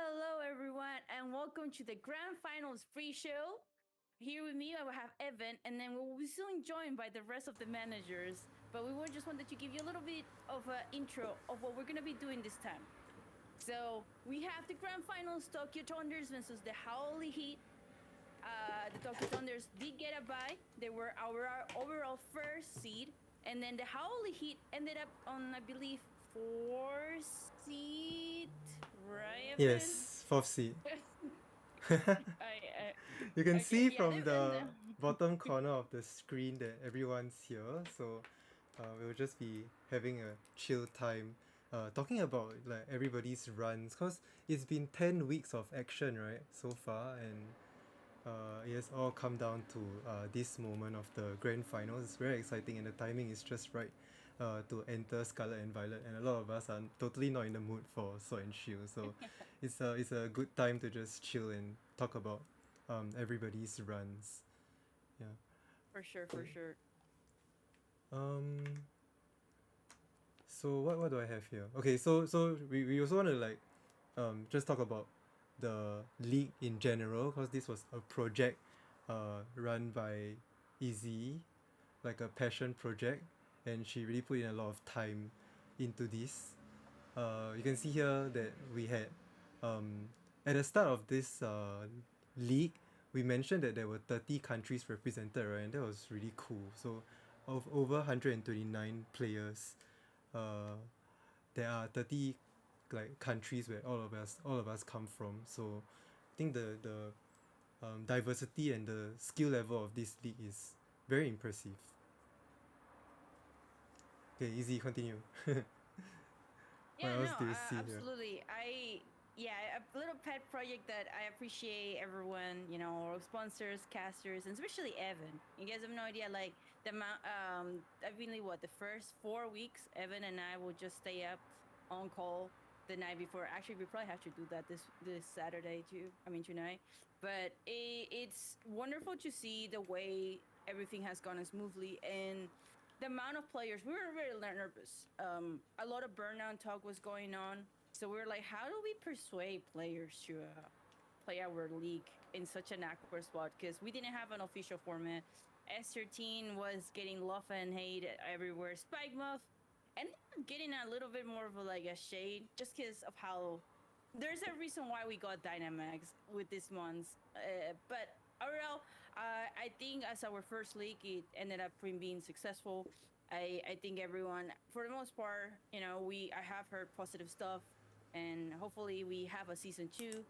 hello, everyone, and welcome to the Grand Finals free show. Here with me, I will have Evan, and then we will be soon joined by the rest of the managers. But we just wanted to give you a little bit of an intro of what we're going to be doing this time. So we have the Grand Finals Tokyo Thunders versus the Howley Heat. The Tokyo Thunders did get a bye. They were our overall first seed. And then the Howley Heat ended up on, I believe, fourth seed, right, Evan? Yes, fourth seat. I You can okay, see yeah, from the and bottom corner of the screen that everyone's here. So we'll just be having a chill time, talking about like everybody's runs, cause it's been 10 weeks of action, right, so far, and it has all come down to this moment of the grand finals. It's very exciting, and the timing is just right to enter Scarlet and Violet. And a lot of us are totally not in the mood for Sword and Shield, so it's a good time to just chill and talk about everybody's runs. Yeah. for sure, for Okay. sure. Um. So what do I have here? Okay. So we also want to like just talk about the league in general, because this was a project run by Izzy, like a passion project, and she really put in a lot of time into this. You can see here that we had at the start of this league, we mentioned that there were 30 countries represented, right? And that was really cool. So of over 129 players, uh, there are 30 like countries where all of us come from. So I think the diversity and the skill level of this league is very impressive. Okay, easy, continue. What Yeah, else no, do you see here? absolutely. Yeah, a little pet project that I appreciate everyone, our sponsors, casters, and especially Evan. You guys have no idea, like the amount. I've been like, what, the first 4 weeks, Evan and I will just stay up on call the night before. Actually, we probably have to do that this Saturday too. I mean tonight, but it's wonderful to see the way everything has gone smoothly and the amount of players. We were very nervous. A lot of burnout talk was going on, so we were like, how do we persuade players to play our league in such an awkward spot? Because we didn't have an official format. S13 was getting love and hate everywhere. Spike Muff and getting a little bit more of a shade just because of how there's a reason why we got Dynamax with this months. But overall, I think as our first league, it ended up being successful. I think everyone, for the most part, I have heard positive stuff, and hopefully we have a season two.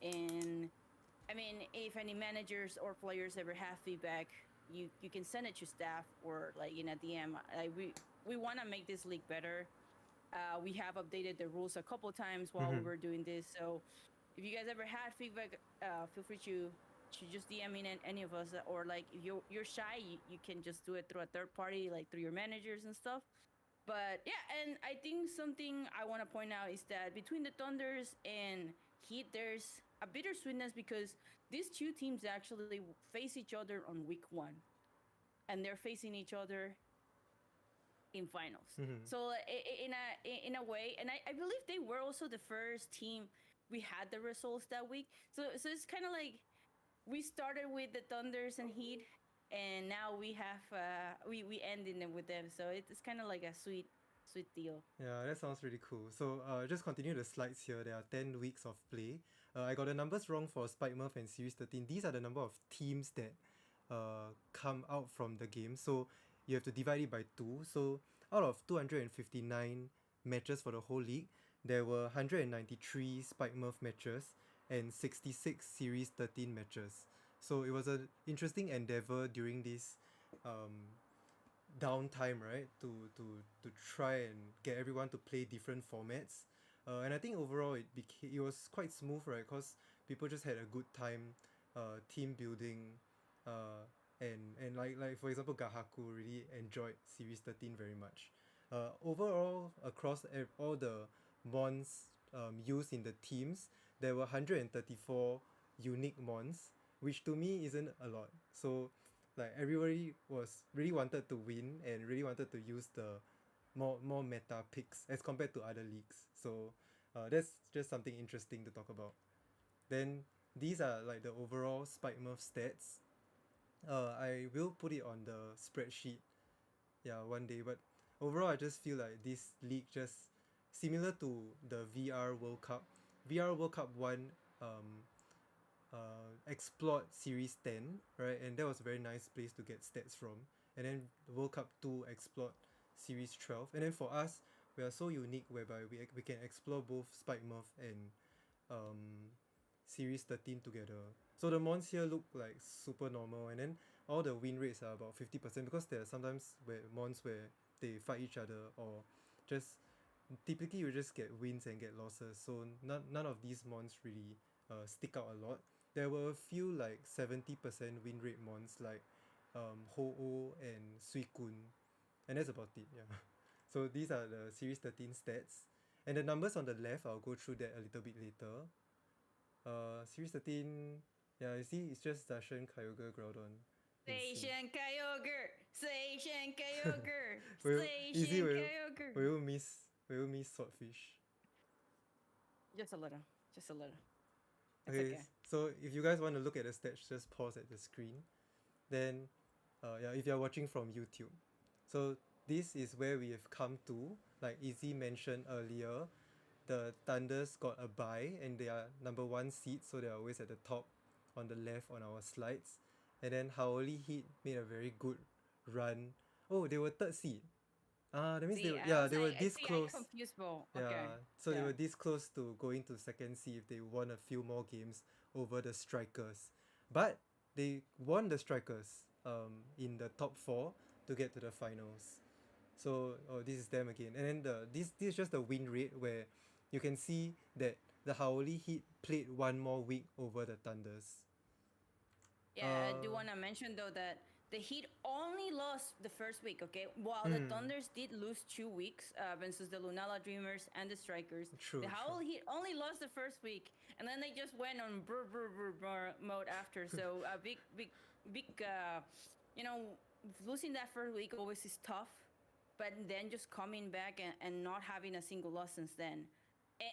And I mean, if any managers or players ever have feedback, you can send it to staff or like in a DM. Like we want to make this league better. We have updated the rules a couple times while we Mhm. were doing this. So if you guys ever had feedback, feel free to just DM in any of us, or like if you're shy, you can just do it through a third party, like through your managers and stuff. But yeah, and I think something I want to point out is that between the Thunders and Heat, there's a bittersweetness because these two teams actually face each other on week one, and they're facing each other in finals. Mhm. So in a way, and I believe they were also the first team we had the results that week. So it's kind of like we started with the Thunders and Heat, and now we have we ending it with them. So it's kind of like a sweet deal. Yeah, that sounds really cool. So just continue the slides here. There are 10 weeks of play. I got the numbers wrong for Spike Murph and Series 13. These are the number of teams that come out from the game. So you have to divide it by 2. So out of 259 matches for the whole league, there were 193 Spike Murph matches and 66 Series 13 matches. So it was an interesting endeavor during this um, downtime, right? To try and get everyone to play different formats. And I think overall it was quite smooth, right? Because people just had a good time, team building, uh, and like for example, Gahaku really enjoyed Series 13 very much. Overall, across all the mons used in the teams, there were 134 unique mons, which to me isn't a lot. So like everybody was really wanted to win and really wanted to use the more meta picks as compared to other leagues. So that's just something interesting to talk about. Then these are like the overall Spikemurf stats. I will put it on the spreadsheet, yeah, one day. But overall, I just feel like this league just similar to the VR World Cup. VR World Cup won Explode Series 10, right? And that was a very nice place to get stats from. And then the World Cup 2 Explode Series 12. And then for us, we are so unique whereby we can explore both Spikemurf and um, Series 13 together. So the mons here look like super normal, and then all the win rates are about 50% because there are sometimes where mons where they fight each other, or just typically you just get wins and get losses. So none of these mons really stick out a lot. There were a few like 70% win rate mons like Ho-Oh and Suicune, and that's about it. Yeah. So these are the Series 13 stats. And the numbers on the left, I'll go through that a little bit later. Series 13, yeah, you see, it's just Zacian, Kyogre, Groudon. In sync. Station Kyogre! Station Kyogre! Will easy Station Kyogre! will you miss Swordfish? Just a little. Just a little. It's Okay, okay. so if you guys want to look at the stats, just pause at the screen. Then, yeah, if you're watching from YouTube. So this is where we have come to. Like Izzy mentioned earlier, the Thunders got a bye and they are number one seed, so they're always at the top on the left on our slides. And then Haoli Heat made a very good run. Oh, they were third seed. That means See, I was they were like, I this see, I close. confused both. Okay. Yeah, so they Yeah. were this close to going to second seed if they won a few more games over the Strikers. But they won the Strikers in the top four to get to the finals. So this is them again. And then this is just the win rate where you can see that the Haoli Heat played one more week over the Thunders. Yeah, I do Uh, want to mention though that the Heat only lost the first week, okay? While the Thunders did lose 2 weeks versus the Lunala Dreamers and the Strikers. The true, true. Howl Heat only lost the first week, and then they just went on brr brr brr, brr mode after. So a big, you know, losing that first week always is tough, but then just coming back and not having a single loss since then.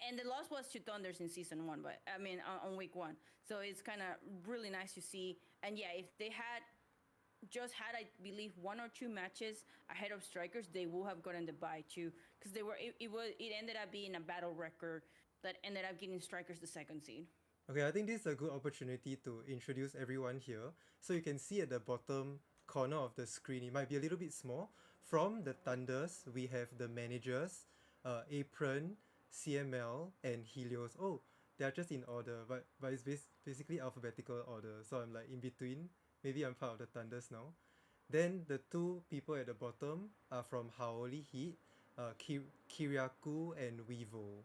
And the loss was to Thunders in season one, but I mean on week one. So it's kind of really nice to see. And yeah, if they had just had, I believe, one or two matches ahead of Strikers, they would have gotten the bye too, because they were it ended up being a battle record that ended up getting Strikers the second seed. Okay, I think this is a good opportunity to introduce everyone here. So you can see at the bottom corner of the screen, it might be a little bit small. From the Thunders, we have the managers, Apron, CML, and Helios. Oh, they are just in order, but it's basically alphabetical order. So I'm like in between. Maybe I'm part of the Thunders now. Then the two people at the bottom are from Haoli Heat, Kiriaku and Weevo.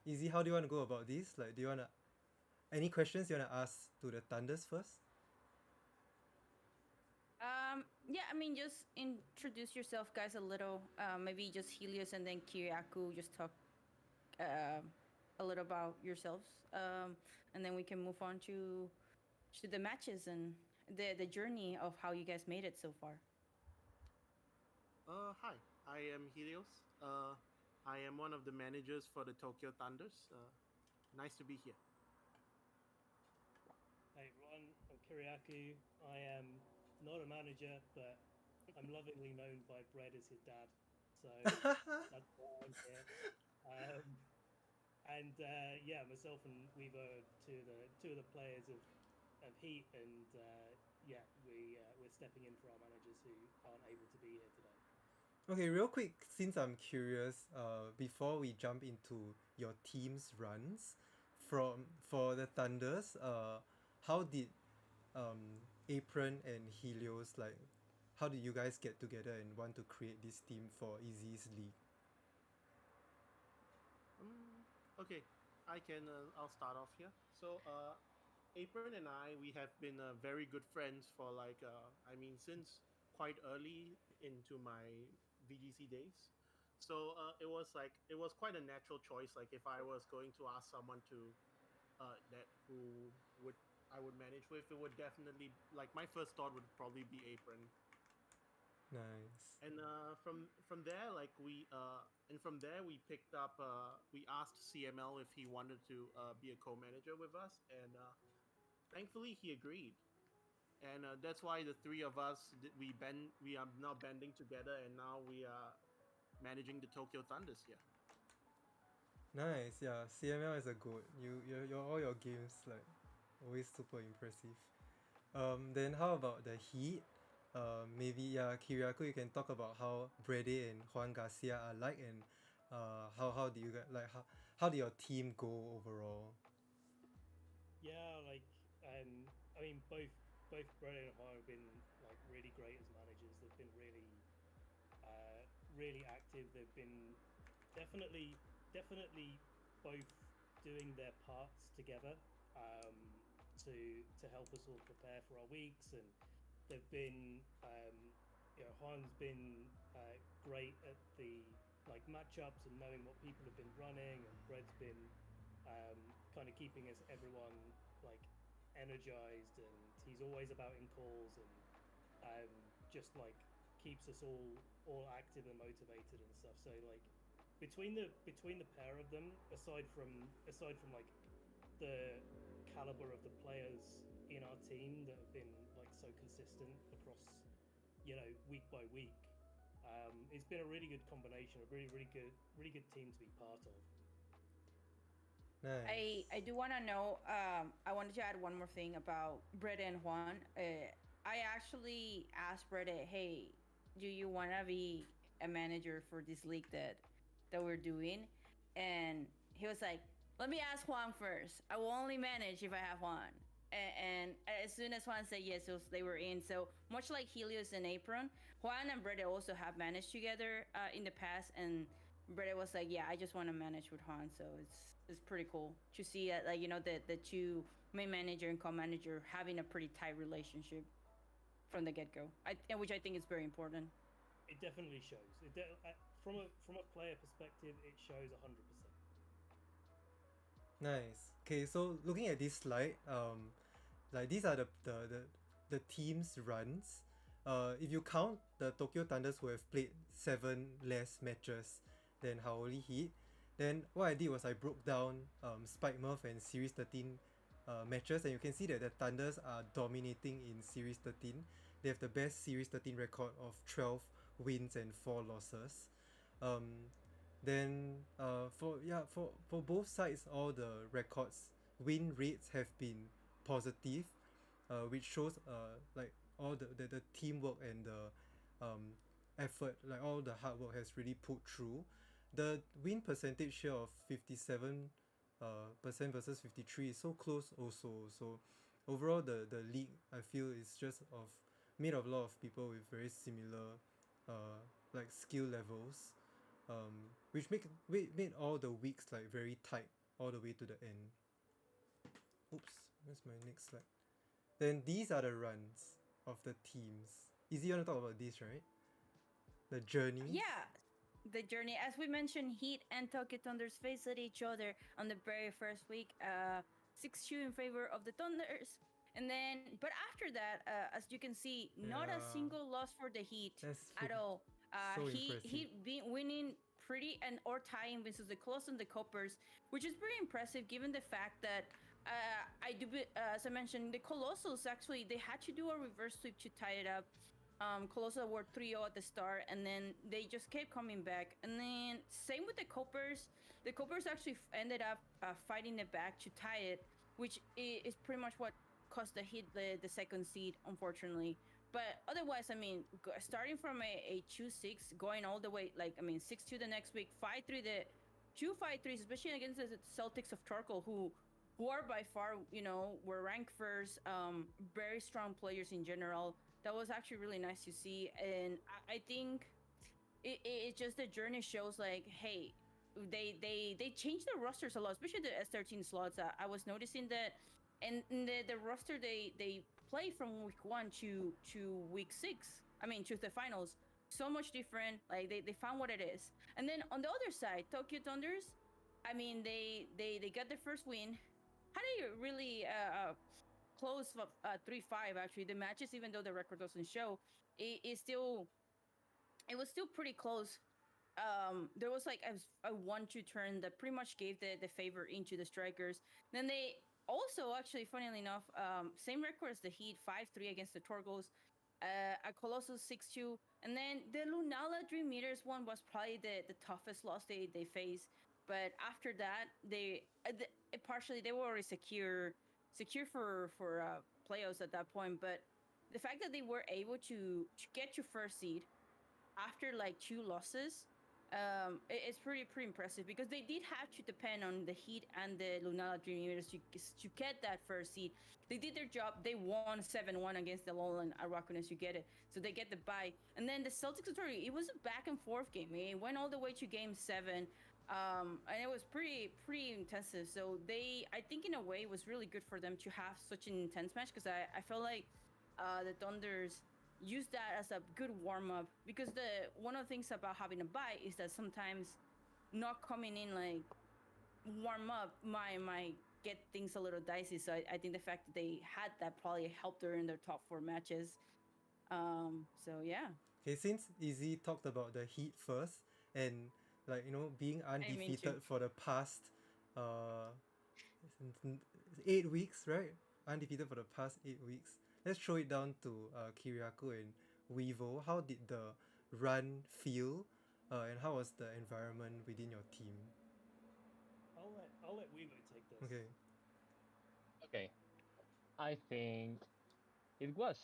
Izzy, how do you want to go about this? Like, do you want to any questions you want to ask to the Thunders first? Yeah, I mean, just introduce yourself, guys, a little. Maybe just Helios and then Kiriaku. Just talk uh, a little about yourselves, and then we can move on to the matches and the journey of how you guys made it so far. Hi, I am Helios. I am one of the managers for the Tokyo Thunders. Nice to be here. Hey everyone, I'm Kiriaku. I am not a manager, but I'm lovingly known by Brett as his dad. So that's why I'm here. Um, and yeah, myself and Weaver are two of the players of Heat, and yeah, we're stepping in for our managers who aren't able to be here today. Okay, real quick, since I'm curious, before we jump into your team's runs, for the Thunders, how did Apron and Helios like? How did you guys get together and want to create this team for Izzy's league? Okay, I can. I'll start off here. So, Apron and I, we have been very good friends for like, I mean, since quite early into my VGC days. So it was quite a natural choice. Like if I was going to ask someone to that who would I would manage with, it would definitely like my first thought would probably be Apron. Nice. And from there, like from there we picked up. We asked CML if he wanted to be a co-manager with us, and thankfully he agreed. And that's why the three of us we are now banding together, and now we are managing the Tokyo Thunders here. Nice. Yeah, CML is a goat. Your all your games like always super impressive. Then how about the Heat? Maybe yeah, Kiriakou, you can talk about how Brede and Juan Garcia are like, and how do you get like how did your team go overall? Yeah, like I mean, both Brett and Juan have been like really great as managers. They've been really active. They've been definitely both doing their parts together um, to help us all prepare for our weeks. And they've been Juan's been great at the like matchups and knowing what people have been running, and Brett's been kind of keeping us everyone like energized, and he's always about in calls, and just like keeps us all active and motivated and stuff. So like between the pair of them, aside from like the caliber of the players in our team that have been like so consistent across week by week, it's been a really good combination, a really good team to be part of. I Nice. do want to know. I wanted to add one more thing about Brett and Juan. I actually asked Brett, "Hey, do you want to be a manager for this league that we're doing?" And he was like, "Let me ask Juan first. I will only manage if I have Juan." And as soon as Juan said yes, they were in. So much like Helios and Apron, Juan and Brett also have managed together in the past, and Brett was like, "Yeah, I just want to manage with Han," so it's pretty cool to see like the two main manager and co-manager having a pretty tight relationship from the get go. Which I think is very important. It definitely shows. From a player perspective, it shows 100%. Nice. Okay, so looking at this slide, like these are the team's runs. If you count the Tokyo Thunders who have played 7 less matches than Haoli Heat, then what I did was I broke down Spike Murph and Series 13 matches, and you can see that the Thunders are dominating in Series 13. They have the best Series 13 record of 12 wins and 4 losses. Um, then for both sides, all the records win rates have been positive, which shows like all the teamwork and the effort, like all the hard work has really put through. The win percentage here of 57 percent versus 53 is so close also. So overall, the league I feel is just of made of a lot of people with very similar like skill levels, which made all the weeks like very tight all the way to the end. Oops, where's my next slide? Then these are the runs of the teams. Easy, you want to talk about this, right? The journeys. Yeah, the journey, as we mentioned, Heat and Tokyo Thunders faced each other on the very first week. 6-2 in favor of the Thunders. And then, but after that, as you can see, not a Yeah, single loss for the Heat that's at all. so He impressive. been winning pretty and or tying versus the Colossus and the Coppers, which is pretty impressive given the fact that as I mentioned, the Colossus actually they had to do a reverse sweep to tie it up. Colossal were 3-0 at the start, and then they just kept coming back. And then same with the Coppers. The Coppers actually ended up fighting it back to tie it, which is pretty much what cost the Heat the second seed, unfortunately. But otherwise, I mean, starting from a 2-6, going all the way, like, I mean, 6-2 the next week, 5-3 the 2-5-3s, especially against the Celtics of Charcoal, who are by far, were ranked first, very strong players in general. That was actually really nice to see. And I think it's just the journey shows like, hey, they changed their rosters a lot, especially the S13 slots. I was noticing that, and the roster they play from week one to week six. I mean, to the finals, so much different. Like they found what it is. And then on the other side, Tokyo Thunders. I mean, they got their first win. How do you really close 3-5? Actually, the matches, even though the record doesn't show, is still it was still pretty close. There was like a 1-2 turn that pretty much gave the favor into the strikers. Then they also actually, funnily enough, same record as the Heat, 5-3 against the Torgos, a Colossus 6-2, and then the Lunala Dream Meters one was probably the toughest loss they faced. But after that, partially they were already secure for playoffs at that point. But the fact that they were able to get to first seed after like two losses, it's pretty impressive because they did have to depend on the Heat and the Lunala Dreamers to get that first seed. They did their job. They won 7-1 against the Lowland Arakunas. You get it, so they get the bye. And then the Celtics story, it was a back and forth game. It went all the way to Game 7. And it was pretty intensive. So I think in a way, it was really good for them to have such an intense match because I felt like the Thunders use that as a good warm up because the one of the things about having a bye is that sometimes not coming in like warm up might get things a little dicey. So I think the fact that they had that probably helped her in their top four matches. So yeah, Okay, since Izzy talked about the Heat first and like being I mean to. undefeated for the past uh 8 weeks, right? Undefeated for the past 8 weeks. Let's throw it down to Kiriaku and Weevo. How did the run feel, and how was the environment within your team? I'll let Weaver take this. Okay. Okay, I think it was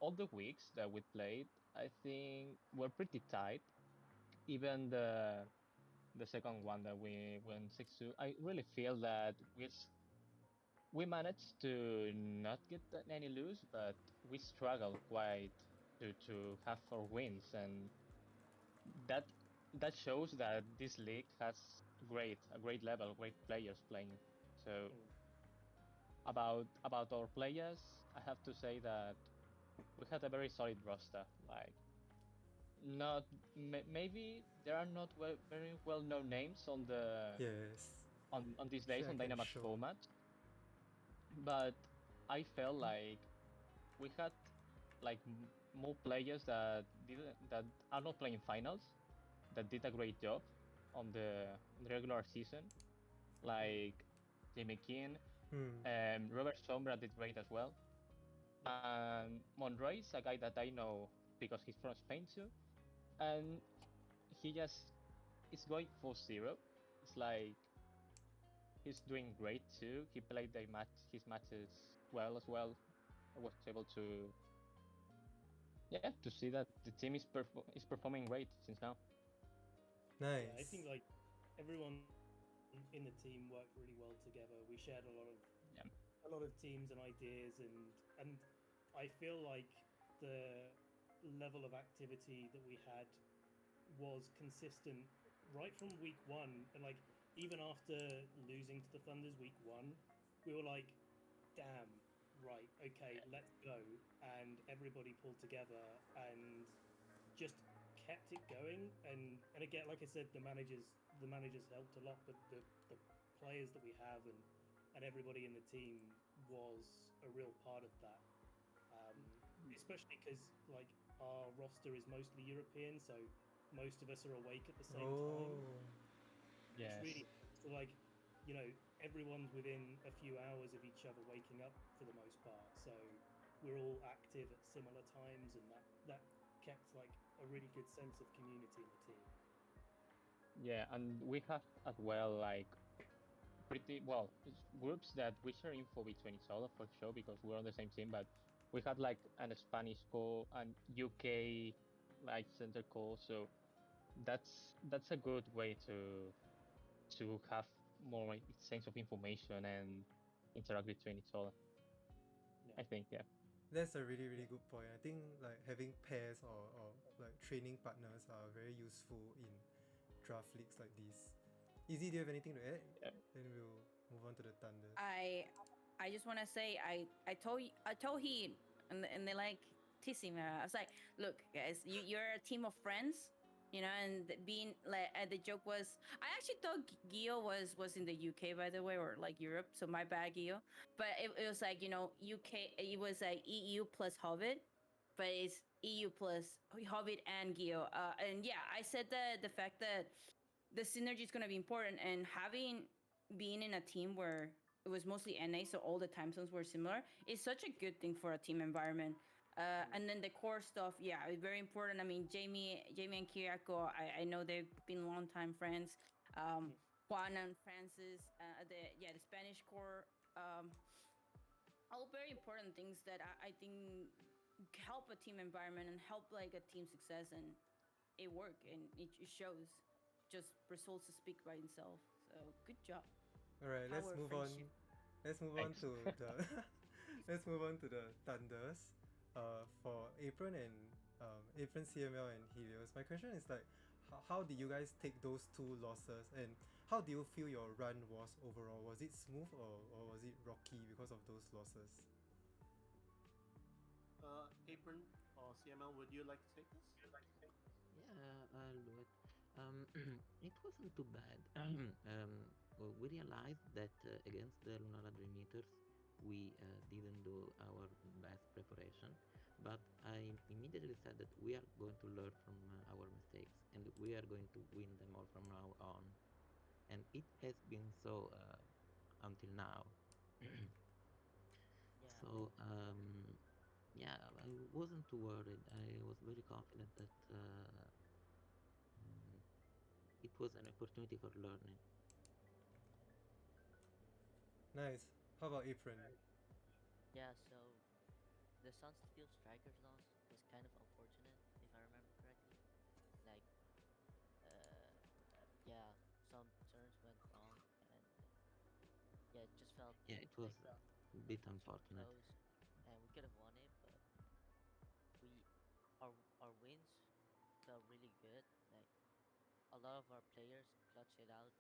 all the weeks that we played. I think were pretty tight. Even the second one that we went 6-2, I really feel that we managed to not get any lose, but we struggled quite to have 4 wins, and that that shows that this league has a great level, great players playing. So Mm. about our players, I have to say that we had a very solid roster. Like, not maybe there are not very well known names on the Yes. on these days Actually, I on can Dynamax show. format, but I felt like we had like more players that are not playing finals that did a great job on the regular season, like Jamie Keane, Hmm. Robert Sombra did great as well. And Monroy is a guy that I know because he's from Spain too, and he just is going for 0. It's like he's doing great too. He played his matches well as well. I was able to see that the team is performing great since now. Yeah, I Nice. think like everyone in the team worked really well together. We shared Yeah, a lot of teams and ideas, and I feel like the level of activity that we had was consistent right from week one. And like even after losing to the Thunders week one, we were like, damn, right, okay, let's go. And everybody pulled together and just kept it going. And again, like I said, the managers helped a lot, but the players that we have and everybody in the team was a real part of that. Um, Especially because like our roster is mostly European, so most of us are awake at the same time, Oh. which yes, really so like you know everyone's within a few hours of each other waking up for the most part, so we're all active at similar times, and that kept like a really good sense of community in the team. yeah, and we have as well like pretty well groups that we share info between each other for sure because we're on the same team. But we had like an Spanish call and UK like center call, so that's a good way to have more exchange of information and interact between each other. Yeah, I think, yeah. That's a really really yeah. good point. I think like having pairs or like training partners are very useful in draft leagues like this. Easy, do you have anything to add? Yeah. Then we'll move on to the Thunders. I just want to say I told he and they like teasing me. I was like, look, guys, you're a team of friends, and being like the joke was I actually thought Gio was in the UK, by the way, or like Europe. So my bad, Gio. But it was like UK. It was like EU plus Hobbit. but it's EU plus Hobbit and Geo. And yeah, I said that the fact that the synergy is going to be important, and having being in a team where it was mostly NA, so all the time zones were similar, is such a good thing for a team environment. And then the core stuff, yeah, it's very important. I mean, Jamie and Kiriako, I know they've been longtime friends. Um, Juan and Francis, the Spanish core, um, all very important things that I think help a team environment and help like a team success, and it work and it shows. Just results to speak by itself. So good job. All right, let's Power of move on. friendship. Let's move on Thanks. to the let's move on to the Thunders. For Apron and Apron CML and Helios. My question is like, how did you guys take those two losses, and how do you feel your run was overall? Was it smooth, or was it rocky because of those losses? Apron or CML, would you like to take this? Yeah, I'll do it. It wasn't too bad. Well, we realized that against the Lunala Dream Eaters, we didn't do our best preparation, but I immediately said that we are going to learn from our mistakes and we are going to win them all from now on. And it has been so until now. Yeah, So, yeah, I wasn't too worried. I was very confident that mm, it was an opportunity for learning. Nice. How about Apron? yeah. So the Sunsteel Strikers loss was kind of unfortunate, if I remember correctly. Like, uh, yeah, some turns went wrong, and yeah, it just felt Yeah, it like was a bit super unfortunate. close, and we could have won it, but we our wins felt really good. Like a lot of our players clutched it out,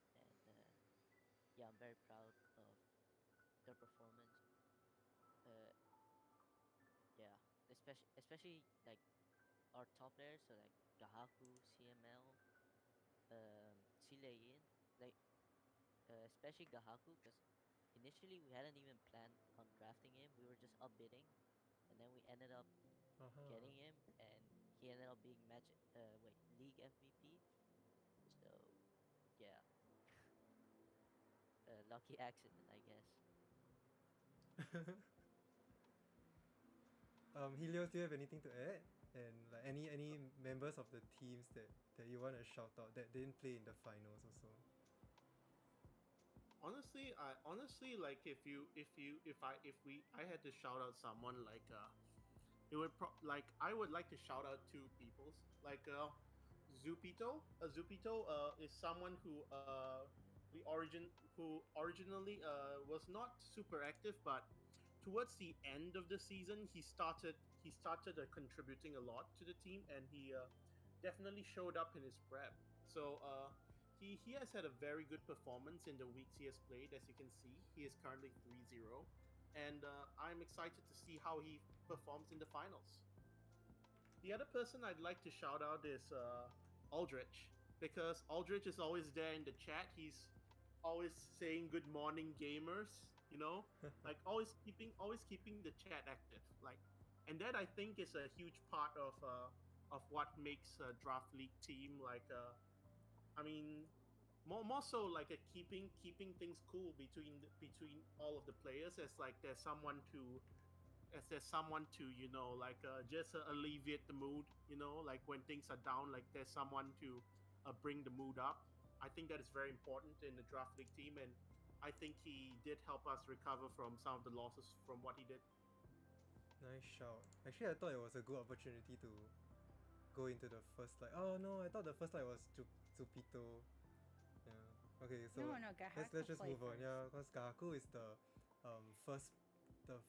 and yeah, I'm very proud of their performance. Uh, yeah, especially like our top players, so like Gahaku, CML, Sileyin, like especially Gahaku, because initially we hadn't even planned on drafting him. We were just upbidding, and then we ended up Uh-huh. getting him, and he ended up being league MVP. So yeah, lucky accident, I guess. Helios, do you have anything to add? And like any members of the teams that you want to shout out that didn't play in the finals also? Honestly, like if I had to shout out someone, like it would like I would like to shout out two peoples, like Zupito. Zupito is someone who originally was not super active, but towards the end of the season he started contributing a lot to the team, and he definitely showed up in his prep. So he has had a very good performance in the weeks he has played. As you can see, he is currently 3-0, and I'm excited to see how he performs in the finals. The other person I'd like to shout out is Aldrich, because Aldrich is always there in the chat. He's always saying "Good morning, gamers." Like always keeping the chat active. Like, and that I think is a huge part of what makes a draft league team like. I mean, more so like a keeping things cool between all of the players, as like there's someone to like just alleviate the mood, like when things are down, like there's someone to bring the mood up. I think that is very important in the draft league team, and I think he did help us recover from some of the losses from what he did. Nice shout. Actually, I thought it was a good opportunity to go into the first light. Oh no, I thought the first light was Zupito. Yeah. Okay, so No, let's Gahaku just play move on. first. Yeah, because Gahaku is the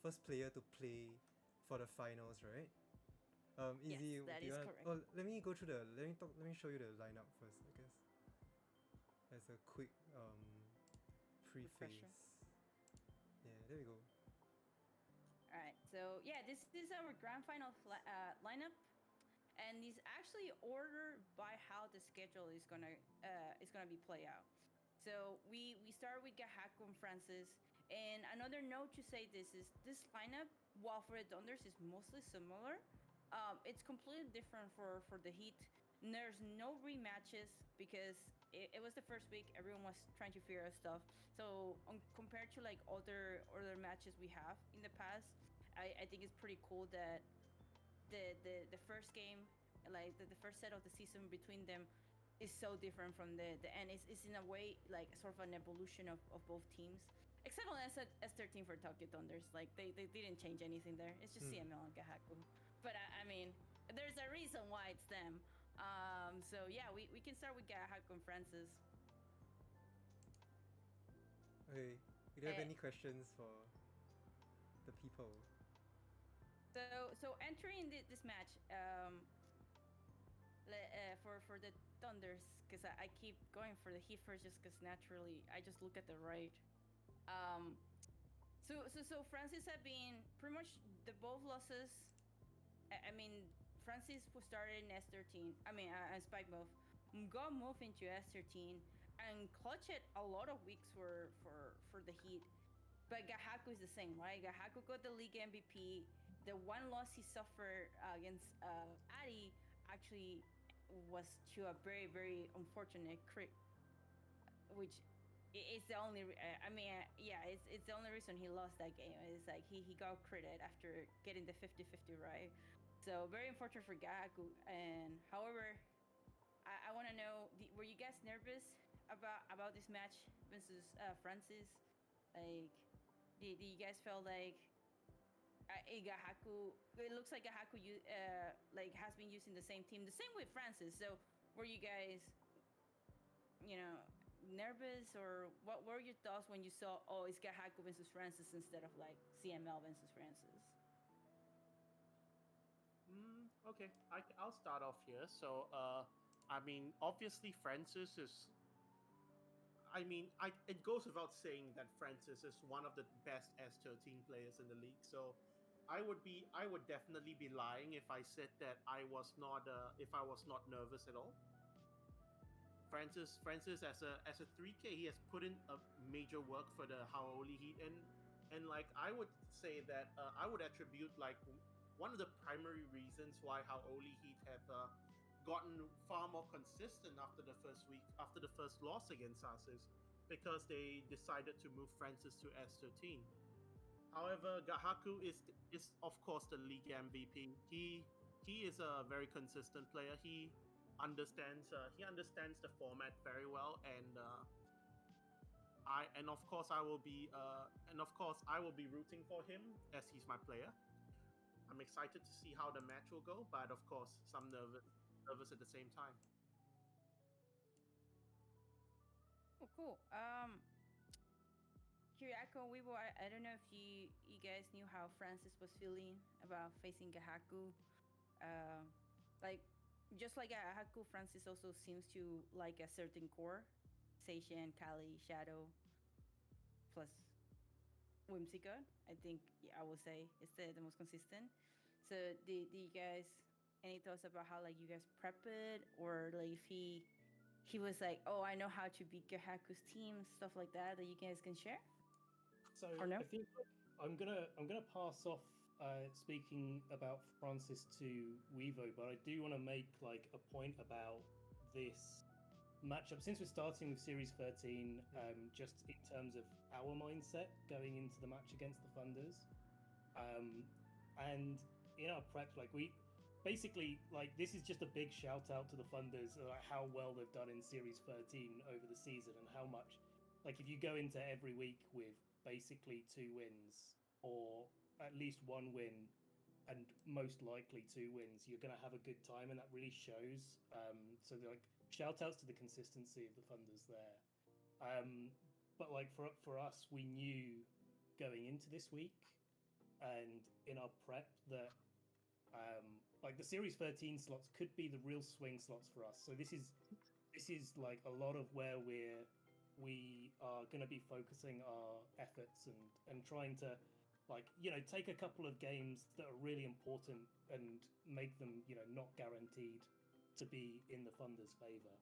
first player to play for the finals, right? Yes, Easy. that Do you is want? correct. Oh, let me go through the. Let me show you the lineup first. I guess as a quick Refresher. preface. Yeah, there we go. All right. So yeah, this is our grand final lineup, and it's actually ordered by how the schedule is gonna be play out. So we start with Gahaku and Francis. And another note to say this is this lineup, while for the Donders is mostly similar, It's completely different for the Heat. There's no rematches because it was the first week. Everyone was trying to figure out stuff. So compared to like other matches we have in the past, I think it's pretty cool that the first game, like the first set of the season between them, is so different from the end. It's in a way like sort of an evolution of both teams. Except on S13 for Tokyo Thunders, like they didn't change anything there. It's just Hmm. CML and Gahaku. But I mean, there's a reason why it's them. So yeah, we can start with Gahaku and Francis. Okay. Do you have Uh, any questions for the people? so entering this match, for the Thunders, because I keep going for the Heat first, just because naturally I just look at the right. Um, so Francis had been pretty much the both losses. I mean, Francis was started in S13. I mean, Spike move, got moved into S13, and clutched a lot of weeks for the Heat. But Gahaku is the same, right? Gahaku got the league MVP. The one loss he suffered against Adi actually was to a very unfortunate crit, which it's the only. I mean, yeah, it's the only reason he lost that game. It's like he got critted after getting the 50-50 right. So very unfortunate for Gahaku. And however, I want to know, were you guys nervous about this match versus Francis? Like, did you guys feel like Gahaku? It looks like Gahaku like has been using the same team, the same with Francis. So were you guys, you know, nervous, or what were your thoughts when you saw, oh, it's Gahaku versus Francis instead of like CML versus Francis? Okay, I'll start off here. So, I mean, obviously, Francis is. I mean, it goes without saying that Francis is one of the best S13 players in the league. So, I would definitely be lying if I said that if I was not nervous at all. Francis as a 3K, he has put in a major work for the Haoli Heat, and like I would say that I would attribute like one of the primary reasons why Haoli Heat have gotten far more consistent after the first week, after the first loss against us, is because they decided to move Francis to S13. However, Gahaku is of course the league MVP. He is a very consistent player. He understands the format very well, and of course I will be rooting for him as he's my player. I'm excited to see how the match will go, but of course some nervous at the same time. Oh, cool. Kiriako, I don't know if you guys knew how Francis was feeling about facing Gahaku. Uh, like, just like Gahaku, Francis also seems to like a certain core. Seishin, Kali, Shadow, plus Whimsicott. I think, yeah, I would say it's the most consistent. So do you guys any thoughts about how like you guys prep it, or like if he was like, oh, I know how to beat Gahaku's team, stuff like that you guys can share, So or no? I think I'm gonna pass off speaking about Francis to Weevo, but I do want to make like a point about this matchup since we're starting with Series 13. Just in terms of our mindset going into the match against the Funders, um, and in our prep, like we basically like this is just a big shout out to the Funders, like how well they've done in Series 13 over the season, and how much like if you go into every week with basically 2 wins or at least 1 win and most likely 2 wins, you're going to have a good time, and that really shows. So like shout outs to the consistency of the Funders there. But like for us, we knew going into this week and in our prep that like the Series 13 slots could be the real swing slots for us. So this is like a lot of where we are going to be focusing our efforts and trying to like take a couple of games that are really important and make them not guaranteed to be in the Thunder's favor.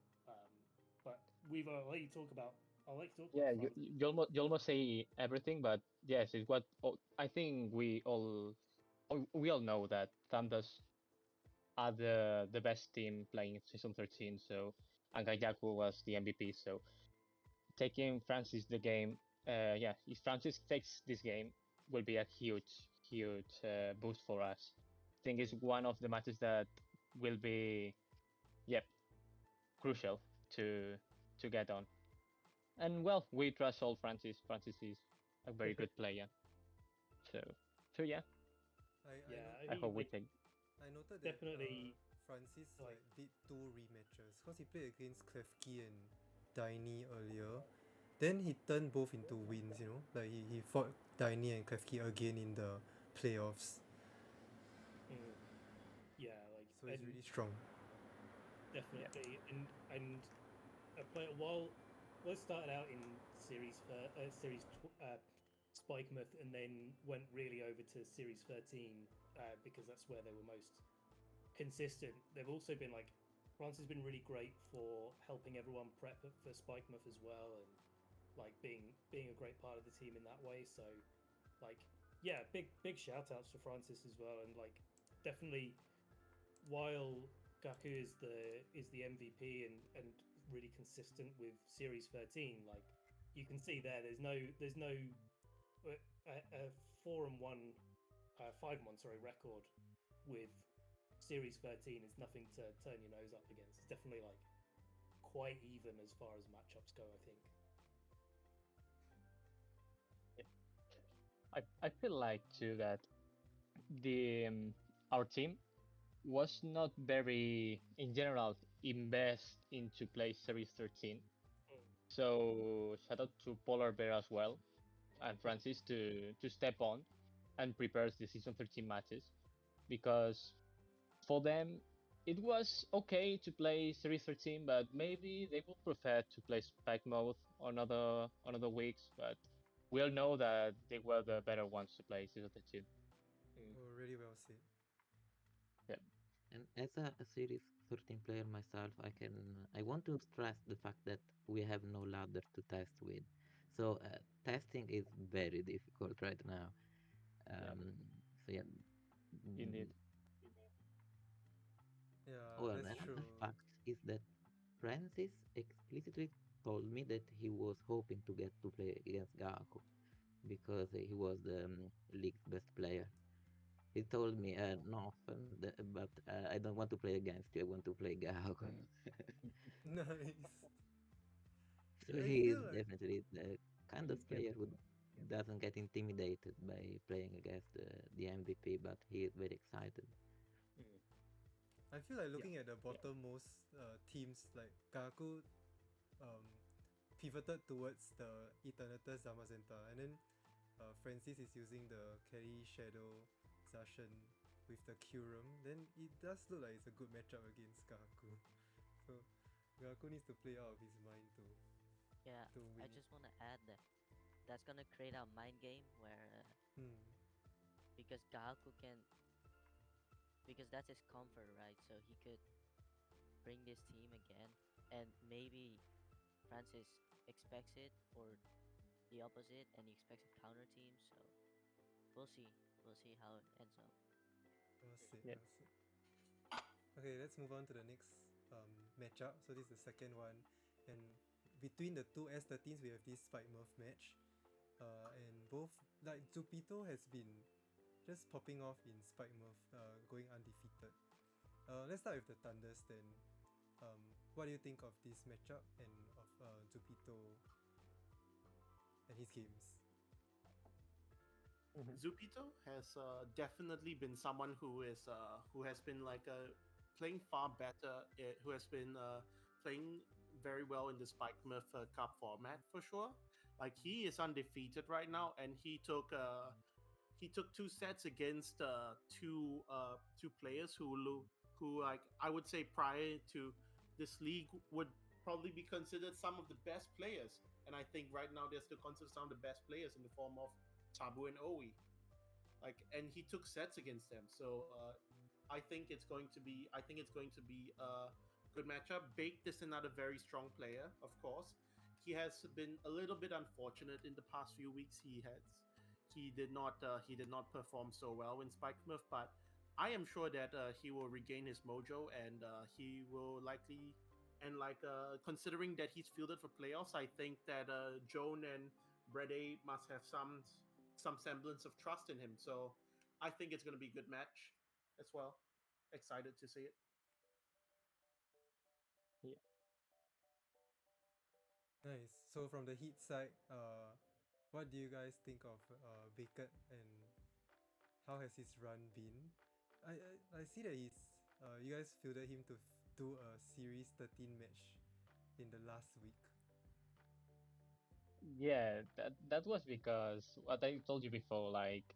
But we've I'll let you talk about Yeah, France. you almost say everything, but yes, it's what I think we all know that Thunders are the best team playing season 13. So and Gayaku was the MVP. So taking Francis the game, yeah, if Francis takes this game, will be a huge boost for us. I think it's one of the matches that will be, yep, crucial to get on. And well, we trust all Francis. Francis is a very good player. So yeah, I Yeah, know I I hope mean, we like, take. I noted that definitely, Francis like, like did two rematches because he played against Klefki and Daini earlier. Then he turned both into wins, you know. Like he fought Daini and Klefki again in the playoffs. mm, yeah, like, So he's and really strong. Yeah. definitely, and a player. While we started out in Spikemouth, and then went really over to Series 13 because that's where they were most consistent. They've also been like France has been really great for helping everyone prep for Spikemouth as well, and like being a great part of the team in that way. So, like, yeah, big shout outs to Francis as well, and like definitely while Gaku is the MVP and really consistent with Series 13, like you can see there's no a 4-1 5-1 sorry record with Series 13 is nothing to turn your nose up against. It's definitely like quite even as far as matchups go, I think. I feel like too that the our team was not very in general invest into play series 13. Mm. So shout out to Polar Bear as well and Francis to step on and prepare the season 13 matches because for them it was okay to play series 13, but maybe they would prefer to play spike mode on other weeks. But we all know that they were the better ones to play season 13. Mm. Oh, really well said. Yeah. And as a Series 13 player myself, I want to stress the fact that we have no ladder to test with. So testing is very difficult right now. Yeah. Um, so yeah. Indeed. Mm, Yeah, Oh, and that's another true. fact is that Francis explicitly told me that he was hoping to get to play against Gaku because he was the league's best player. He told me, no offense, but I don't want to play against you. I want to play Gaku. Nice. So I he is feel like definitely the kind of Yep. player who doesn't get intimidated by playing against the MVP, but he is very excited. Mm. Yeah. looking at the bottommost teams like Gaku um, pivoted towards the Eternatus Zamazenta, and then Francis is using the Kelly Shadow Zacian with the Curum, then it does look like it's a good matchup against Gaku. So Gaku needs to play out of his mind Yeah, to I win it. just want to add that that's gonna create a mind game where Hmm. because Gahaku can because that's his comfort, right? So he could bring this team again, and maybe Francis expects it or the opposite, and he expects a counter team. So we'll see. We'll see how it ends up. Well said, Yep. well said. Okay, let's move on to the next matchup. So this is the second one, and between the two S13s, we have this Spike Murph match. And both like Zupito has been just popping off in Spike Murph, going undefeated. Let's start with the Thunders then. What do you think of this matchup and of Zupito and his games? Zupito has definitely been someone who has been like playing far better. Who has been playing very well in the Spike Myth Cup format for sure. Like he is undefeated right now, and he took two sets against two players who like I would say prior to this league would probably be considered some of the best players. And I think right now they're still considered some of the best players in the form of Tabu and Owi. Like, and he took sets against them. So I think it's going to be a good matchup. Baked is another very strong player, of course. He has been a little bit unfortunate in the past few weeks. He did not perform so well in Spike Smith, but I am sure that he will regain his mojo, and he will likely, and like considering that he's fielded for playoffs, I think that Joan and Brede must have some semblance of trust in him. So I think it's going to be a good match as well. Excited to see it. Yeah. Nice. So from the Heat side, what do you guys think of Beckett and how has his run been? I see that you guys fielded him to do a Series 13 match in the last week. Yeah, that was because what I told you before, like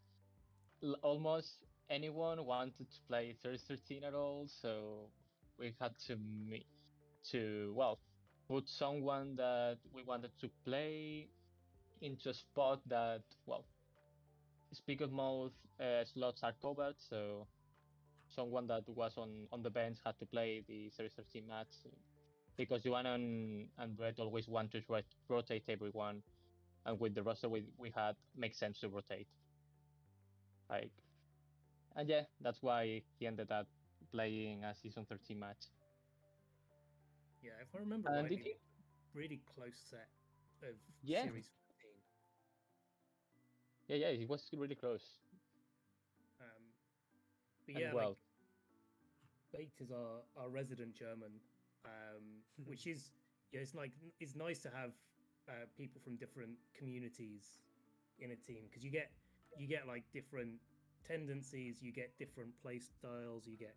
almost anyone wanted to play 13 at all, so we had to well put someone that we wanted to play into a spot that, well, speak of most slots are covered, so someone that was on the bench had to play the Series 13 match because Joanna and Brett always want to rotate everyone, and with the roster we had, makes sense to rotate. Like, and yeah, that's why he ended up playing a season 13 match. Yeah, if I remember And did rightly, he? really close set of Yeah, Series 13. yeah, he was really close. Um, but And yeah, well, like Baked is our resident German, which is yeah, it's like it's nice to have people from different communities in a team because you get like different tendencies, you get different play styles, you get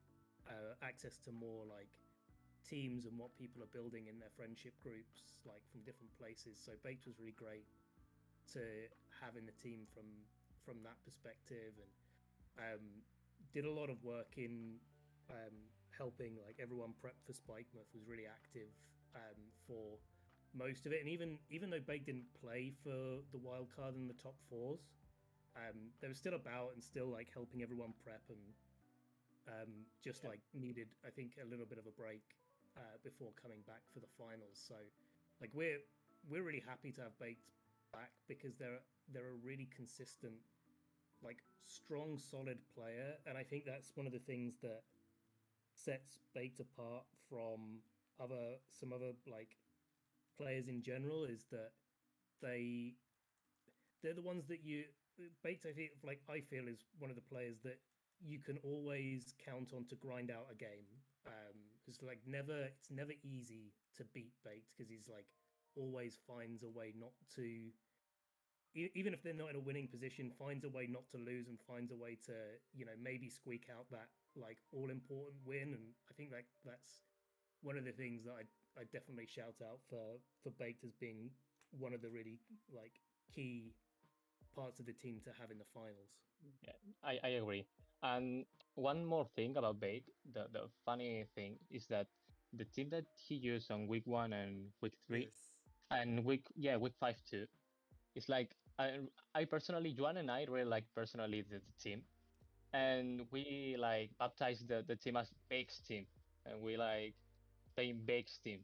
access to more like teams and what people are building in their friendship groups, like from different places. So Baked was really great to have in the team from that perspective, and did a lot of work in helping like everyone prep for Spikemuth. Was really active for most of it, and even though Bake didn't play for the wild card in the top fours, they were still about and still like helping everyone prep, and just yeah, like needed I think a little bit of a break before coming back for the finals. So like we're really happy to have Baked back because they're a really consistent, like strong, solid player, and I think that's one of the things that sets Baked apart from other some other like players in general is that they they're the ones that you Baked. I feel is one of the players that you can always count on to grind out a game. It's like it's never easy to beat Baked because he's like always finds a way not to even if they're not in a winning position, finds a way not to lose and finds a way to, maybe squeak out that like all important win. And I think that's one of the things that I definitely shout out for Baked as being one of the really like key parts of the team to have in the finals. yeah, I agree. And one more thing about Bake, the funny thing is that the team that he used on week 1 and week 3, Yes. and week 5 too, it's like I personally, Juan and I really like personally the team, and we like baptized the team as Bake's team, and we like playing Bake's team,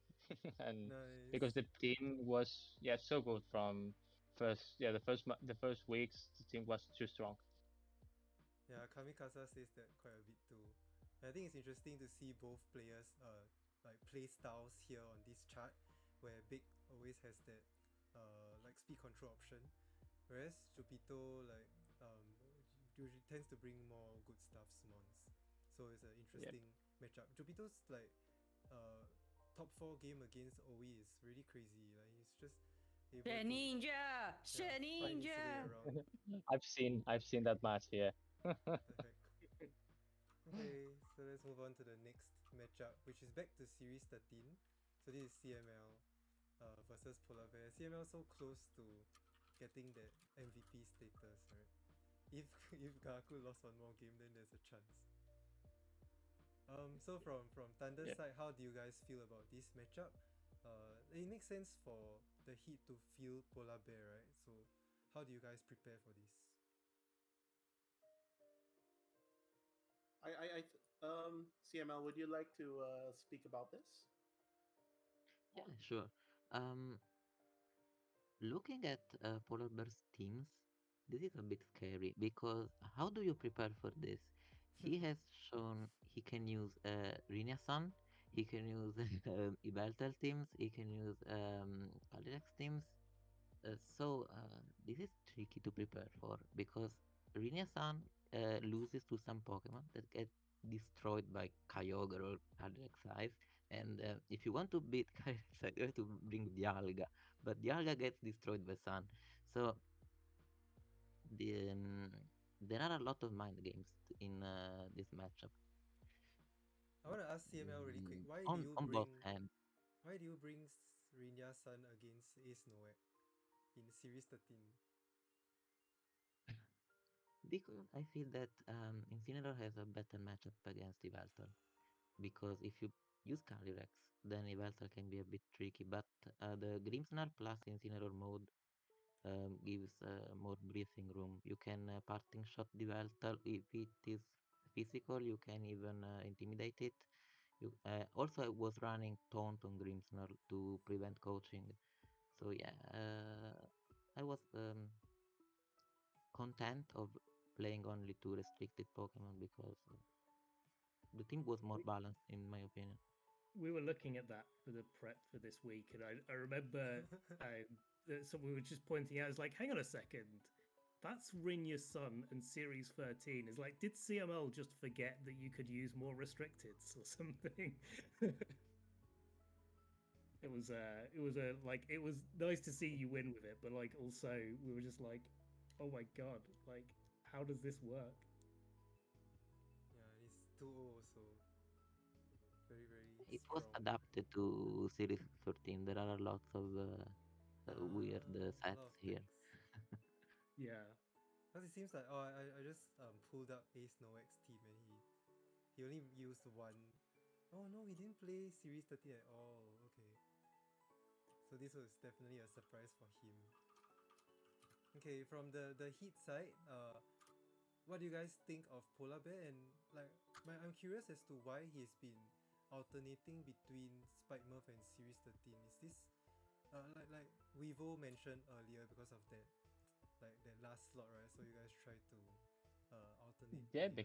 and because Nice. the team was, yeah, so good from the first weeks the team was too strong. Yeah, Kamikaza says that quite a bit too. And I think it's interesting to see both players like play styles here on this chart where Big always has that like speed control option. Whereas Jupito like usually tends to bring more good stuff mons. So it's an Yep. interesting matchup. Jupito's like uh top 4 game against OE is really crazy. Like he's just able to Ninja! find his way Ninja! around. I've seen that match here. The heck. Okay, so let's move on to the next matchup, which is back to Series 13. So this is CML versus Polar Bear. CML so close to getting that MVP status, right? If if Gaku lost one more game, then there's a chance. So from Thunder's Yeah. side, how do you guys feel about this matchup? It makes sense for the Heat to feel Polar Bear, right? So how do you guys prepare for this? CML, would you like to speak about this? Yeah, sure. Um, Looking at Polar Bear's teams, this is a bit scary because how do you prepare for this? he has shown he can use Rinyasan, he can use Ibertel teams, he can use Calyrex teams. This is tricky to prepare for because Rinyasan loses to some Pokemon that get destroyed by Kyogre or Calyrex, and if you want to beat Calyrex, you have to bring Dialga, but Dialga gets destroyed by Sun. So the there are a lot of mind games in this matchup. I want to ask CML really quick. On both ends. Why do you bring Rinya's son against Ace Noek in Series 13? Because I feel that Incineroar has a better matchup against Yveltal. Because if you use Calyrex, then Yveltal can be a bit tricky. But the Grimmsnarl plus Incineroar mode gives more breathing room. You can parting shot the Yveltal if it is physical. You can even intimidate it. Also, I was running Taunt on Grimmsnarl to prevent coaching. So yeah, I was content of playing only two restricted Pokemon because the team was more We, balanced in my opinion. we were looking at that for the prep for this week, and I remember someone was just pointing out, it's like, hang on a second, that's Rinya's son and Series 13. Is like, did CML just forget that you could use more restricteds or something? It was nice to see you win with it, but like also we were just like, oh my god, like how does this work? Yeah, he's 2-0, so very, very It was strong. adapted to Series 13. There are lots of weird A lot sets of here. things. Yeah. Because it seems like, I just pulled up Ace Noek's team and he only used one. Oh no, he didn't play Series 13 at all. Okay. So this was definitely a surprise for him. Okay, from the Heat side, what do you guys think of Polar Bear? And like, I'm curious as to why he's been alternating between Spike and Series 13. Is this like Weevo mentioned earlier because of that, like that last slot, right? So you guys try to alternate Yeah, players.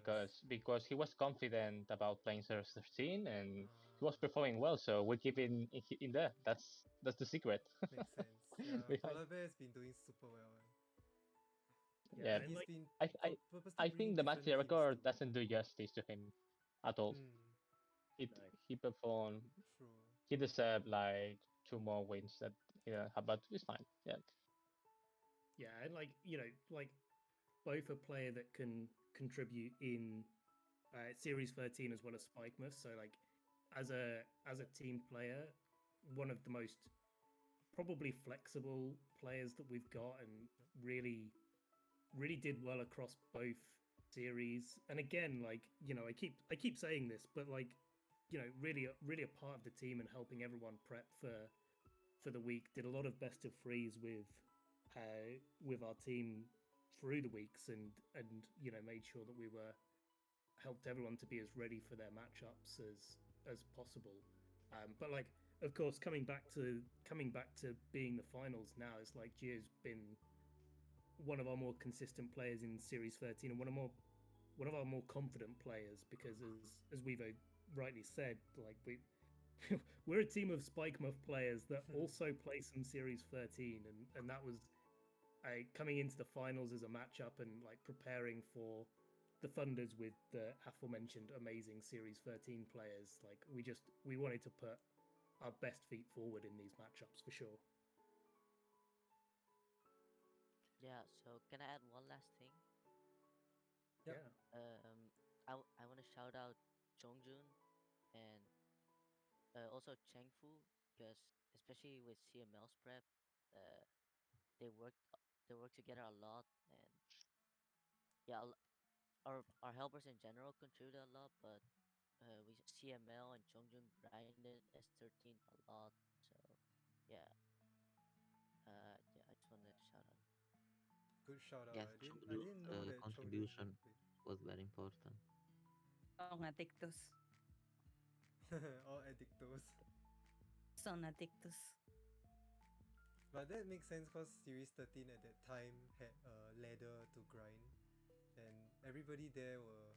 because he was confident about playing Series 13 and he was Ah, performing well, so we keep in there. That's the secret makes sense. Yeah, behind. Polar Bear has been doing super well, Yeah, Yeah, and and he's like been I I purposely I bringing think the match different teams record too. doesn't do justice to him at all. Hmm. It no. he performed. True. He deserved like two more wins. That but it's fine. Yeah, Yeah, and like, like both a player that can contribute in Series 13 as well as Spikemas. So like as a team player, one of the most probably flexible players that we've got, and really did well across both series. And again, like, I keep saying this, but like, really a part of the team and helping everyone prep for the week. Did a lot of best of threes with our team through the weeks, and made sure that we were helped everyone to be as ready for their matchups as possible. But like, of course, coming back to being the finals now, it's like Gio's been one of our more consistent players in Series 13, and one of our more confident players, because as we've rightly said, like we're a team of Spike Muff players that also play some Series 13, and that was coming into the finals as a matchup, and like preparing for the Thunders with the aforementioned amazing Series 13 players. Like we wanted to put our best feet forward in these matchups for sure. Yeah, so can I add one last thing? Yep. Yeah. I want to shout out Chongjun and also Chengfu, because especially with CML's prep, uh, they worked they work together a lot, and yeah, our helpers in general contributed a lot, but we CML and Chongjun grinded S13 a lot, so yeah, yeah, I just want to shout out. Good shout out. Yes, I didn't know Chongju's that Chongju's been contribution was very important. Song Addictus. all addictos. Son Addictus. But that makes sense because Series 13 at that time had a ladder to grind, and everybody there were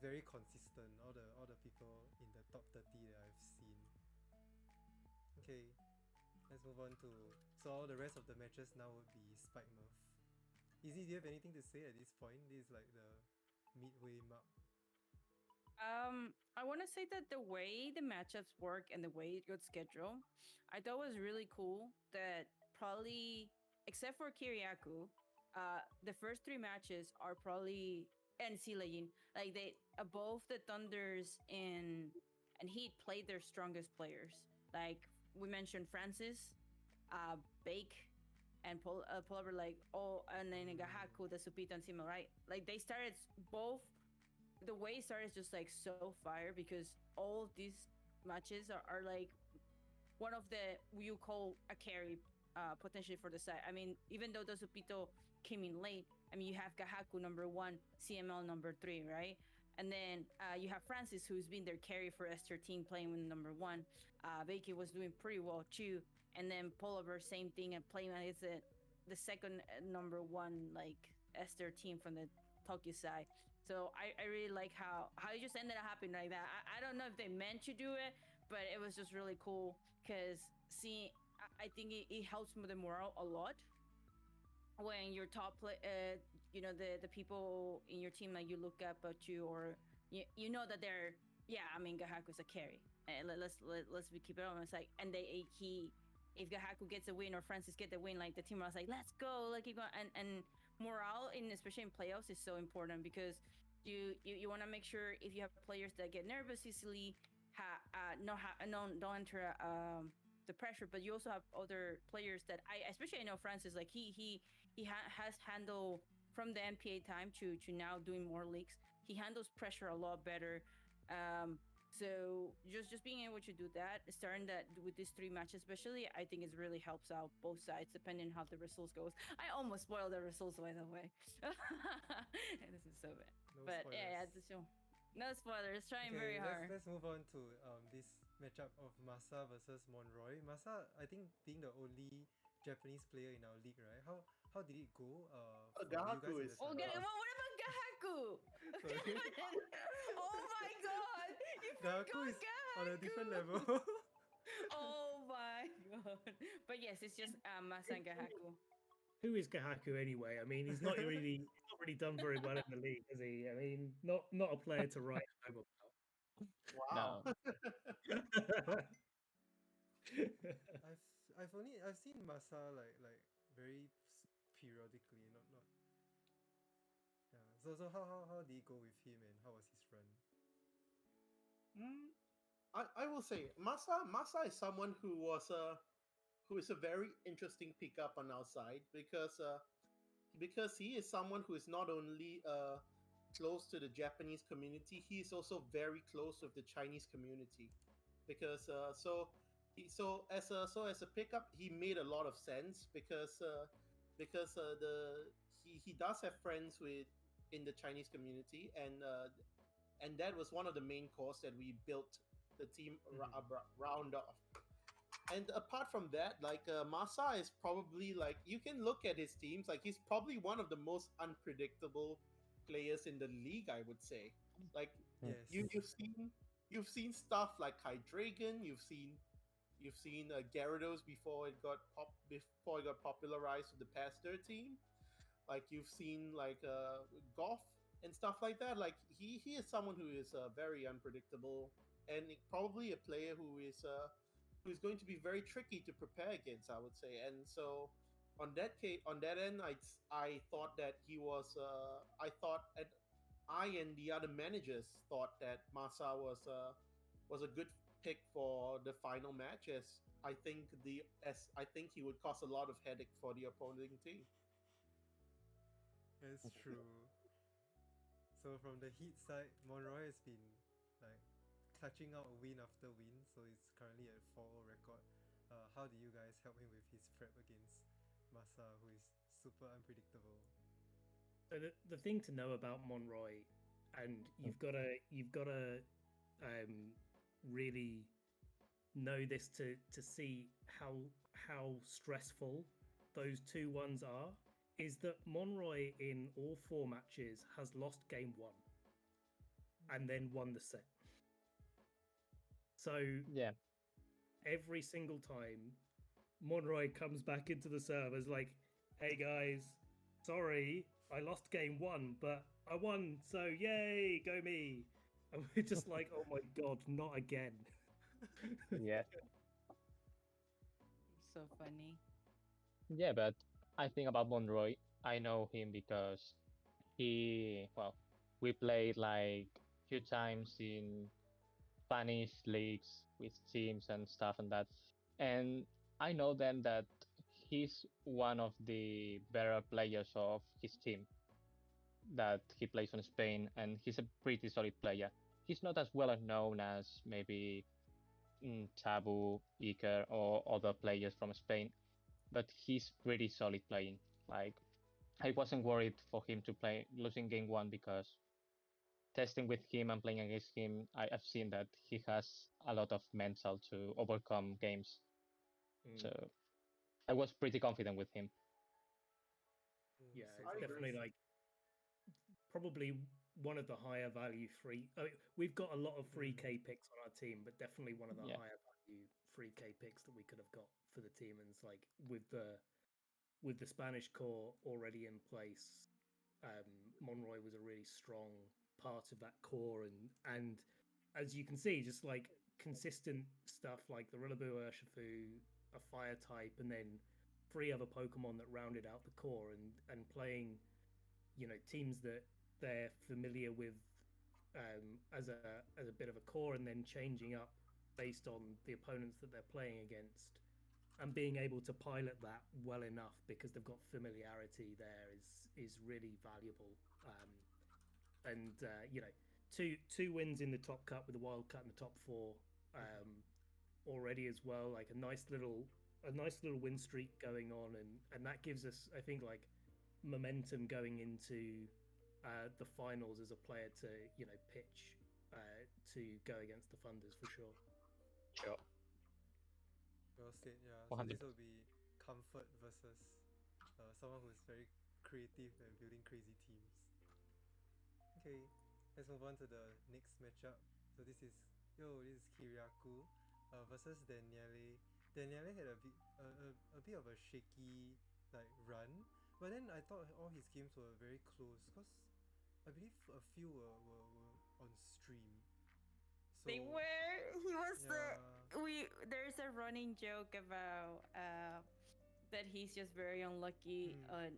very consistent. All the people in the top 30 that I've seen. Okay, let's move on to, so all the rest of the matches now would be Spike Murph. Izzy, do you have anything to say at this point? This is like the midway mark. I want to say that the way the matchups work and the way it got scheduled, I thought was really cool. That probably, except for Kiriaku, the first three matches are probably and Silajin, like they both the Thunders and Heat played their strongest players. Like we mentioned, Francis, Bake, and Pullover, like and then Gahaku, the Supito and Simo, right? Like they started both the way it started is just like so fire because all of these matches are like one of the you call a carry potentially for the side. I mean, even though the Supito came in late, I mean you have Gahaku number one, CML number three, right? And then you have Francis, who's been their carry for S13 playing with number one. Beiki was doing pretty well too. And then Pullover, same thing, and playing against the second number one, like S13 from the Tokyo side. So I really like how it just ended up happening like that. I don't know if they meant to do it, but it was just really cool because seeing, I think it helps with the morale a lot when your top play, you know, the people in your team like you look up at you, or you know that they're, yeah, I mean Gahaku's a carry. Let's keep it on. It's like, and he if Gahaku gets a win or Francis get the win, like the team was like, let's go, like keep going. And morale in, especially in playoffs, is so important because you want to make sure if you have players that get nervous easily, don't enter the pressure, but you also have other players that especially I know Francis, like has handled from the MPA time to now doing more leagues. He handles pressure a lot better. So just being able to do that, starting that with these three matches, especially, I think it really helps out both sides, depending on how the results goes. I almost spoiled the results, by the way. This is so bad. No But spoilers. yeah, no spoilers. Trying very Okay, hard. let's move on to this matchup of Masa versus Monroy. Masa, I think being the only Japanese player in our league, right? How did it go? For you Gahaku guys in the is- Oh, tournament? what about Gahaku? Sorry. Oh my god! You Gahaku forgot is on a different Gahaku! level. Oh my god! But yes, it's just Masa and Gahaku. Who is Gahaku anyway? I mean, he's not really done very well in the league, has he? I mean, not a player to write home Wow. No. about. I've seen Masa like very periodically, not yeah. So how did it go with him and how was his run? I will say Masa is someone who is a very interesting pickup on our side because he is someone who is not only close to the Japanese community, he is also very close with the Chinese community. Because as a pickup, he made a lot of sense because he does have friends with in the Chinese community, and that was one of the main cause that we built the team round off. And apart from that, like Masa is probably, like, you can look at his teams, like he's probably one of the most unpredictable players in the league, I would say. Like Yes. you've seen stuff like Hydreigon, you've seen Gyarados before it got popularized with the past 13. Like you've seen like Goff and stuff like that. Like he is someone who is very unpredictable and probably a player who's going to be very tricky to prepare against, I would say. And so on that end, I thought that he was I and the other managers thought that Masa was a good pick for the final match, as I think he would cause a lot of headache for the opposing team. That's true. So from the Heat side, Monroy has been like clutching out win after win, so he's currently at 4 record. How do you guys help him with his prep against Masa, who is super unpredictable? So the thing to know about Monroy, and you've got to really know this to see how stressful those 2-1s are, is that Monroy in all 4 matches has lost game 1. and then won the set. So Yeah, every single time Monroy comes back into the servers like, hey guys, sorry, I lost game one, but I won, so yay, go me. And we're just like, oh my god, not again. yeah, So funny. yeah. But I think about Monroy. I know him because well, we played like few times in Spanish leagues with teams and stuff and that. And I know then that he's one of the better players of his team that he plays on Spain, and he's a pretty solid player. He's not as well known as maybe Tabu, Iker, or other players from Spain, but he's pretty solid playing. Like I wasn't worried for him to play losing game one because testing with him and playing against him, I've seen that he has a lot of mental to overcome games. So I was pretty confident with him. Yeah, So it's I agree. definitely like probably one of the higher value free. I mean, we've got a lot of free K picks on our team, but definitely one of the Yeah, higher value free K picks that we could have got for the team. And it's like with the Spanish core already in place, Monroy was a really strong part of that core, and as you can see, just like consistent stuff like the Rillaboom Urshifu, a fire type, and then three other Pokemon that rounded out the core, and playing teams that they're familiar with as a bit of a core, and then changing up based on the opponents that they're playing against, and being able to pilot that well enough because they've got familiarity there is really valuable. And two wins in the top cut with the wild cut in the top four already as well. Like a nice little win streak going on, and that gives us, I think, like momentum going into the finals as a player to pitch to go against the funders for sure. sure. well said, yeah. So this 100%. will be comfort versus someone who's very creative and building crazy teams. Okay, let's move on to the next matchup. So this is Kiriaku versus Daniele. Daniele had a bit of a shaky like run, but then I thought all his games were very close because I believe a few were on stream. So They were. He was yeah, There's a running joke about that he's just very unlucky mm, on.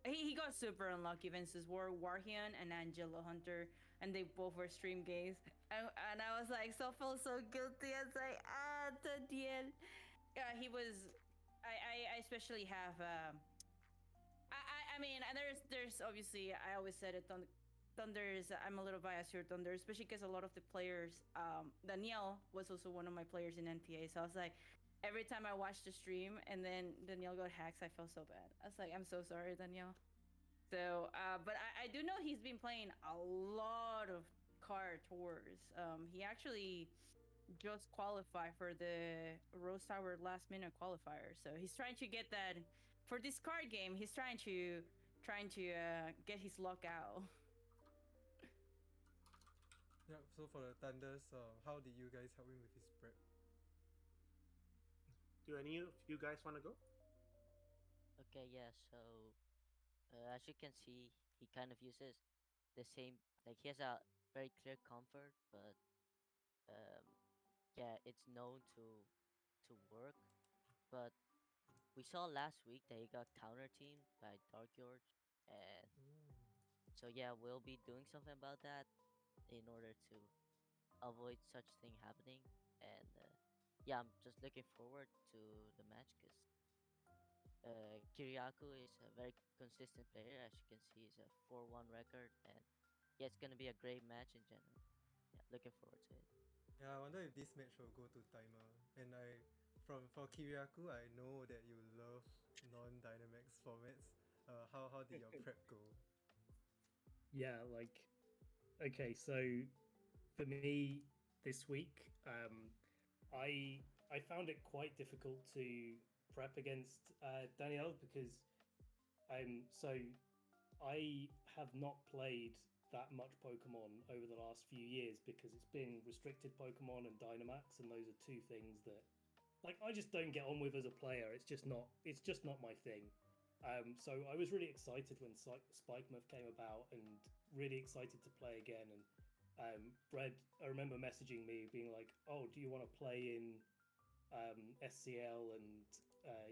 He got super unlucky versus Warhian and Angelo Hunter, and they both were stream gays. And I was like, so felt so guilty. I was like, Daniel. Yeah, he was. I especially have. I mean, and there's obviously, I always said it. Thunder's. I'm a little biased here, Thunder, especially because a lot of the players. Danielle was also one of my players in NPA, so I was like, every time I watched the stream and then Danielle got hacks, I felt so bad. I was like, I'm so sorry, Danielle. So, but I do know he's been playing a lot of car tours. He actually just qualified for the Rose Tower last minute qualifier. So he's trying to get that for this card game. He's trying to get his luck out. yeah. So for the Thunders, how did you guys help him with his prep? Do any of you guys want to go? Okay, yeah. So as you can see, he kind of uses the same. Like he has a very clear comfort, but um, yeah, it's known to work. But we saw last week that he got counter teamed by Dark George, and Oh. so yeah, we'll be doing something about that in order to avoid such thing happening. And yeah, I'm just looking forward to the match because Kiriaku is a very consistent player. As you can see, he's a 4-1 record, and yeah, it's gonna be a great match in general. Yeah, looking forward to it. Yeah, I wonder if this match will go to timer. And for Kiriaku, I know that you love non-Dynamax formats. How did your prep go? Yeah, like okay, so for me this week, I found it quite difficult to prep against Danielle because so I have not played that much Pokemon over the last few years because it's been restricted Pokemon and Dynamax, and those are two things that like I just don't get on with as a player. It's just not my thing. So I was really excited when Spikemuth came about, and really excited to play again. And Brad, I remember messaging me being like, "Oh, do you want to play in SCL and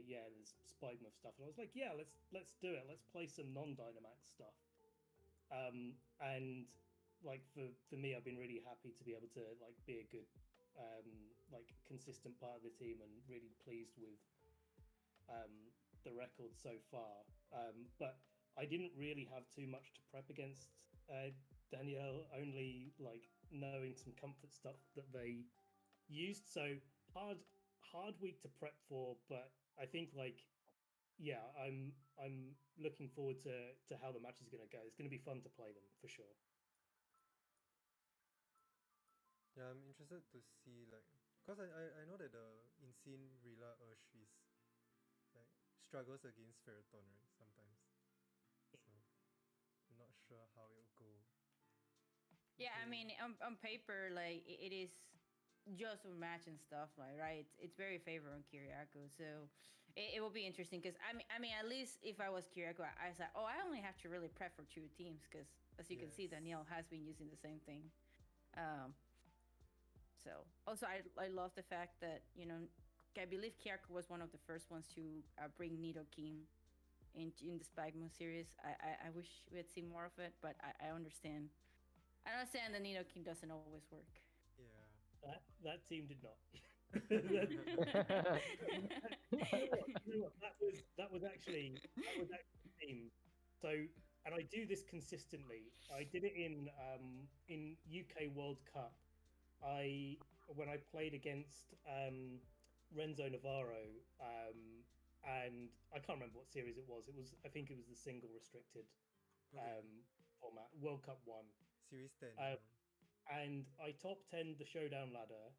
yeah, there's Spikemuth stuff?" And I was like, "Yeah, let's do it. Let's play some non-Dynamax stuff." And like for me, I've been really happy to be able to like be a good like consistent part of the team, and really pleased with the record so far. But I didn't really have too much to prep against Danielle, only like knowing some comfort stuff that they used. So hard week to prep for, but I think like yeah, I'm looking forward to how the match is going to go. It's going to be fun to play them for sure. Yeah, I'm interested to see like, cause I know that the Insane Rila Ursh is like struggles against Ferroton, right? Sometimes, so I'm not sure how it'll go. Yeah, I Okay. mean, on paper, like it is just a match and stuff, like right. It's very favor on Kiriako, so it will be interesting because I mean, at least if I was Kiriako, I was like, oh, I only have to really prep for two teams because as you can see, Yes. Danielle has been using the same thing. Um, so also, I love the fact that I believe Kiriako was one of the first ones to bring Nidoking in the Spagmo series. I wish we had seen more of it, but I understand. I understand the Nidoking doesn't always work. Yeah. That team did not. That- you know what, that was actually the team. So, and I do this consistently. I did it in UK World Cup. When I played against Renzo Navarro, and I can't remember what series it was. I think it was the single restricted Okay. format, World Cup one. Series 10. Uh, and I top 10 the showdown ladder,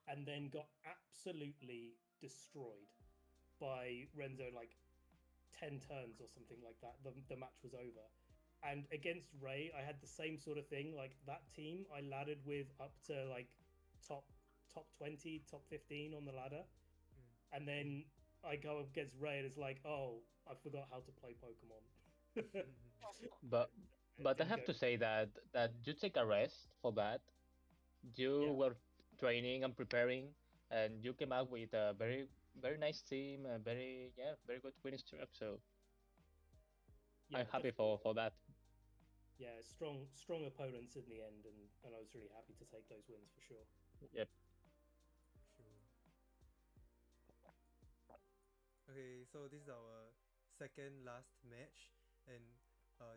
and then got absolutely destroyed by Renzo, like 10 turns or something like that. The match was over. And against Ray, I had the same sort of thing. Like that team, I laddered with up to like top 20, top 15 on the ladder. And then I go up against Ray, and it's like, oh, I forgot how to play Pokemon. But It I didn't have go. to say that you take a rest for that. You Yeah, were training and preparing, and you came out with a very nice team, a very good winning streak. So I'm yeah, happy definitely. for that. Yeah, strong opponents in the end, and I was really happy to take those wins for sure. Yep. Sure. Okay, so this is our second last match, and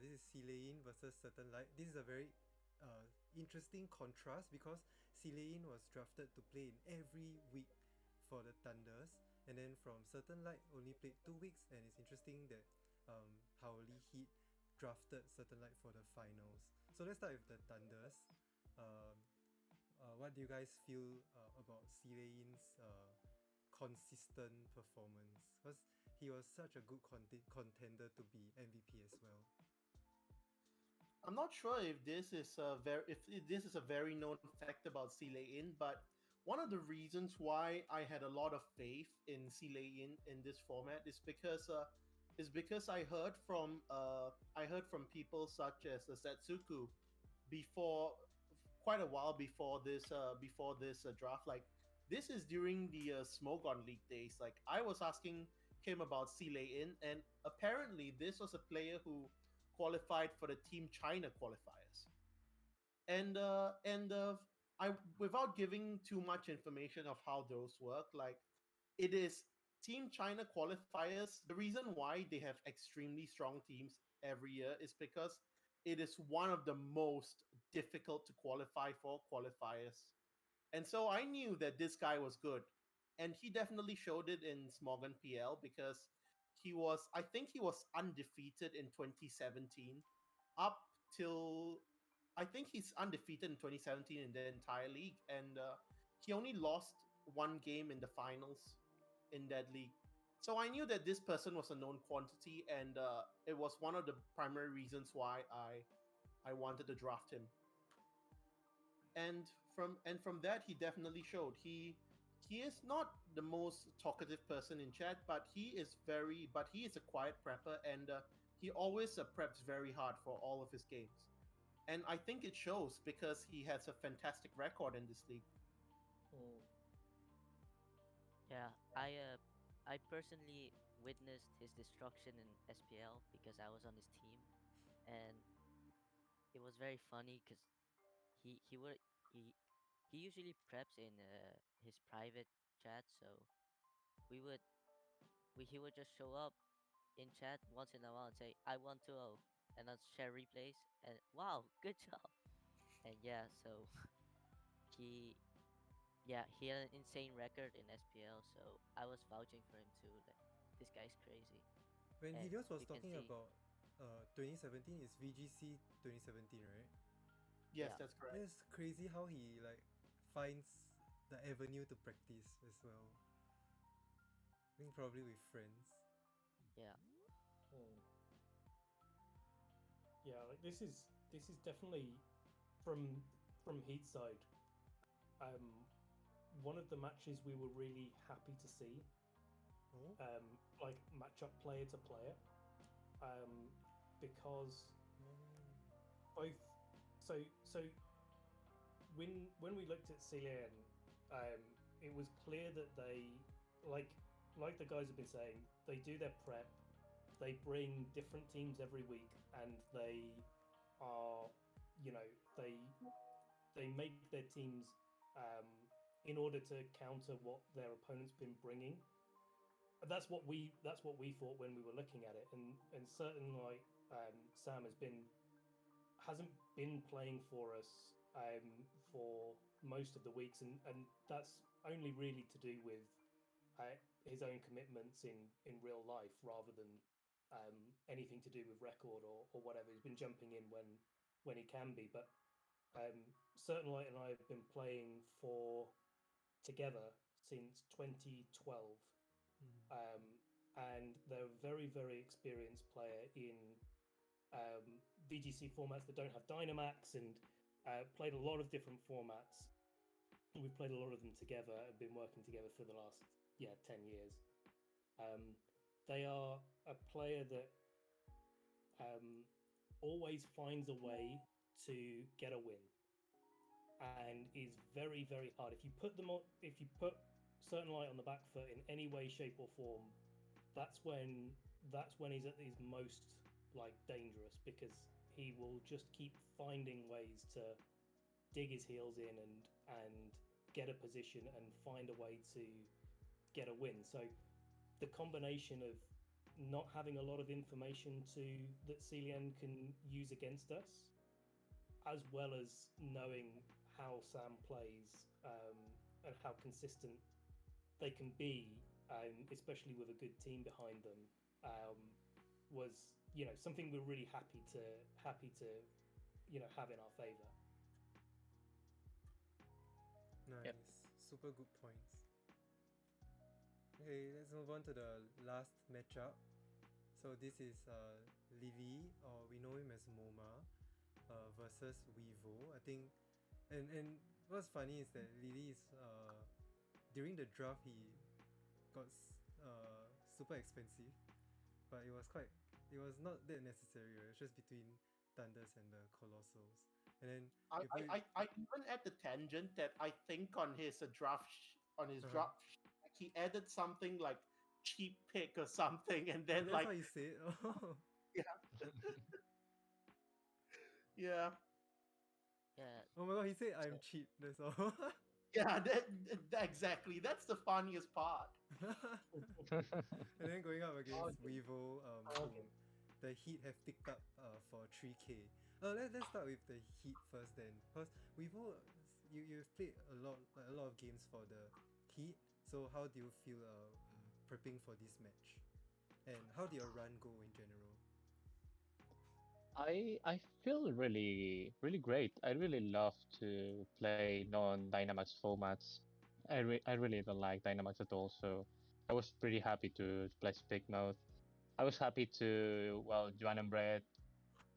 this is Silein versus Certain Light. This is a very interesting contrast because Silein was drafted to play in every week for the Thunders, and then from Certain Light only played 2 weeks. And it's interesting that Howley Heat drafted Certain Light for the finals. So let's start with the Thunders. Um, what do you guys feel about Silein's consistent performance? Because he was such a good contender to be MVP as well. I'm not sure if this is a very known fact about Silein, but one of the reasons why I had a lot of faith in Silein in this format is because I heard from people such as Setsuku before, quite a while before this draft. Like, this is during the Smogon League days. Like, I was asking him about Silein, and apparently this was a player who qualified for the Team China qualifiers. And I, without giving too much information of how those work, like, it is Team China qualifiers. The reason why they have extremely strong teams every year is because it is one of the most difficult to qualify for qualifiers. And so I knew that this guy was good. And he definitely showed it in Smogon PL because I think he was undefeated in 2017 up till, I think he's undefeated in 2017 in the entire league. And he only lost one game in the finals in that league. So I knew that this person was a known quantity, and it was one of the primary reasons why I wanted to draft him. And from that, he definitely showed. He is not the most talkative person in chat, but he is a quiet prepper, and he always preps very hard for all of his games. And I think it shows because he has a fantastic record in this league. Mm. Yeah, I personally witnessed his destruction in SPL because I was on his team, and it was very funny because he would he he usually preps in his private chat, so we would he would just show up in chat once in a while and say I want to and then share replays and wow, good job. And yeah, so he he had an insane record in SPL, so I was vouching for him too. Like this guy's crazy, When and Helios was you can talking see, about 2017, is VGC 2017, right? Yes, yeah, that's correct. It's crazy how he like finds the avenue to practice as well. I think probably with friends. yeah, Mm. Yeah, like this is definitely from Heat side. Um, one of the matches we were really happy to see. Oh, Like matchup player to player. Um, because oh. both so when we looked at CN, it was clear that they like like the guys have been saying, they do their prep, they bring different teams every week, and they are, you know, they make their teams um, in order to counter what their opponent's been bringing. That's what we thought when we were looking at it, and certain like Sam hasn't been playing for us for most of the weeks, and that's only really to do with his own commitments in real life rather than anything to do with record or whatever. He's been jumping in when he can be, but Certain Light and I have been playing for together since 2012, Mm. um, and they're a very very experienced player in VGC formats that don't have Dynamax, and played a lot of different formats. We've played a lot of them together and been working together for the last 10 years. Um, they are a player that um, always finds a way to get a win, and is very very hard. If you put Certain Light on the back foot in any way, shape, or form, that's when he's at his most like dangerous, because he will just keep finding ways to dig his heels in and get a position and find a way to get a win. So the combination of not having a lot of information to that Celian can use against us, as well as knowing how Sam plays, and how consistent they can be, especially with a good team behind them, was something we're really happy to have in our favor. Yep. Nice. Super good points. Okay, let's move on to the last matchup. So this is Livy, or we know him as MoMA, versus Weevo. I think, and what's funny is that Lily is during the draft he got super expensive, but it was not that necessary. Right? It's just between Thunders and the Colossals, and then I, you I, put. I, I even at the tangent that I think on his on his Uh-huh. he added something like cheap pick or something, and Oh, then that's like what you said. Oh, yeah, yeah, yeah. oh my god, he said I'm So cheap. That's all. yeah. Exactly. That's the funniest part. And then going up against Bargain. Weevil, whom Bargain. the Heat have picked up for 3K. Let's start with the Heat first then, because Weevil, you've played a lot of games for the Heat. So how do you feel prepping for this match, and how did your run go in general? I feel really great. I really love to play non-Dynamax formats. I really don't like Dynamax at all, so I was pretty happy to play Speak Mode. I was happy to, well, Juan and Brett.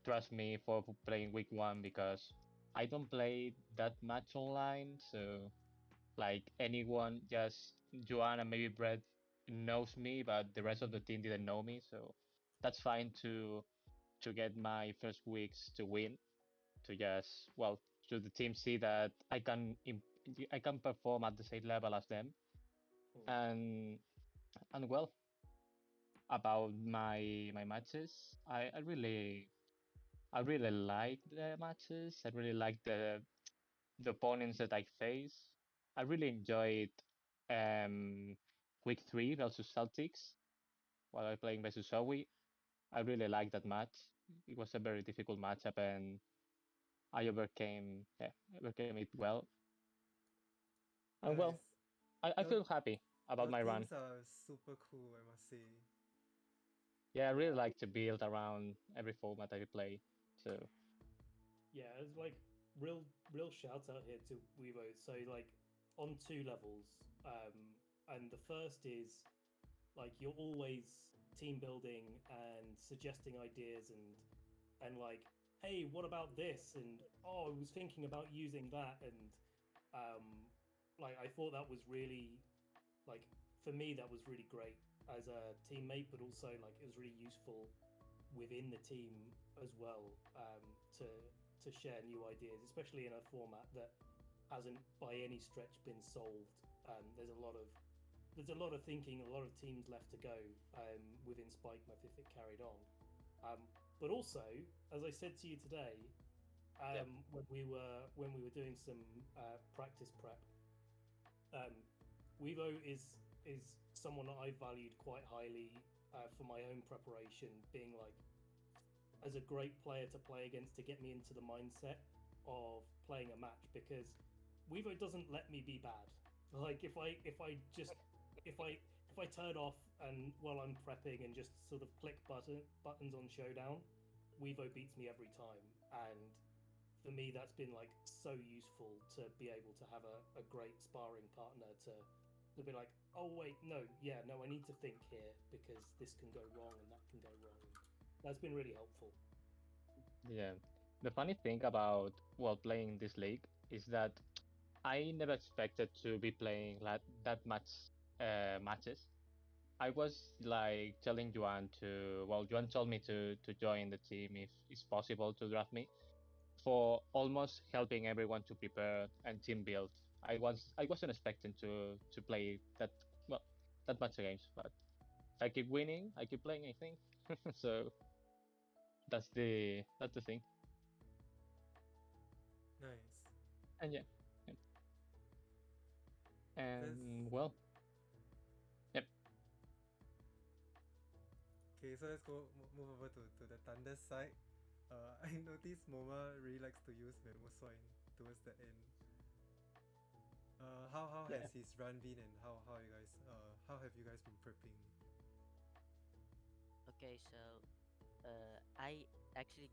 trust me for playing week one because I don't play that much online. So like anyone, just Joanna, maybe Brett knows me, but the rest of the team didn't know me. So that's fine to get my first weeks to win. To just well, to the team see that I can perform at the same level as them. Hmm. And well, about my matches, I really like the matches. I really like the opponents that I face. I really enjoyed um, week three versus Celtics while I playing versus Zoe. I really liked that match. It was a very difficult matchup, and I overcame it well. And well, Nice. I Your feel happy about your my run. teams are super cool, I must say. Yeah, I really Yeah, like to build around every format I play. So yeah, it's like real shout out here to Wevo. So like on two levels, and the first is like you're always team building and suggesting ideas and like, hey, what about this? And oh, I was thinking about using that, and um, like I thought that was really like for me that was really great as a teammate, but also like it was really useful within the team as well, to share new ideas, especially in a format that hasn't by any stretch been solved. There's a lot of thinking, a lot of teams left to go within Spike Math if it carried on. Um, but also, as I said to you today, yeah, when we were doing some practice prep, um, Wevo is someone that I valued quite highly for my own preparation, being like as a great player to play against to get me into the mindset of playing a match because Wevo doesn't let me be bad. Like if I turn off and while I'm prepping and just sort of click buttons on Showdown, Wevo beats me every time. And for me that's been like so useful to be able to have a great sparring partner to be like, oh wait, no, yeah, no, I need to think here because this can go wrong and that can go wrong. That's been really helpful. yeah. The funny thing about well playing this league is that I never expected to be playing like that much matches. I was like telling Juan to well, Juan told me to join the team if it's possible to draft me for almost helping everyone to prepare and team build. I wasn't expecting to play that well that much games, but if I keep winning, I keep playing. I think so. That's the thing. Nice. And yeah, yeah. That's And well, yep, okay. So let's go move over to the Thunder side. I noticed Moma really likes to use Swine towards the end. How yeah. has his run been, and how you guys how have you guys been prepping? Okay, so I actually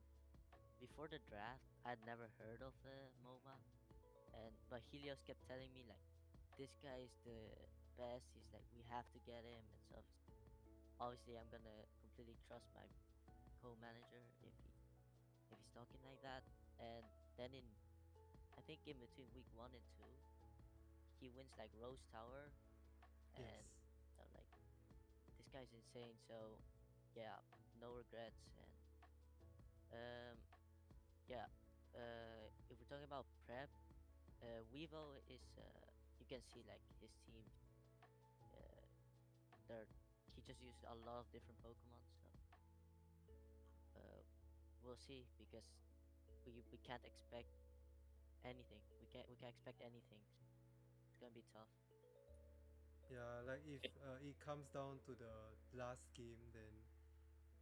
before the draft I'd never heard of MoMA, and but Helios kept telling me like this guy is the best. He's like we have to get him and stuff. Obviously, I'm gonna completely trust my co-manager if he's talking like that. And then I think in between week 1 and 2, he wins like Rose Tower, and Yes. I'm like this guy's insane. So yeah, no regrets. And um yeah, if we're talking about prep, Wevo is you can see like his team. Uh, there, he just uses a lot of different Pokemon. So uh, we'll see because we can't expect anything. We can't expect anything. It's gonna be tough. Yeah, like if it comes down to the last game, then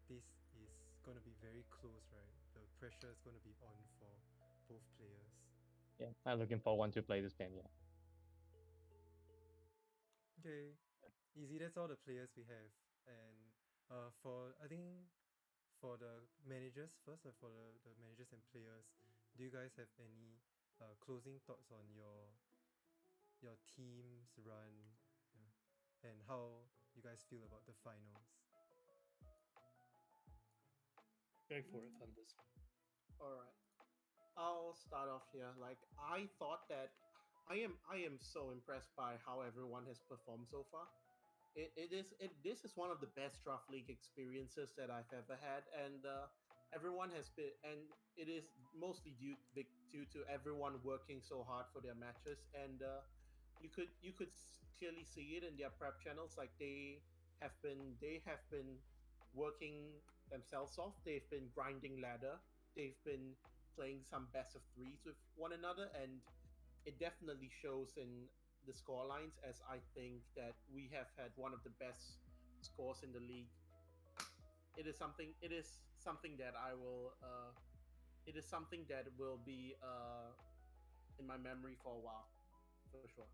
this is gonna be very close, right? The pressure is gonna be on for both players. Yeah, I'm looking forward to play this game. Yeah. Okay, easy. That's all the players we have, and for I think for the managers first, for the managers and players, do you guys have any closing thoughts on your team's run, yeah, and how you guys feel about the finals? Go for it, Thunders. All right. I'll start off here. Like I thought that I am so impressed by how everyone has performed so far. This is one of the best draft league experiences that I've ever had, and everyone has been, and it is mostly due to everyone working so hard for their matches, and you could clearly see it in their prep channels. Like they have been working themselves off. They've been grinding ladder. They've been playing some best of threes with one another, and it definitely shows in the score lines, as I think that we have had one of the best scores in the league. It is something that I will it is something that will be in my memory for a while, for sure.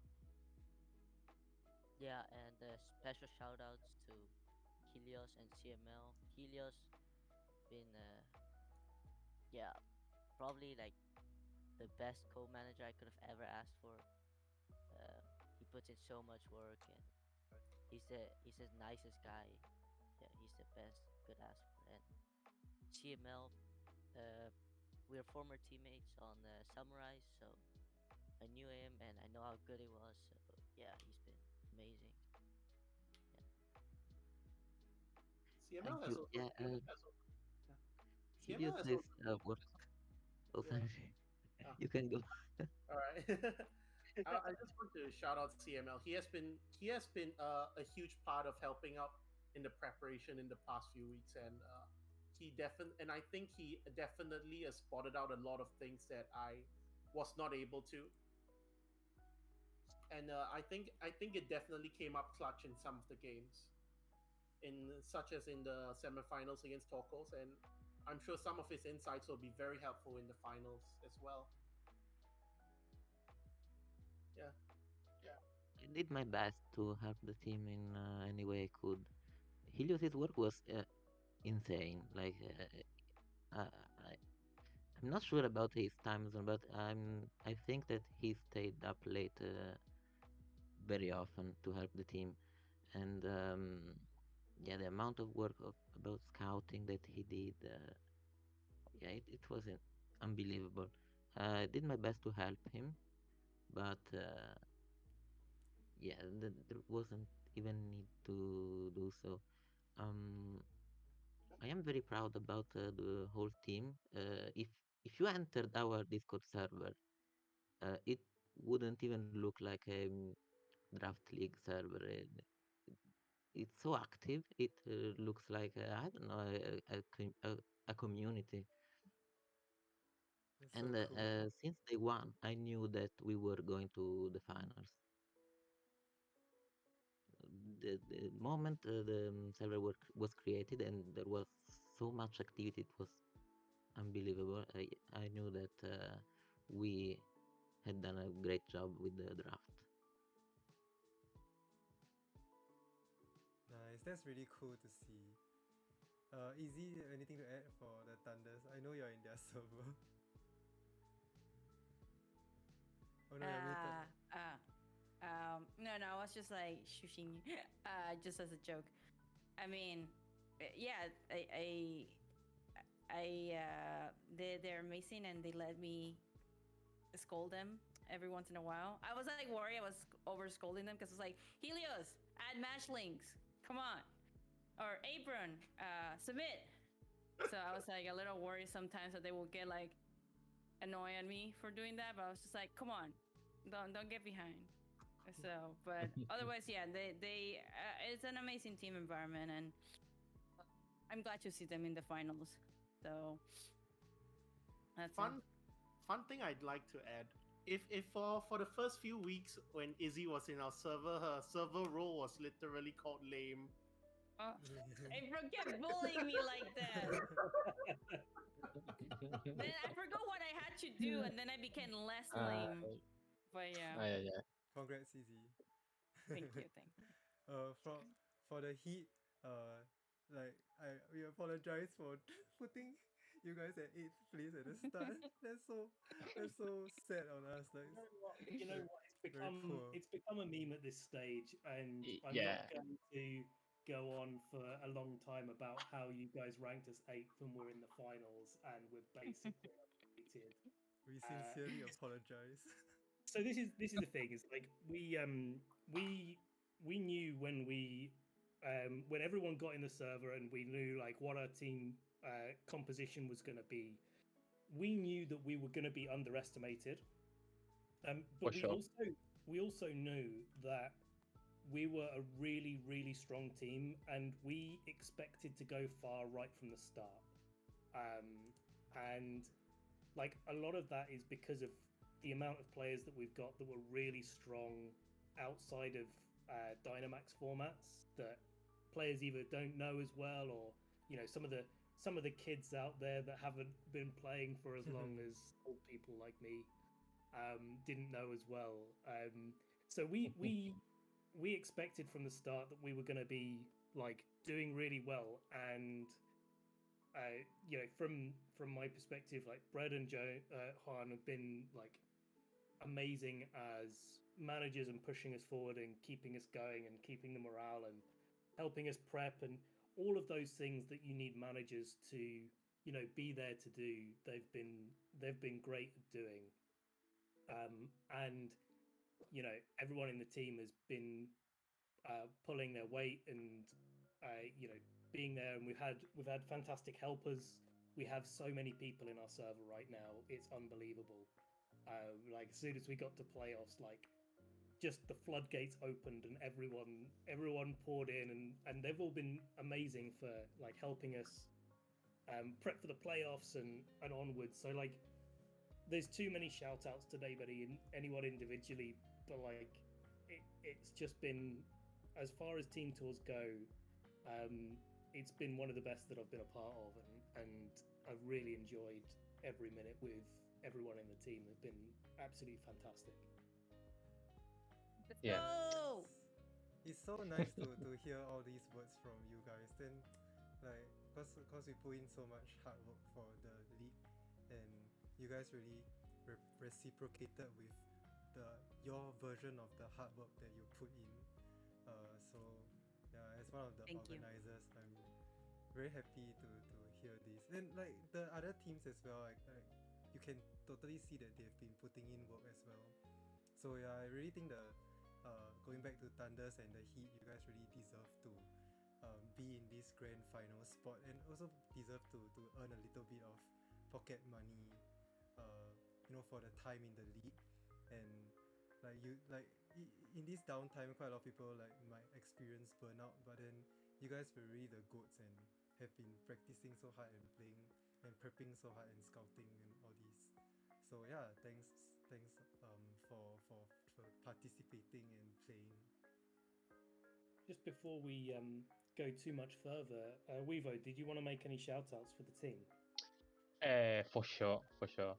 Yeah, and special shout outs to Helios and CML. Helios been yeah, probably like the best co-manager I could have ever asked for. Uh, he puts in so much work, and he's the nicest guy. Yeah, he's the best could ask for. And CML, uh, we're former teammates on Samurai, so I knew him and I know how good he was. So yeah, he's been amazing. Yeah. CML Thank has you. also Yeah, has al- yeah. CML Helios has is also work. Oh, yeah. sorry. Ah, You can go. all right. I just want to shout out CML. He has been a huge part of helping out in the preparation in the past few weeks, and I think he definitely has spotted out a lot of things that I was not able to, and I think it definitely came up clutch in some of the games, in such as in the semifinals against Tokos, and I'm sure some of his insights will be very helpful in the finals as well. Yeah. I did my best to help the team in any way I could. Helios's work was insane. Uh, I, I'm not sure about his time zone, but I think that he stayed up late very often to help the team, and yeah, the amount of work about scouting that he did, yeah, it was unbelievable. I did my best to help him, but yeah, there wasn't even need to do so. Um, I am very proud about the whole team. If you entered our Discord server, it wouldn't even look like a draft league server. It's so active. It looks like I don't know a community. That's And so cool. since day one, I knew that we were going to the finals. The moment the server was created and there was so much activity, it was unbelievable. I knew that we had done a great job with the draft. Nice. That's really cool to see. Easy, anything to add for the Thunders? I know you're in their server. Oh no, you're muted. Uh, uh, no, no, I was just like shushing you, just as a joke. I mean, yeah, they're amazing, and they let me scold them every once in a while. I was like worried I was over scolding them because it's like Helios, add match links, come on, or Apron, submit. So I was like a little worried sometimes that they will get like annoyed at me for doing that, but I was just like, come on, don't get behind. So, but otherwise, yeah, they it's an amazing team environment, and I'm glad to see them in the finals. So that's it. Fun thing I'd like to add. If for the first few weeks when Izzy was in our server, her server role was literally called lame. Oh, April kept bullying me like that. Then I forgot what I had to do, and then I became less uh, lame. But yeah, yeah, yeah. Congrats, Easy. thank you, thank you. For the Heat, like we apologize for putting you guys at eighth place at the start. That's so sad on us. Like You know what? You know very, what? very poor. It's become a meme at this stage, and I'm not Yeah. going to go on for a long time about how you guys ranked us eighth when we're in the finals and we're basically undefeated. We sincerely apologize. So this is the thing is like we knew when everyone got in the server and we knew like what our team composition was going to be. We knew that we were going to be underestimated, For but sure. we also knew that we were a really strong team, and we expected to go far right from the start. And like a lot of that is because of the amount of players that we've got that were really strong outside of Dynamax formats that players either don't know as well, or some of the kids out there that haven't been playing for as long as old people like me didn't know as well. So we expected from the start that we were going to be like doing really well, and from my perspective, like Brad and Han have been like amazing as managers and pushing us forward and keeping us going and keeping the morale and helping us prep and all of those things that you need managers to be there to do. They've been great at doing, and everyone in the team has been pulling their weight and being there, and we've had fantastic helpers. We have so many people in our server right now, it's unbelievable. Like as soon as we got to playoffs, like just the floodgates opened and everyone poured in, and they've all been amazing for like helping us prep for the playoffs and onwards. So like there's too many shout outs to anyone individually, but like it's just been, as far as team tours go, it's been one of the best that I've been a part of, and I've really enjoyed every minute with everyone in the team. They've been absolutely fantastic. Let's Yeah. go. It's so nice to hear all these words from you guys. Then, like, cause we put in so much hard work for the league, and you guys really reciprocated with your version of the hard work that you put in. So yeah, as one of the Thank you. organizers, I'm very happy to hear this. And like the other teams as well, like you can totally see that they've been putting in work as well. So yeah, I really think going back to Thunders and the Heat, you guys really deserve to be in this grand final spot, and also deserve to earn a little bit of pocket money, for the time in the league. And like in this downtime, quite a lot of people like might experience burnout, but then you guys were really the goats and have been practicing so hard and playing and prepping so hard and scouting and all these. So yeah, thanks for participating and playing. Just before we go too much further, Wevo, did you want to make any shout outs for the team? For sure, for sure.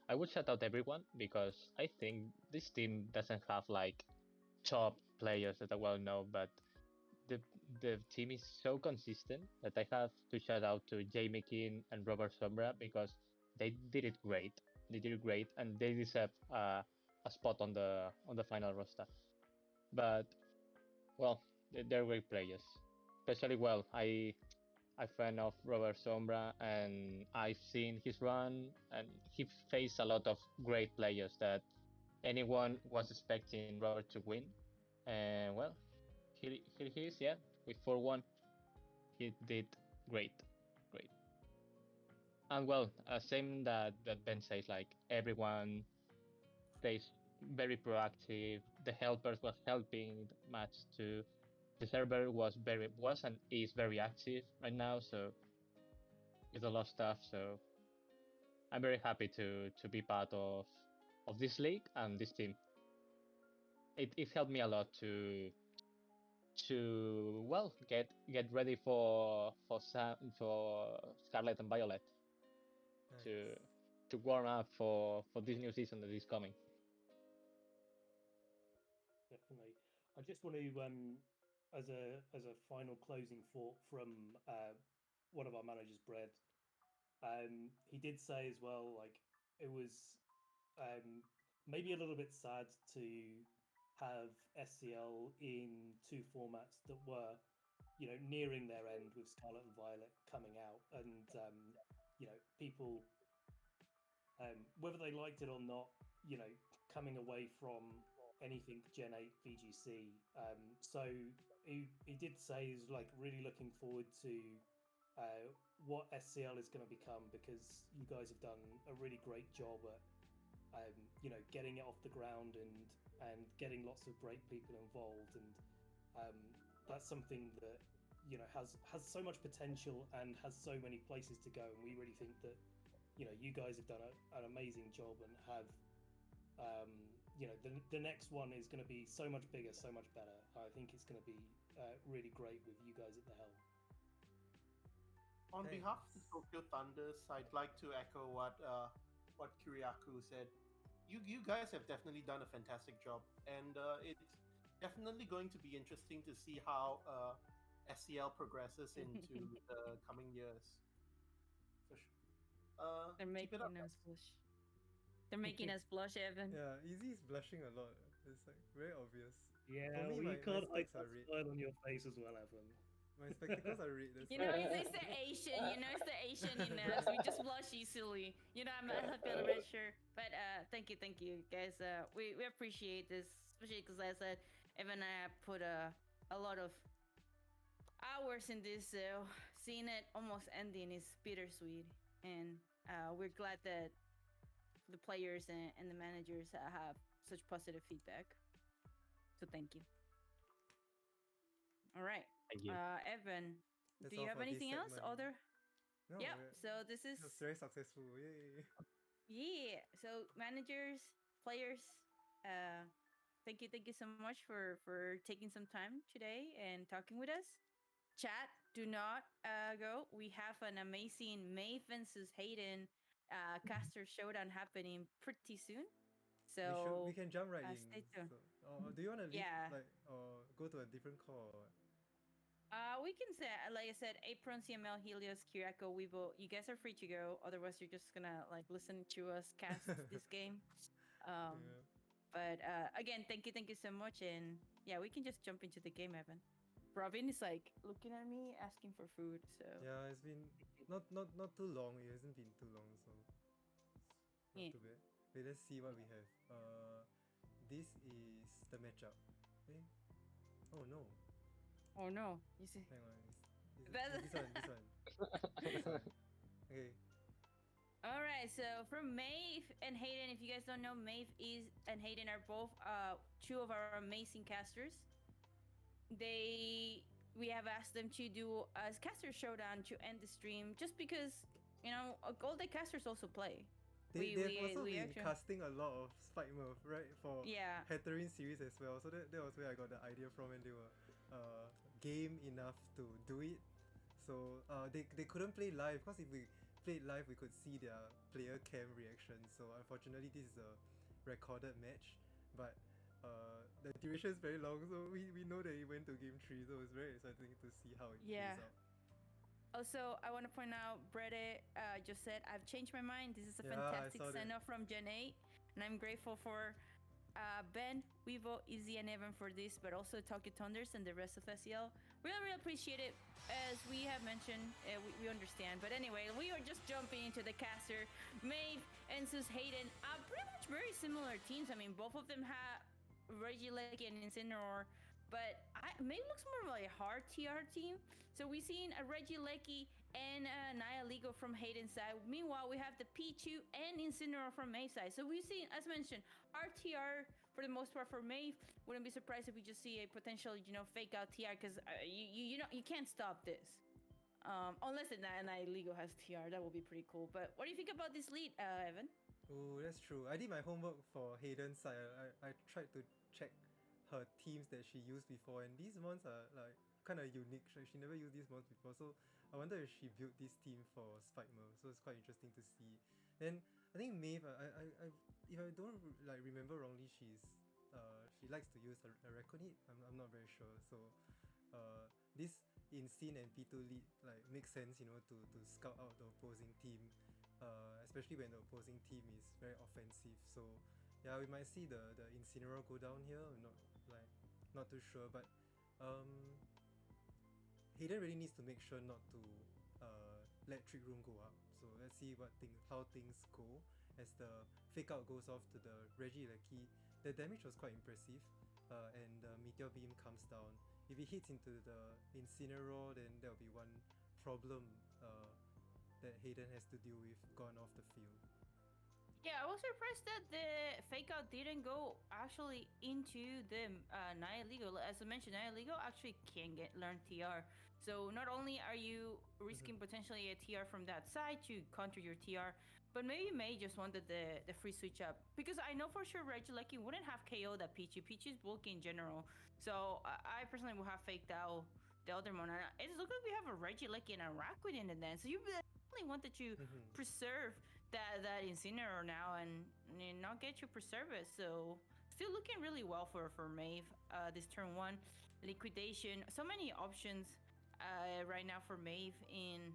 I would shout out everyone because I think this team doesn't have like top players that I well know, but the the team is so consistent that I have to shout out to Jamie King and Robert Sombra because they did it great. They did it great, and they deserve a spot on the final roster. But well, they're great players. Especially well, I'm fan of Robert Sombra, and I've seen his run, and he faced a lot of great players that anyone was expecting Robert to win. And well, here he is, yeah, with 4-1. He did great, great. And well, same that Ben says, like everyone stays very proactive. The helpers was helping much too. The server was and is very active right now, so with a lot of stuff. So I'm very happy to be part of this league and this team. It helped me a lot to well get ready for Scarlet and Violet to Nice. to warm up for this new season that is coming. Definitely. I just want to, as a final closing thought from one of our managers, Brad. He did say as well, like it was maybe a little bit sad to have SCL in two formats that were nearing their end with Scarlet and Violet coming out, and people, whether they liked it or not, coming away from anything Gen 8 VGC. So he did say he's like really looking forward to what SCL is going to become, because you guys have done a really great job at getting it off the ground and getting lots of great people involved, and that's something that has so much potential and has so many places to go, and we really think that you guys have done an amazing job and have the next one is going to be so much bigger, so much better. I think it's going to be really great with you guys at the helm. On behalf of the Thanks. Tokyo Thunders, I'd like to echo what Kiriaku said. You guys have definitely done a fantastic job, and it's definitely going to be interesting to see how SCL progresses into the coming years. For sure. They're Keep it up, making us guys. blush. They're making us blush, Evan. Yeah, Easy is blushing a lot. It's like very obvious. Yeah, For me, well, you my can't hide specs are that red. smile on your face as well, Evan. My spectacles are red. That's You know, why. it's the Asian. It's the Asian in us. We just blush easily. I'm a bit of a sure. But thank you, guys. We appreciate this, especially because I said Evan and I put a lot of hours in this. So seeing it almost ending is bittersweet, and we're glad that the players and the managers have such positive feedback. So thank you. All right, Thank you. Evan, That's do you all have for this anything else? segment. Other? No, Yep. So this is it was very successful. Yay! yeah. So managers, players, uh, thank you so much for taking some time today and talking with us. Chat, do not go. We have an amazing May versus Hayden caster showdown happening pretty soon. We So can jump right in. stay tuned. So, or do you want to leave Yeah. or go to a different call? Or what? We can say, like I said, Apron, CML, Helios, Kirako, Weibo. You guys are free to go. Otherwise, you're just gonna like listen to us cast this game. Um, Yeah. but again, thank you so much, and yeah, we can just jump into the game, Evan. Robin is like looking at me, asking for food. So Yeah, it's been not too long. It hasn't been too long, so it's not yeah. too bad. Wait, let's see what we have. This is the matchup. Eh? Oh no! Oh no, you see. Hang on. That's- This one. This one. Okay. All right, so from Maeve and Hayden, if you guys don't know, Maeve is and Hayden are both two of our amazing casters. We have asked them to do a caster showdown to end the stream, just because all the casters also play. They've also been actually, casting a lot of Spike Murph, right? For yeah. Hatterin series as well. So that was where I got the idea from, and they were game enough to do it. So they couldn't play live, because if we played live, we could see their player cam reaction. So unfortunately, this is a recorded match, but the duration is very long, so we know that he went to game 3, so it's very exciting to see how it Yeah. plays out. Also, I want to point out, Brede just said, I've changed my mind. This is a Yeah, I fantastic saw that. send off from Gen 8. And I'm grateful for Ben, Weevo, Izzy, and Evan for this, but also Tokyo Thunders and the rest of SEL. Really appreciate it. As we have mentioned, we understand. But anyway, we are just jumping into the caster. Maeve and Sus Hayden, pretty much very similar teams. I mean, both of them have Regieleki and Incineroar. But Maeve looks more like a hard TR team. So we've seen a Regieleki and Naya Ligo from Hayden's side. Meanwhile, we have the P2 and Incineroar from Maeve's side. So we've seen, as mentioned, RTR for the most part for Maeve. Wouldn't be surprised if we just see a potential, fake out TR, because you can't stop this. Unless the Naya Ligo has TR, that would be pretty cool. But what do you think about this lead, Evan? Oh, that's true. I did my homework for Hayden's side. I tried to check her teams that she used before, and these ones are like kind of unique. She never used these ones before, so I wonder if she built this team for Spikemer. So it's quite interesting to see. And I think Maeve, I if I don't remember wrongly, she likes to use a Reckonit. I'm not very sure. So this Insane and P2 lead makes sense, to scout out the opposing team, especially when the opposing team is very offensive. So yeah, we might see the Incineroar go down here. I'm not too sure, but Hayden really needs to make sure not to let Trick Room go up. So let's see how things go as the fake out goes off to the Regieleki. The damage was quite impressive, and the Meteor Beam comes down. If it hits into the Incineroar, then there'll be one problem that Hayden has to deal with gone off the field. Yeah, I was surprised that the fake out didn't go actually into the Nihilego. As I mentioned, Nihilego actually can learn TR. So not only are you risking potentially a TR from that side to counter your TR, but maybe May just wanted the free switch up. Because I know for sure Regieleki wouldn't have KO that Pichu. Pichu's bulky in general. So I personally would have faked out the other one. It looks like we have a Regieleki and a Rakuen in the den. So you really wanted to preserve that Incineroar now and not get you preserve it. So still looking really well for Maeve this turn one. Liquidation. So many options right now for Maeve in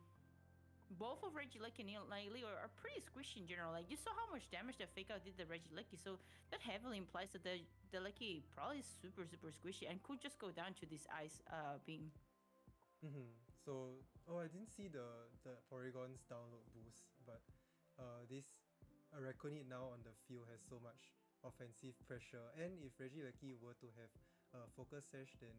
both of Regieleki and Nihilego are pretty squishy in general. Like you saw how much damage that fake out did the Regieleki, so that heavily implies that the Lecky probably is super squishy and could just go down to this ice beam. So, I didn't see the Porygon's download boost, but this Araconid now on the field has so much offensive pressure, and if Regieleki were to have a focus sash, then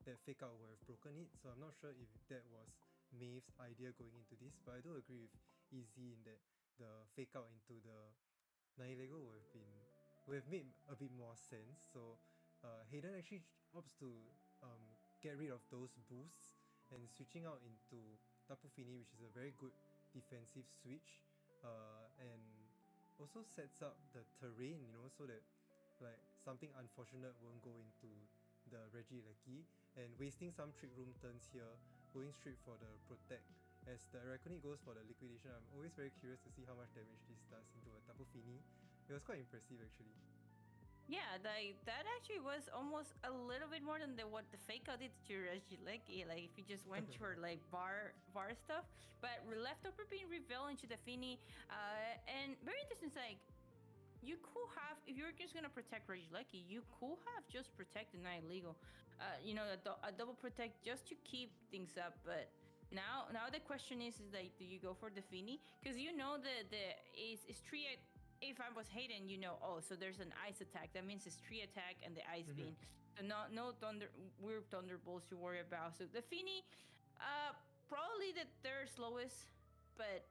that fake out would have broken it. So I'm not sure if that was Maeve's idea going into this, but I do agree with Easy in that the fake out into the Nihilego would have made a bit more sense. So Hayden actually opts to get rid of those boosts and switching out into Tapu Fini, which is a very good defensive switch, and also sets up the terrain, so that like something unfortunate won't go into the Regieleki, and wasting some Trick Room turns here, going straight for the Protect. As the Araconid goes for the Liquidation, I'm always very curious to see how much damage this does into a Tapu Fini. It was quite impressive actually. Yeah, that actually was almost a little bit more than what the fake out did to Regieleki. Like if you just went for like bar stuff, but leftover being revealed into the Fini, and very interesting. Like you could have, if you're just gonna protect Regieleki, you could have just protected Nihilego, a double protect just to keep things up. But now the question is like, do you go for the Fini? Because the is three. If I was Hayden, so there's an ice attack. That means it's tree attack and the ice beam. So no weird thunderbolts to worry about. So the Fini, probably the third slowest, but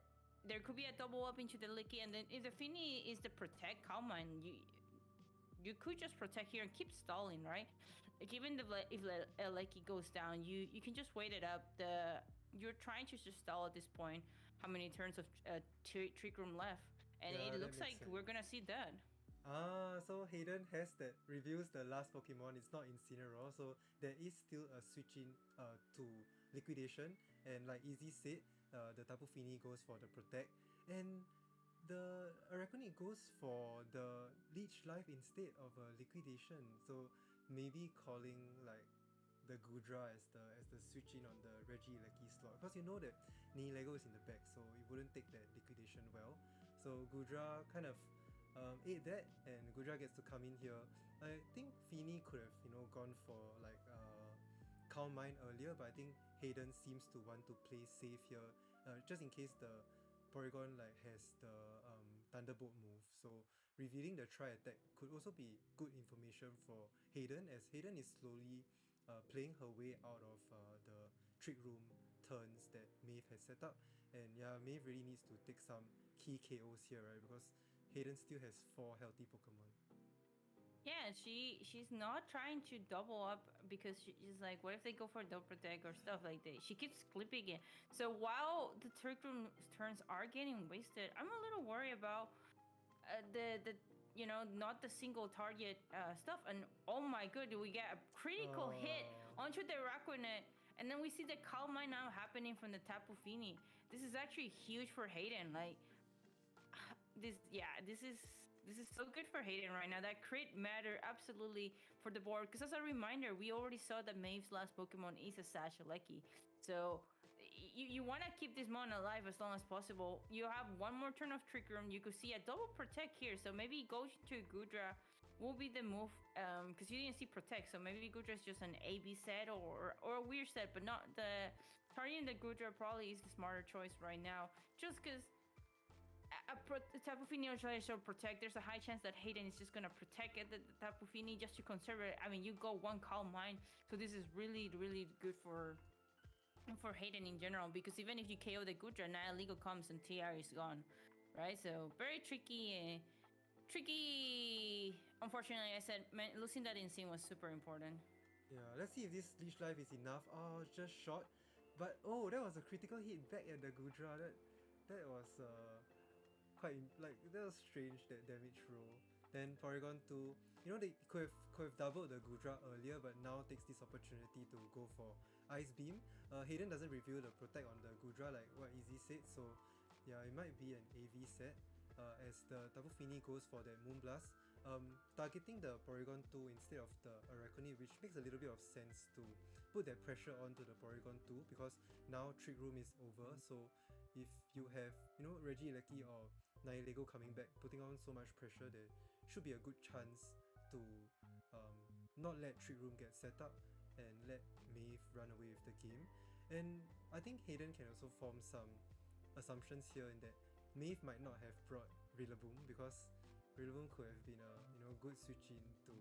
there could be a double up into the Licky, and then if the Fini is the protect Calm Mind, you could just protect here and keep stalling, right? Like even if Licky goes down, you can just wait it up. You're trying to just stall at this point. How many turns of Trick Room left? And Yeah, it looks like sense. we're gonna see that. So Hayden has that reveals the last Pokemon. It's not Incineroar, so there is still a switch in to Liquidation. And like Easy said, the Tapu Fini goes for the Protect, and the Araconid goes for the Leech Life instead of a Liquidation. So maybe calling like the Gudra as the switch in on the Regieleki slot, because you know that Nihilego is in the back, so it wouldn't take that Liquidation well. So Gudra kind of ate that, and Gudra gets to come in here. I think Fini could have gone for like Calm Mind earlier, but I think Hayden seems to want to play safe here, just in case the Porygon like has the Thunderbolt move. So revealing the Tri Attack could also be good information for Hayden, as Hayden is slowly playing her way out of the Trick Room turns that Maeve has set up. And yeah, Maeve really needs to take some key KOs here, right? Because Hayden still has 4 healthy Pokemon. Yeah, she's not trying to double up because she's like, what if they go for double protect or stuff like that? She keeps clipping it. So while the Trick Room turns are getting wasted, I'm a little worried about the not the single target stuff. And oh my god, we get a critical hit onto the Raquanet, and then we see the Calm Mind now happening from the Tapu Fini. This is actually huge for Hayden. Like this is so good for Hayden right now. That crit matter absolutely for the board, because as a reminder, we already saw that Maeve's last Pokemon is a Sashaleki. So you want to keep this mon alive as long as possible. You have one more turn of Trick Room. You could see a double protect here, so maybe go to Gudra will be the move? Because you didn't see protect, so maybe Gudra is just an AB set or a weird set, but not the targeting the Gudra probably is the smarter choice right now. Just because the Tapu Fini or Tracer protect, there's a high chance that Hayden is just gonna protect it, the Tapu Fini just to conserve it. I mean, you go one Calm Mind, so this is really good for Hayden in general, because even if you KO the Gudra, now Legal comes and TR is gone, right? So very tricky. Tricky. Unfortunately, I said losing that insane was super important. Yeah, let's see if this Leech Life is enough. Oh, just short. But oh, that was a critical hit back at the Gudra. That was like that was strange, that damage roll. Then Porygon 2, they could have doubled the Gudra earlier, but now takes this opportunity to go for Ice Beam. Hayden doesn't reveal the protect on the Gudra like what Easy said, so yeah, it might be an AV set. As the Tapu Fini goes for that Moonblast, targeting the Porygon 2 instead of the Arachne, which makes a little bit of sense to put that pressure onto the Porygon 2, because now Trick Room is over. So if you have Regieleki or Nihilego coming back, putting on so much pressure, there should be a good chance to not let Trick Room get set up and let Maeve run away with the game. And I think Hayden can also form some assumptions here in that Maeve might not have brought Rillaboom, because Rillaboom could have been a good switch in to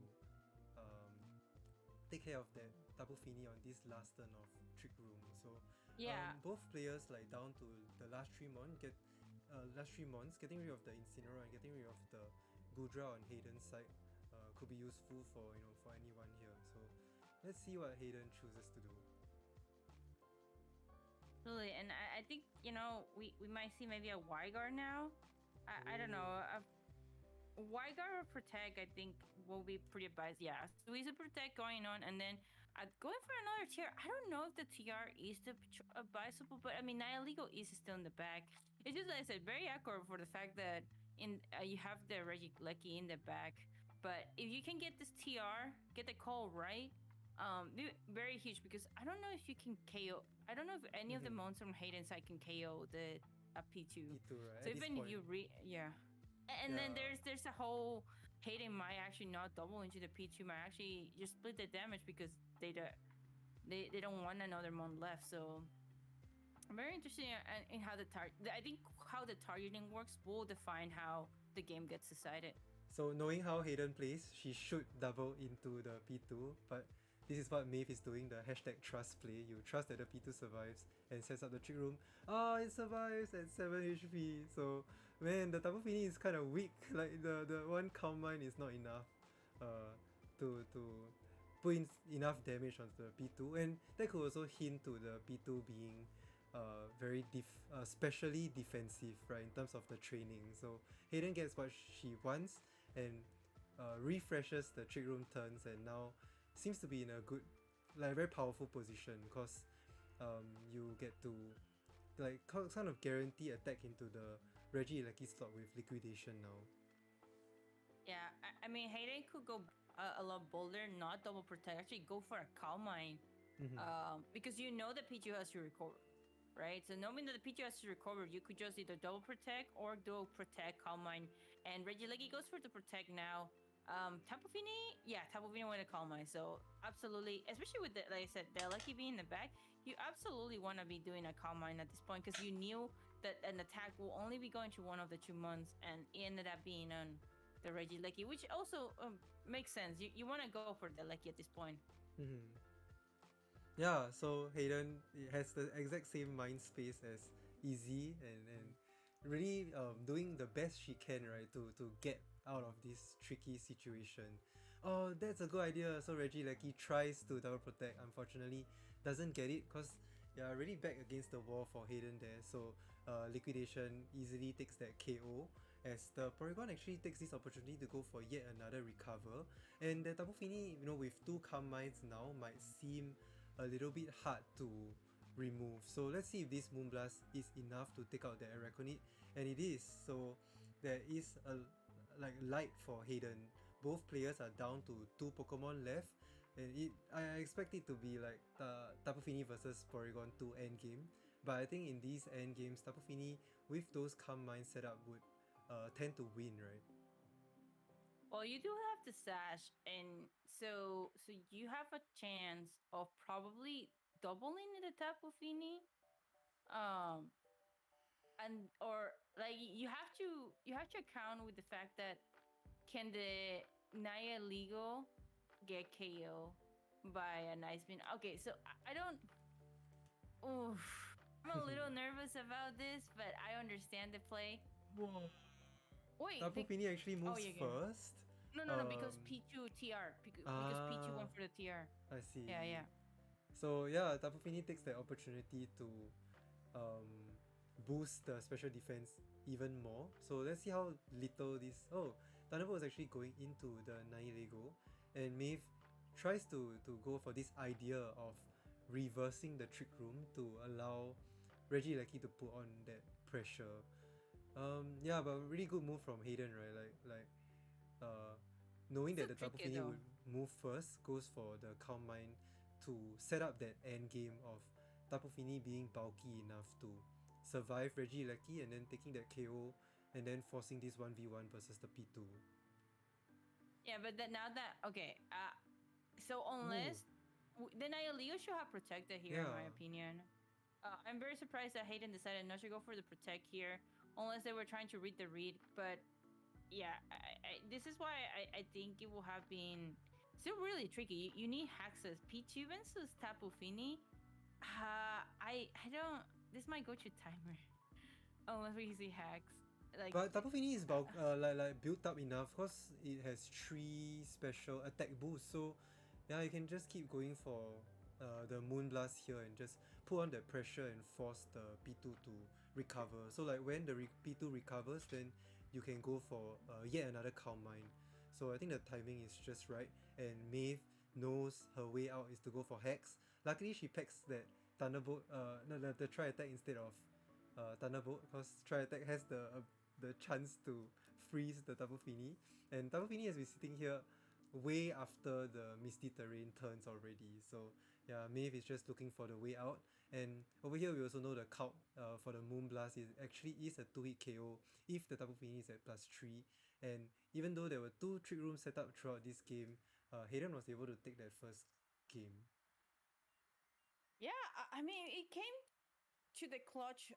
take care of that Tapu Fini on this last turn of Trick Room. So Yeah, both players like down to the last three mons, getting rid of the Incineroar and getting rid of the Gudra on Hayden's side could be useful for for anyone here. So let's see what Hayden chooses to do. absolutely. And I think we might see maybe a Wygar now. I don't know. Wygar or Protect, I think, will be pretty advised. Yeah, so he's a Protect going on, and then going for another tier. I don't know if the TR is the advisable, but I mean, Nihilego is still in the back. It's just like I said, very accurate for the fact that you have the Regieleki in the back. But if you can get this TR, get the call right, very huge, because I don't know if you can KO. I don't know if any of the monsters from Hayden's side can KO the P2. E2, right? So At this even if point. you yeah. And then Yeah. there's a whole Hayden might actually not double into the P2, might actually just split the damage because they don't want another mon left. So very interesting in how I think how the targeting works will define how the game gets decided. So knowing how Hayden plays, she should double into the P2, but this is what Maeve is doing, the hashtag trust play. You trust that the P2 survives and sets up the Trick Room. Oh, it survives at 7 HP. So man, the Tapu Fini is kind of weak. Like the one Calm Mind is not enough to put in enough damage onto the P2, and that could also hint to the P2 being very specially defensive, right, in terms of the training. So Hayden gets what she wants and refreshes the Trick Room turns, and now seems to be in a good, like very powerful position, because you get to like kind of guarantee attack into the Regieleki slot with liquidation now. Yeah, I mean Hayden could go a lot bolder, not double protect. Actually, go for a Calm Mind, because the P2 has to recover, right? So knowing that the P2 has to recover, you could just either double protect or dual protect Calm Mind. And Regieleki goes for the protect now. Tapu Fini went to Calm Mind. So absolutely, especially with like I said, the Lucky being in the back, you absolutely want to be doing a Calm Mind at this point, because you knew that an attack will only be going to one of the 2 months, and it ended up being on the Regieleki, which also makes sense. You want to go for the Lucky at this point. Yeah, so Hayden has the exact same mind space as Easy, and really doing the best she can, right, to get out of this tricky situation. Oh, that's a good idea. So Regieleki tries to double protect, unfortunately doesn't get it, because yeah, really back against the wall for Hayden there. So liquidation easily takes that KO, as the Porygon actually takes this opportunity to go for yet another recover. And the Tapu Fini, with 2 Calm Minds now, might seem a little bit hard to remove. So let's see if this Moonblast is enough to take out the Araconid, and it is. So there is a light for Hayden. Both players are down to 2 Pokemon left, and I expect it to be like Tapu Fini versus Porygon 2 endgame. But I think in these endgames, Tapu Fini with those Calm Mind setup would tend to win, right? Well, you do have the sash, and so you have a chance of probably doubling the Tapu Fini. Um, and or like you have to account with the fact that can the Naya legal get KO by a nice spin? Okay, so I don't. Oof, I'm a little nervous about this, but I understand the play. Whoa. Wait, Tapu Fini actually oh moves yeah, yeah. first. No, because Um, Pichu TR because Pichu ah, went for the TR. I Yeah, see. yeah. So yeah, Tapu Fini takes the opportunity to um, boost the special defense even more. So let's see how little this. Oh, Thunderbolt is actually going into the Nihilego, and Maeve tries to go for this idea of reversing the trick room to allow Reggie Lecky to put on that pressure. Yeah, but really good move from Hayden, right? Uh, knowing that Still the Tapu tricky Fini though. would move first, goes for the Calm Mind to set up that end game of Tapu Fini being bulky enough to survive Reggie Lecky and then taking that KO and then forcing this 1v1 versus the P2. Yeah, but then now that okay, so Ooh, unless then Leo should have protected here, in my yeah. opinion. I'm very surprised that Hayden decided not to go for the protect here, unless they were trying to read the read. But yeah, this is why I think it will have been still really tricky. You need Haxes, P2 versus Tapu Fini. I don't. This might go to timer unless we see hacks. Like, But Tapu Fini is like built up enough because it has 3 special attack boosts. So yeah, you can just keep going for the Moon Blast here and just put on that pressure and force the P2 to recover. So like when the P2 recovers, then you can go for yet another Calm Mind. So I think the timing is just right, and Maeve knows her way out is to go for Hex. Luckily she packs that Thunderbolt, no, the Tri Attack instead of Thunderbolt, because Tri Attack has the chance to freeze the Tapu Fini, and Tapu Fini has been sitting here way after the Misty Terrain turns already. So yeah, Maeve is just looking for the way out. And over here we also know the count for the Moon Blast is actually is a 2-hit KO if the Tapu Fini is at +3. And even though there were 2 trick rooms set up throughout this game, Hayden was able to take that first game. yeah, I mean, it came to the clutch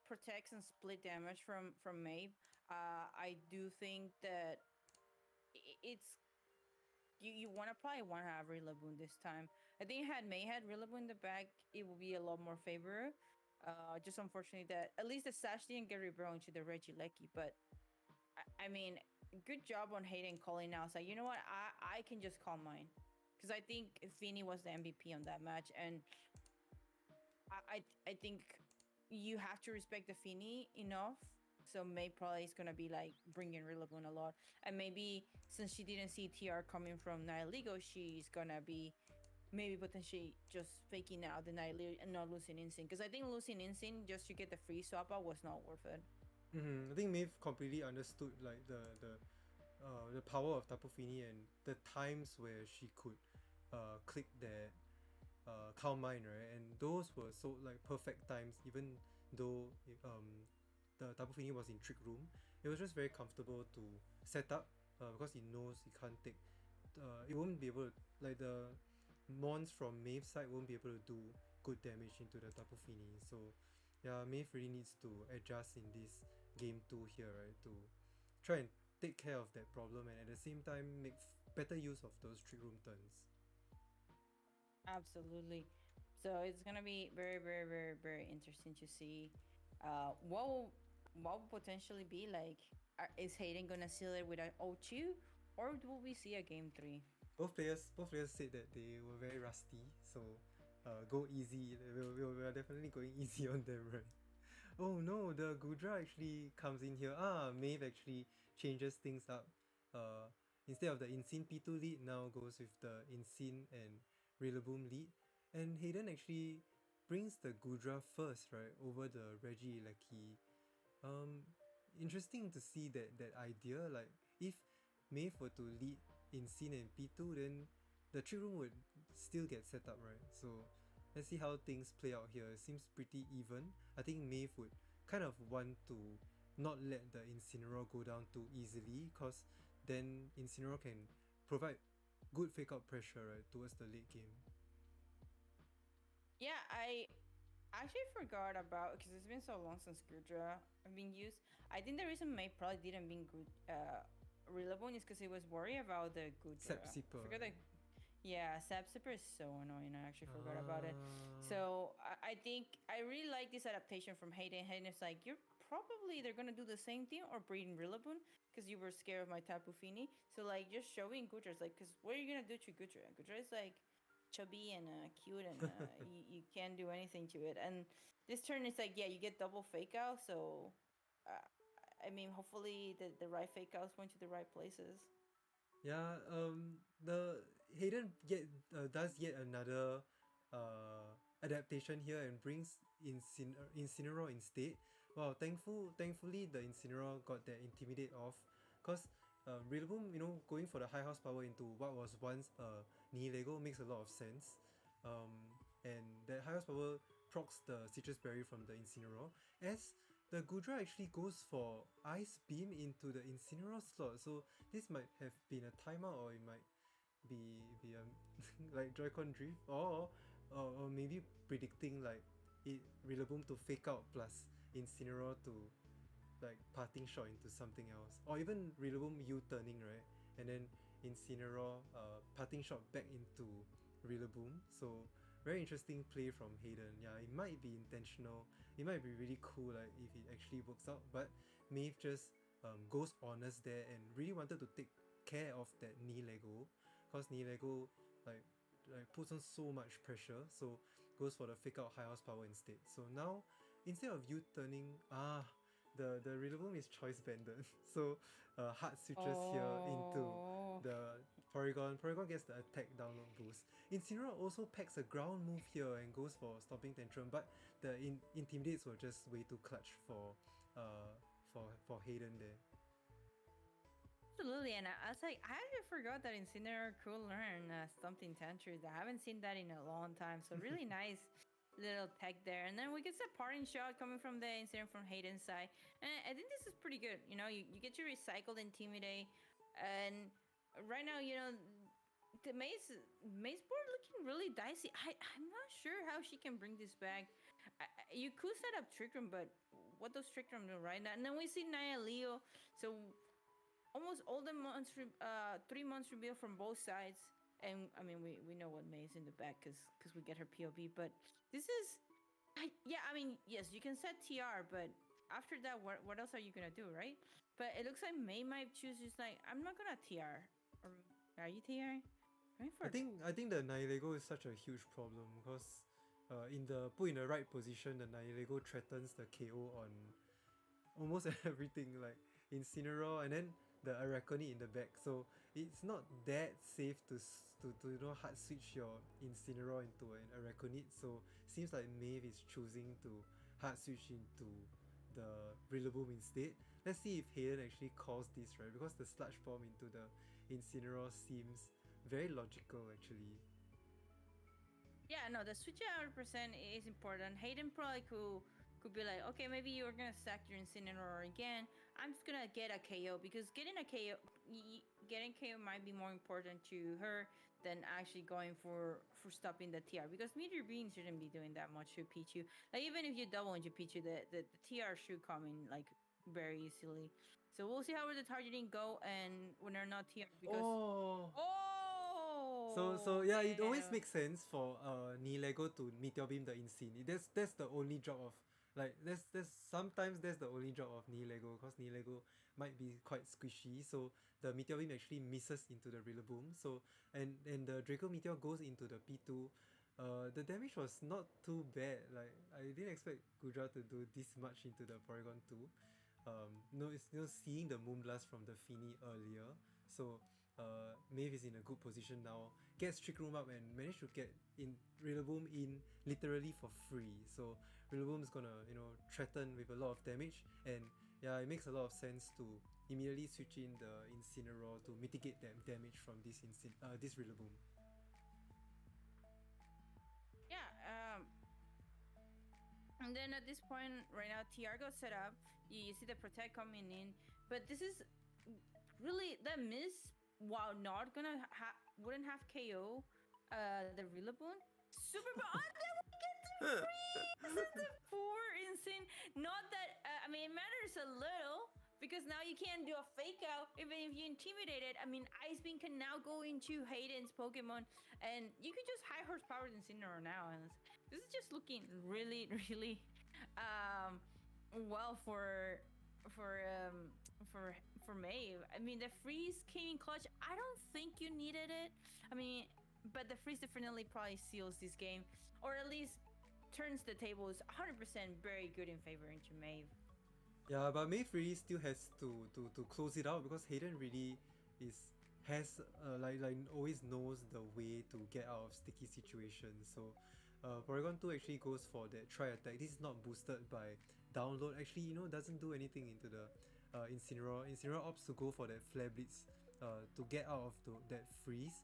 protects and split damage from Maeve. I do think that it's you want to probably want to have Rillaboom this time. I think had May had Rillaboom in the back, it would be a lot more favor. Just unfortunately that at least the Sash didn't get reborn into the Reggie Lecky, but I mean, good job on Hayden calling out. So you know what, I can just call mine because I think Fini was the MVP on that match, and I think you have to respect the Fini enough. So May probably is gonna be like bringing Rillaboom a lot, and maybe since she didn't see TR coming from Nihiligo, she's gonna be maybe potentially just faking out the Nihiligo and not losing Instinct. Because I think losing Instinct just to get the free swap out was not worth it. I think Maeve completely understood like the power of Tapu Fini and the times where she could click that Calm Mind, right? And those were so like perfect times, even though the Tapu Fini was in Trick Room. It was just very comfortable to set up because it knows it can't take. It won't be able to, like the mons from Maeve's side won't be able to do good damage into the Tapu Fini. So yeah, Maeve really needs to adjust in this game 2 here, right? To try and take care of that problem and at the same time make better use of those Trick Room turns. Absolutely. So it's gonna be very, very, very, very interesting to see what will potentially be like. Is Hayden gonna seal it with an 0-2, or will we see a game 3? Both players said that they were very rusty, so go easy. We're definitely going easy on them, right? Oh no, the Gudra actually comes in here. Maeve actually changes things up. Uh, Instead of the Insane P2 lead, now goes with the Insane and Rillaboom lead. And Hayden actually brings the Gudra first, right, over the Reggie Lecky. Um, Interesting to see that idea. Like if Maeve were to lead in scene and P2, then the trick room would still get set up, right? So let's see how things play out here. It seems pretty even. I think Maeve would kind of want to not let the Incineroar go down too easily because then Incineroar can provide good fake out pressure, right, towards the late game. Yeah, I actually forgot about because it's been so long since Gudra have been used. I think the reason May probably didn't been good relevant is because he was worried about the Gudra. I Sepsiper, forgot that. right? Yeah, Sapsiper is so annoying. I actually forgot about it. Ah. So I think I really like this adaptation from Hayden. Hayden is like, you're probably either gonna do the same thing or breeding Rillaboom because you were scared of my Tapu Fini. So like just showing Gudra's like, because what are you gonna do to Gudra? Gudra is like chubby and cute and you can't do anything to it. And this turn is like, yeah, you get double fake out. So uh, I mean, hopefully the right fake outs went to the right places. Yeah, the Hayden does yet another adaptation here and brings Incineroar instead. Well, thankfully the Incineroar got that Intimidate off, cause Rillaboom, going for the high house power into what was once Nihilego makes a lot of sense. And that high house power procs the Citrus Berry from the Incineroar, as the Gudra actually goes for Ice Beam into the Incineroar slot. So this might have been a timeout, or it might be like Joy-Con drift, or maybe predicting like it Rillaboom to fake out plus Incineroar to like parting shot into something else, or even Rillaboom U-turning, right, and then Incineroar parting shot back into Rillaboom. So very interesting play from Hayden. Yeah, it might be intentional, it might be really cool like if it actually works out, but Maeve just goes honest there and really wanted to take care of that knee Lego, because knee Lego like puts on so much pressure, so goes for the fake out high house power instead. So now instead of you turning the Rillaboom is choice banded, so hard switches here into Oh. the Porygon. Porygon gets the attack download boost. Incineroar also packs a ground move here and goes for stopping tantrum, but the intimidates were just way too clutch for Hayden there. Absolutely, and I was like, I actually forgot that Incineroar could learn something tantrums. I haven't seen that in a long time, so really nice little tech there. And then we get a parting shot coming from the Incineroar from Hayden's side, and I think this is pretty good. You get your recycled Intimidate, and right now, the Maze board looking really dicey. I'm not sure how she can bring this back. You could set up Trick Room, but what does Trick Room do right now? And then we see Naya Leo, so almost all the months, 3 months reveal from both sides. And I mean, we know what May is in the back because we get her POV. But this is, yeah, I mean, yes, you can set TR, but after that, what else are you gonna do, right? But it looks like May might choose just like I'm not gonna TR. Or are you TR? Going for I think the Nihilego is such a huge problem because put in the right position, the Nihilego threatens the KO on almost everything, like Incineroar and then the Arachne in the back. So it's not that safe to hard switch your Incineroar into an Arachne. So seems like Maeve is choosing to hard switch into the Rillaboom instead. Let's see if Hayden actually calls this, right, because the Sludge Bomb into the Incineroar seems very logical actually. Yeah, no, the switch out percent is important. Hayden probably could be like, okay, maybe you're gonna sack your Incineroar again. I'm just gonna get a KO because getting KO might be more important to her than actually going for stopping the TR because Meteor Beam shouldn't be doing that much to Pichu. Like even if you double into Pichu, the TR should come in like very easily. So we'll see how the targeting go and when they're not TR because Oh, so oh yeah, it always damn. makes sense for Nihilego to Meteor Beam the Incine. That's the only job of, like, that's sometimes that's the only job of Nihilego, because Nihilego might be quite squishy. So the Meteor Beam actually misses into the Rillaboom. So and the Draco Meteor goes into the P2. The damage was not too bad. Like I didn't expect Gudra to do this much into the Porygon 2. It's seeing the Moonblast from the Fini earlier. So Maeve is in a good position now, gets Trick Room up and managed to get in Rillaboom in literally for free. So Rillaboom is gonna threaten with a lot of damage, and yeah, it makes a lot of sense to immediately switch in the Incineroar to mitigate that damage from this Rillaboom. Yeah, and then at this point, right now, TR got set up. You see the protect coming in, but this is really that miss, while not gonna wouldn't have KO the Rillaboom. Super but then we get the freeze and the four insane. Not that I mean it matters a little because now you can't do a fake out even if you intimidate it. I mean Ice Beam can now go into Hayden's Pokemon and you could just high horsepower Incineroar now, and this is just looking really um well for um for Maeve. I mean, the freeze came in clutch. I don't think you needed it. I mean, but the freeze definitely probably seals this game, or at least turns the tables 100% very good in favor into Maeve. Yeah, but Maeve really still has to close it out because Hayden really is has like always knows the way to get out of sticky situations. So Porygon 2 actually goes for that try attack. This is not boosted by download. Actually, doesn't do anything into the Incineroar. Incineroar opts to go for that Flare Blitz to get out of that freeze.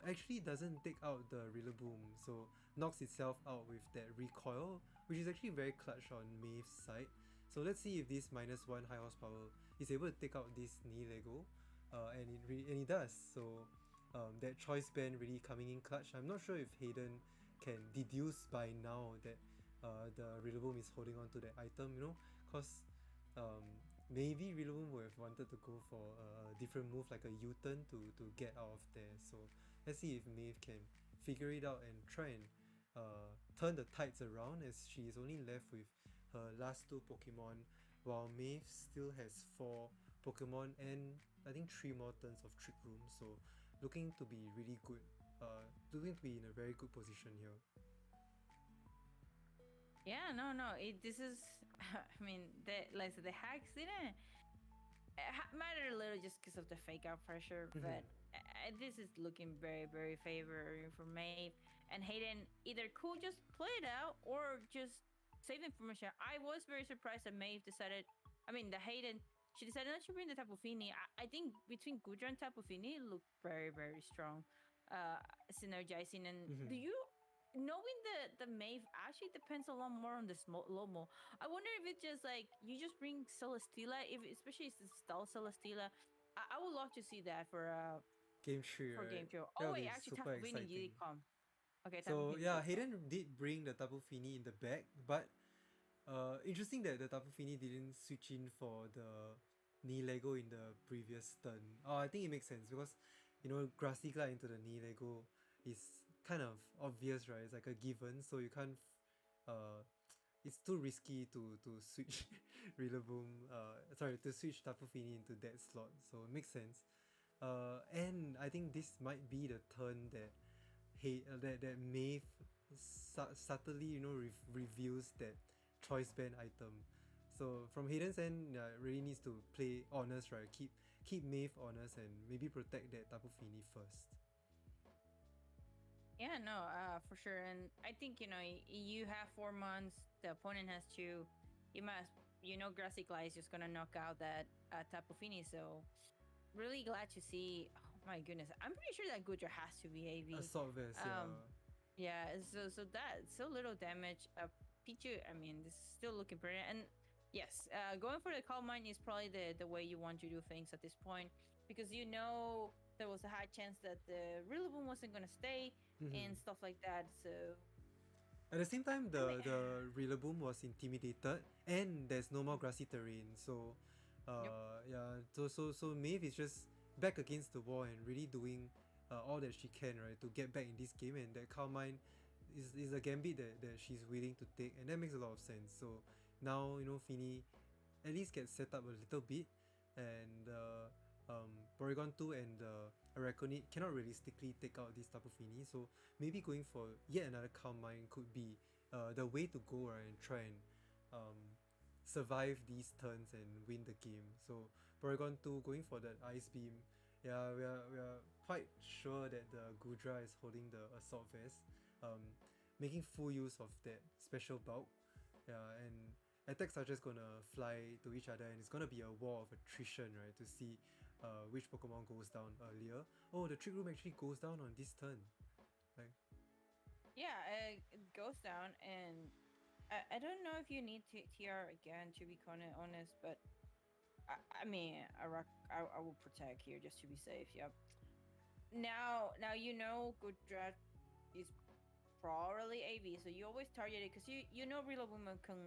Actually doesn't take out the Rillaboom, so knocks itself out with that recoil, which is actually very clutch on Maeve's side. So let's see if this -1 high horsepower is able to take out this knee Lego, and it does. So that choice band really coming in clutch. I'm not sure if Hayden can deduce by now that the Rillaboom is holding on to that item, cause maybe Rillaboom would have wanted to go for a different move like a U-turn to get out of there. So let's see if Maeve can figure it out and try and turn the tides around, as she is only left with her last two Pokemon, while Maeve still has 4 Pokemon and I think 3 more turns of Trick Room. So looking to be really good, looking to be in a very good position here. Yeah, no. This is, I mean, the hacks didn't matter a little just because of the fake out pressure, but this is looking very favoring for Maeve. And Hayden either could just play it out or just save the information. I was very surprised that Maeve decided, I mean, the Hayden, she decided not to bring the Tapu Fini. I think between Gudra and Tapu Fini, it looked very strong, uh, synergizing. And do you knowing the Maeve actually depends a lot more on the small Lomo. I wonder if it's just like you just bring Celesteela, if especially if it's style Celesteela. I would love to see that Game 3, for game right? two. That Oh would wait, be actually super Tapu Fini did exciting. come. Okay, Tapu So Fini yeah, did come. Hayden did bring the Tapu Fini in the back, but interesting that the Tapu Fini didn't switch in for the knee Lego in the previous turn. Oh, I think it makes sense because Grassy Glide into the knee Lego is kind of obvious, right? It's like a given, so you can't. It's too risky to switch Rillaboom. Sorry, to switch Tapu Fini into that slot. So it makes sense. And I think this might be the turn that that Maeve subtly reveals that choice band item. So from Hayden's end, really needs to play honest, right? Keep Maeve honest and maybe protect that Tapu Fini first. Yeah, no, for sure. And I think you have 4 months. The opponent has two. You must, Grassy Glide is just gonna knock out that Tapu Fini. So really glad to see. Oh my goodness, I'm pretty sure that Gudra has to be AV. Assault vest, yeah. Yeah, so that so little damage. Pichu, I mean, this is still looking pretty. And yes, going for the Calm Mind is probably the way you want to do things at this point, because there was a high chance that the Rillaboom wasn't gonna stay and stuff like that. So At the same time, I mean, the Rillaboom was intimidated, and there's no more grassy terrain. So, yep. yeah. So Maeve is just back against the wall and really doing all that she can, right, to get back in this game. And that Calm Mind is a gambit that she's willing to take, and that makes a lot of sense. So now Fini at least gets set up a little bit, and Porygon 2 and Araconid cannot realistically take out this Tapu Fini, so maybe going for yet another Calm Mind could be the way to go, right, and try and um, survive these turns and win the game. So Porygon 2 going for that Ice Beam. Yeah, we are quite sure that the Gudra is holding the Assault Vest, making full use of that special bulk. Yeah, and attacks are just gonna fly to each other, and it's gonna be a war of attrition, right, to see which Pokemon goes down earlier. Oh, the Trick Room actually goes down on this turn. Like, Yeah, it goes down, and I don't know if you need to TR again, to be kind of honest, but I mean, I will protect here just to be safe. Yep. Now you know Gudra is probably AV, so you always target it because you know Real Woman can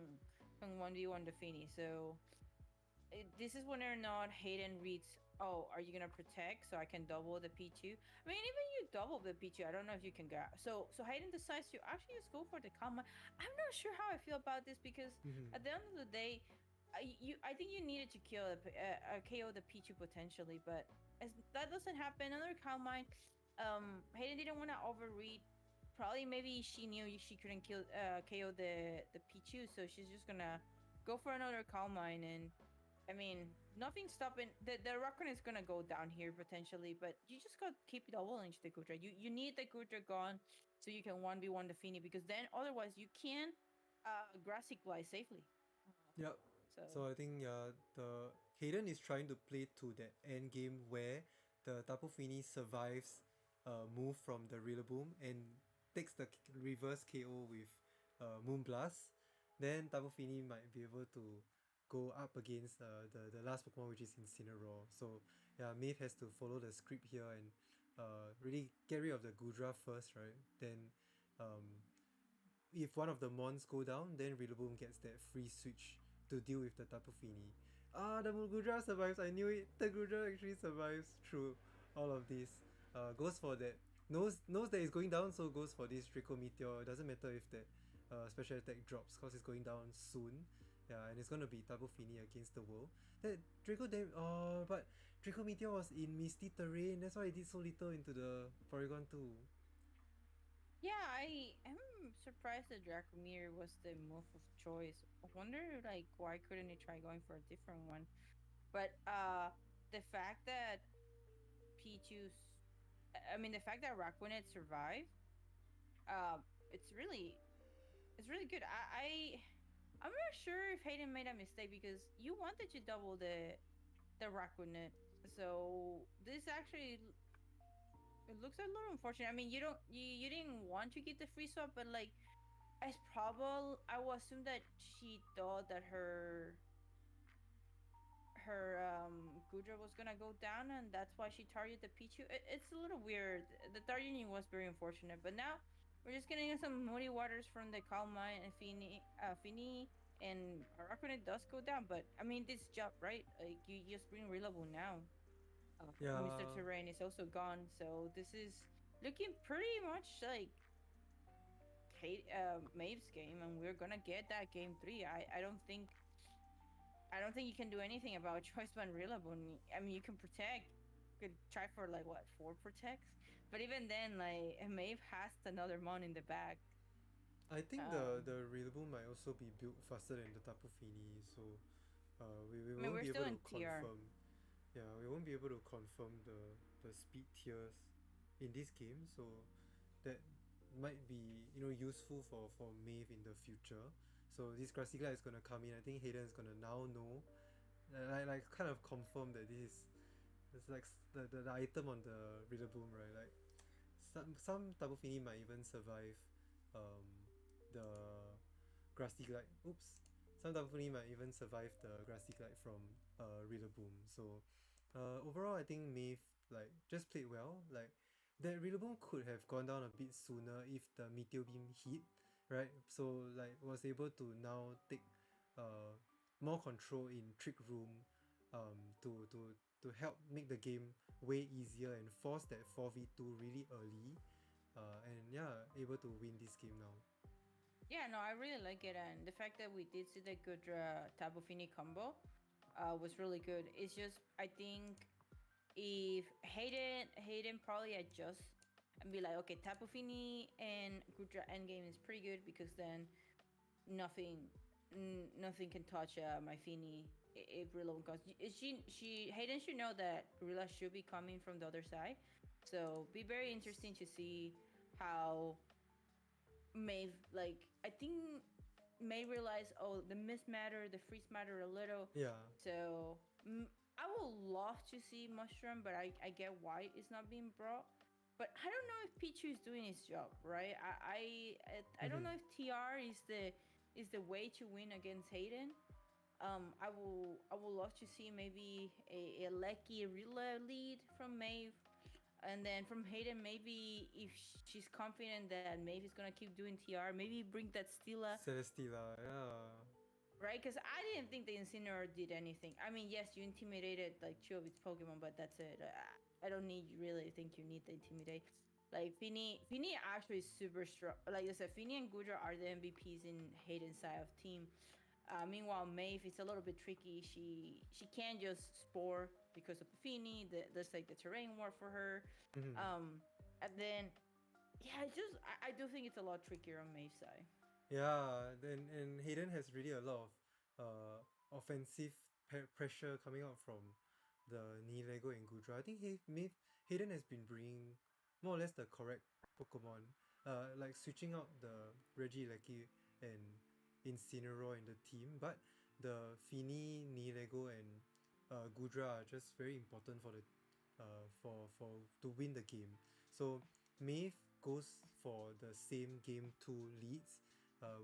1v1 the Fini. So this is when or not Hayden reads. Oh, are you gonna protect so I can double the P2? I mean, even you double the P2, I don't know if you can get. So Hayden decides to actually just go for the comma. I'm not sure how I feel about this because Mhm. at the end of the day, I think you needed to kill KO the P2 potentially, but as that doesn't happen, another calm mine. Hayden didn't want to overread. Probably maybe she knew she couldn't kill KO the P2, so she's just gonna go for another calm mine. And I mean, nothing's stopping the Rockon is gonna go down here potentially, but you just got to keep doubling the Gudra. You need the Gudra gone so you can 1v1 the Fini because then otherwise you can grassy glide safely. Yep. So So I think the Hayden is trying to play to that end game where the Tapu Fini survives move from the Rillaboom and takes the reverse KO with Moonblast. Then Tapu Fini might be able to go up against the last Pokemon, which is Incineroar. So yeah, Maeve has to follow the script here and really get rid of the Gudra first, right? Then um, if one of the mons go down, then Rillaboom gets that free switch to deal with the Tapu Fini. Ah, the Gudra survives. I knew it. The Gudra actually survives through all of this. Goes for that. Knows that it's going down, so goes for this Draco Meteor. It doesn't matter if that special attack drops, cause it's going down soon. Yeah, and it's gonna be Tapu Fini against the world. That Draco but Draco Meteor was in misty terrain. That's why it did so little into the Porygon 2. yeah, I am surprised that Dracomir was the move of choice. I wonder like why couldn't he try going for a different one? But the fact that P2's I mean the fact that Raquanet survived, it's really good. I'm not sure if Hayden made a mistake because you wanted to double the Raquanet. So this actually it looks a little unfortunate. I mean, you didn't want to get the free swap, but like it's probable. I will assume that she thought that her Gudra was gonna go down, and that's why she targeted the Pichu. It's a little weird. The targeting was very unfortunate, but now we're just getting some muddy waters from the Calm Mind and Fini, and Araquanid does go down. But I mean, this job, right? Like you just bring reliable now. Mr. Yeah, Terrain is also gone, so this is looking pretty much like Maeve's game, and we're gonna get that game three. I don't think you can do anything about choice band Rillaboom. I mean, you can protect. You could try for like what 4 protects, but even then, like Maeve has another mon in the back. I think Um, the Rillaboom might also be built faster than the Tapu Fini, so we I mean, won't we're be still able in to TR. confirm. Yeah, we won't be able to confirm the speed tiers in this game, so that might be useful for Maeve in the future. So this Grassy Glide is gonna come in. I think Hayden is gonna now know, like kind of confirm that this is it's like the item on the Rillaboom, right? Like some Tapu Fini might even survive um, the Grassy Glide. Oops. Some Tapu Fini might even survive the Grassy Glide from Rillaboom. So overall, I think Maeve like just played well. Like that Rillaboom could have gone down a bit sooner if the Meteor Beam hit, right? So like was able to now take uh, more control in Trick Room to help make the game way easier and force that 4v2 really early and yeah, able to win this game now. Yeah, no, I really like it, and the fact that we did see the good Tapu Fini combo was really good. It's just I think if Hayden probably adjust and be like, okay, Tapu Fini and Gudra endgame is pretty good because then nothing nothing can touch my Fini if Rilla comes. She Hayden should know that Rilla should be coming from the other side. So be very interesting to see how May like I think may realize oh the miss matter, the freeze matter a little. Yeah. So I would love to see Mushroom, but I get why it's not being brought. But I don't know if Pichu is doing his job right. I don't Mhm. know if TR is the way to win against Hayden. I would love to see maybe a Lecky Rilla lead from Maeve, and then from Hayden, maybe if she's confident that Maeve is gonna keep doing TR, maybe bring that Stila, Celestila, yeah. right? Because I didn't think the Incineroar did anything. I mean, yes, you intimidated like two of its Pokemon, but that's it. I don't need really think you need the intimidate. Like Finny actually is super strong. Like I said, Finny and Gudra are the MVPs in Hayden's side of team. Meanwhile, Maeve is a little bit tricky. She can't just spore because of the Finny. There's like the terrain war for her. Mhm. And then yeah, I do think it's a lot trickier on Maeve's side. Yeah, then and Hayden has really a lot of offensive pressure coming out from the Nihilego and Gudra. I think Hayden has been bringing more or less the correct Pokemon, like switching out the Regieleki and Incineroar in the team, but the Fini, Nihilego, and Gudra are just very important for the for to win the game. So Maeve goes for the same game two leads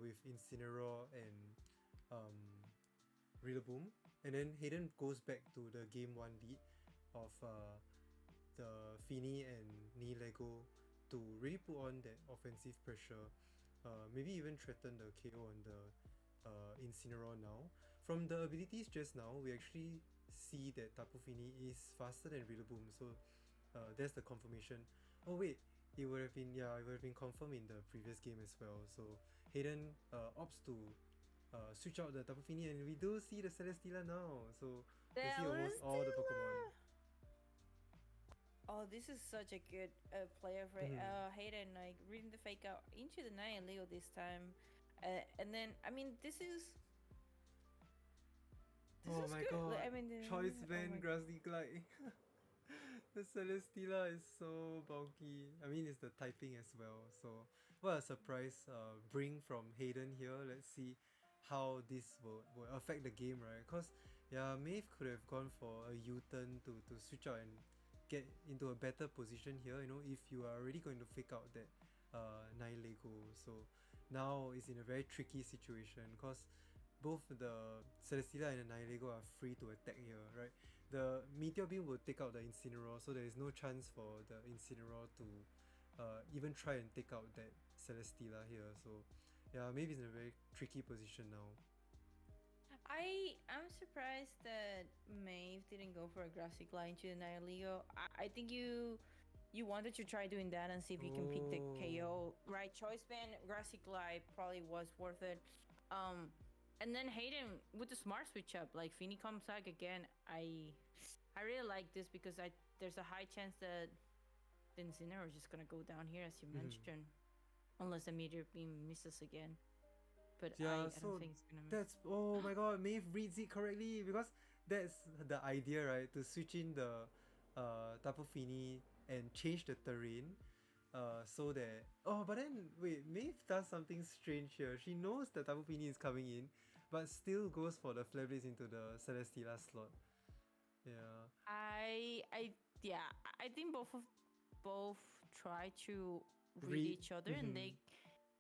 with Incineroar and um, Rillaboom, and then Hayden goes back to the game one lead of the Fini and Nihilego to really put on that offensive pressure, maybe even threaten the KO on the Incineroar now. From the abilities just now, we actually see that Tapu Fini is faster than Rillaboom, so that's the confirmation. Oh wait, it would have been, yeah, it would have been confirmed in the previous game as well. So Hayden opts to switch out the Tapu Fini, and we do see the Celesteela now. So we see almost all the Pokemon. Celesteela! Oh, this is such a good player for Mhm. Hayden, like reading the fake out into the night and Leo this time, and then I mean this Oh is my good. god, I mean, Choice oh my Band Grassy Glide. The Celesteela is so bulky. I mean, it's the typing as well. So, what a surprise bring from Hayden here. Let's see how this will affect the game, right? Because, yeah, Maeve could have gone for a U-turn to switch out and get into a better position here, you know, if you are already going to fake out that Nihilego. So, now it's in a very tricky situation because both the Celesteela and the Nihilego are free to attack here, right? The Meteor Beam will take out the Incineroar, so there is no chance for the Incineroar to even try and take out that Celesteela here. So yeah, maybe it's in a very tricky position now. I'm surprised that Maeve didn't go for a grassy glide into the Night Leo. I think you wanted to try doing that and see if you can pick the Oh. KO. Right, choice band grassy glide probably was worth it. Um, and then Hayden with the smart switch up, like Fini comes back again. I really like this because I there's a high chance that the Incineroar is just gonna go down here as you Mhm. mentioned, unless the meteor beam misses again. But Yeah, I don't so think it's gonna miss. that's, oh my god, Maeve reads it correctly because that's the idea, right? To switch in the Tapu Fini and change the terrain. So that, oh, but then wait, Maeve does something strange here. She knows the Tapu Fini is coming in, but still goes for the Flare Blitz into the Celesteela slot. Yeah. I yeah, I think both try to read Read. each other and Mhm.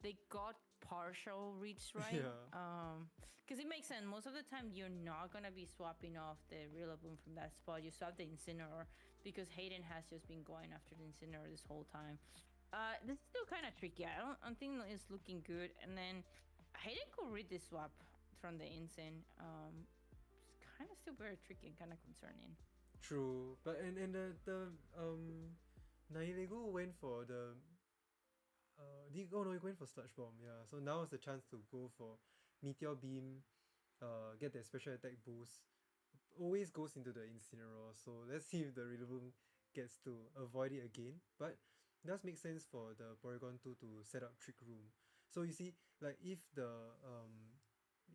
they got partial reads right. Yeah. Because it makes sense. Most of the time, you're not gonna be swapping off the Rillaboom from that spot. You swap the Incineroar because Hayden has just been going after the Incineroar this whole time. This is still kind of tricky. I don't think it's looking good. And then Hayden could read this swap from the Incin. It's kind of still very tricky and kind of concerning. True. But and the Nihilego went for the oh no, he went for Sludge Bomb, yeah. So now is the chance to go for Meteor Beam, get that special attack boost. Always goes into the Incineroar, so let's see if the Rillaboom gets to avoid it again. But it does make sense for the Porygon 2 to set up Trick Room. So you see, like if the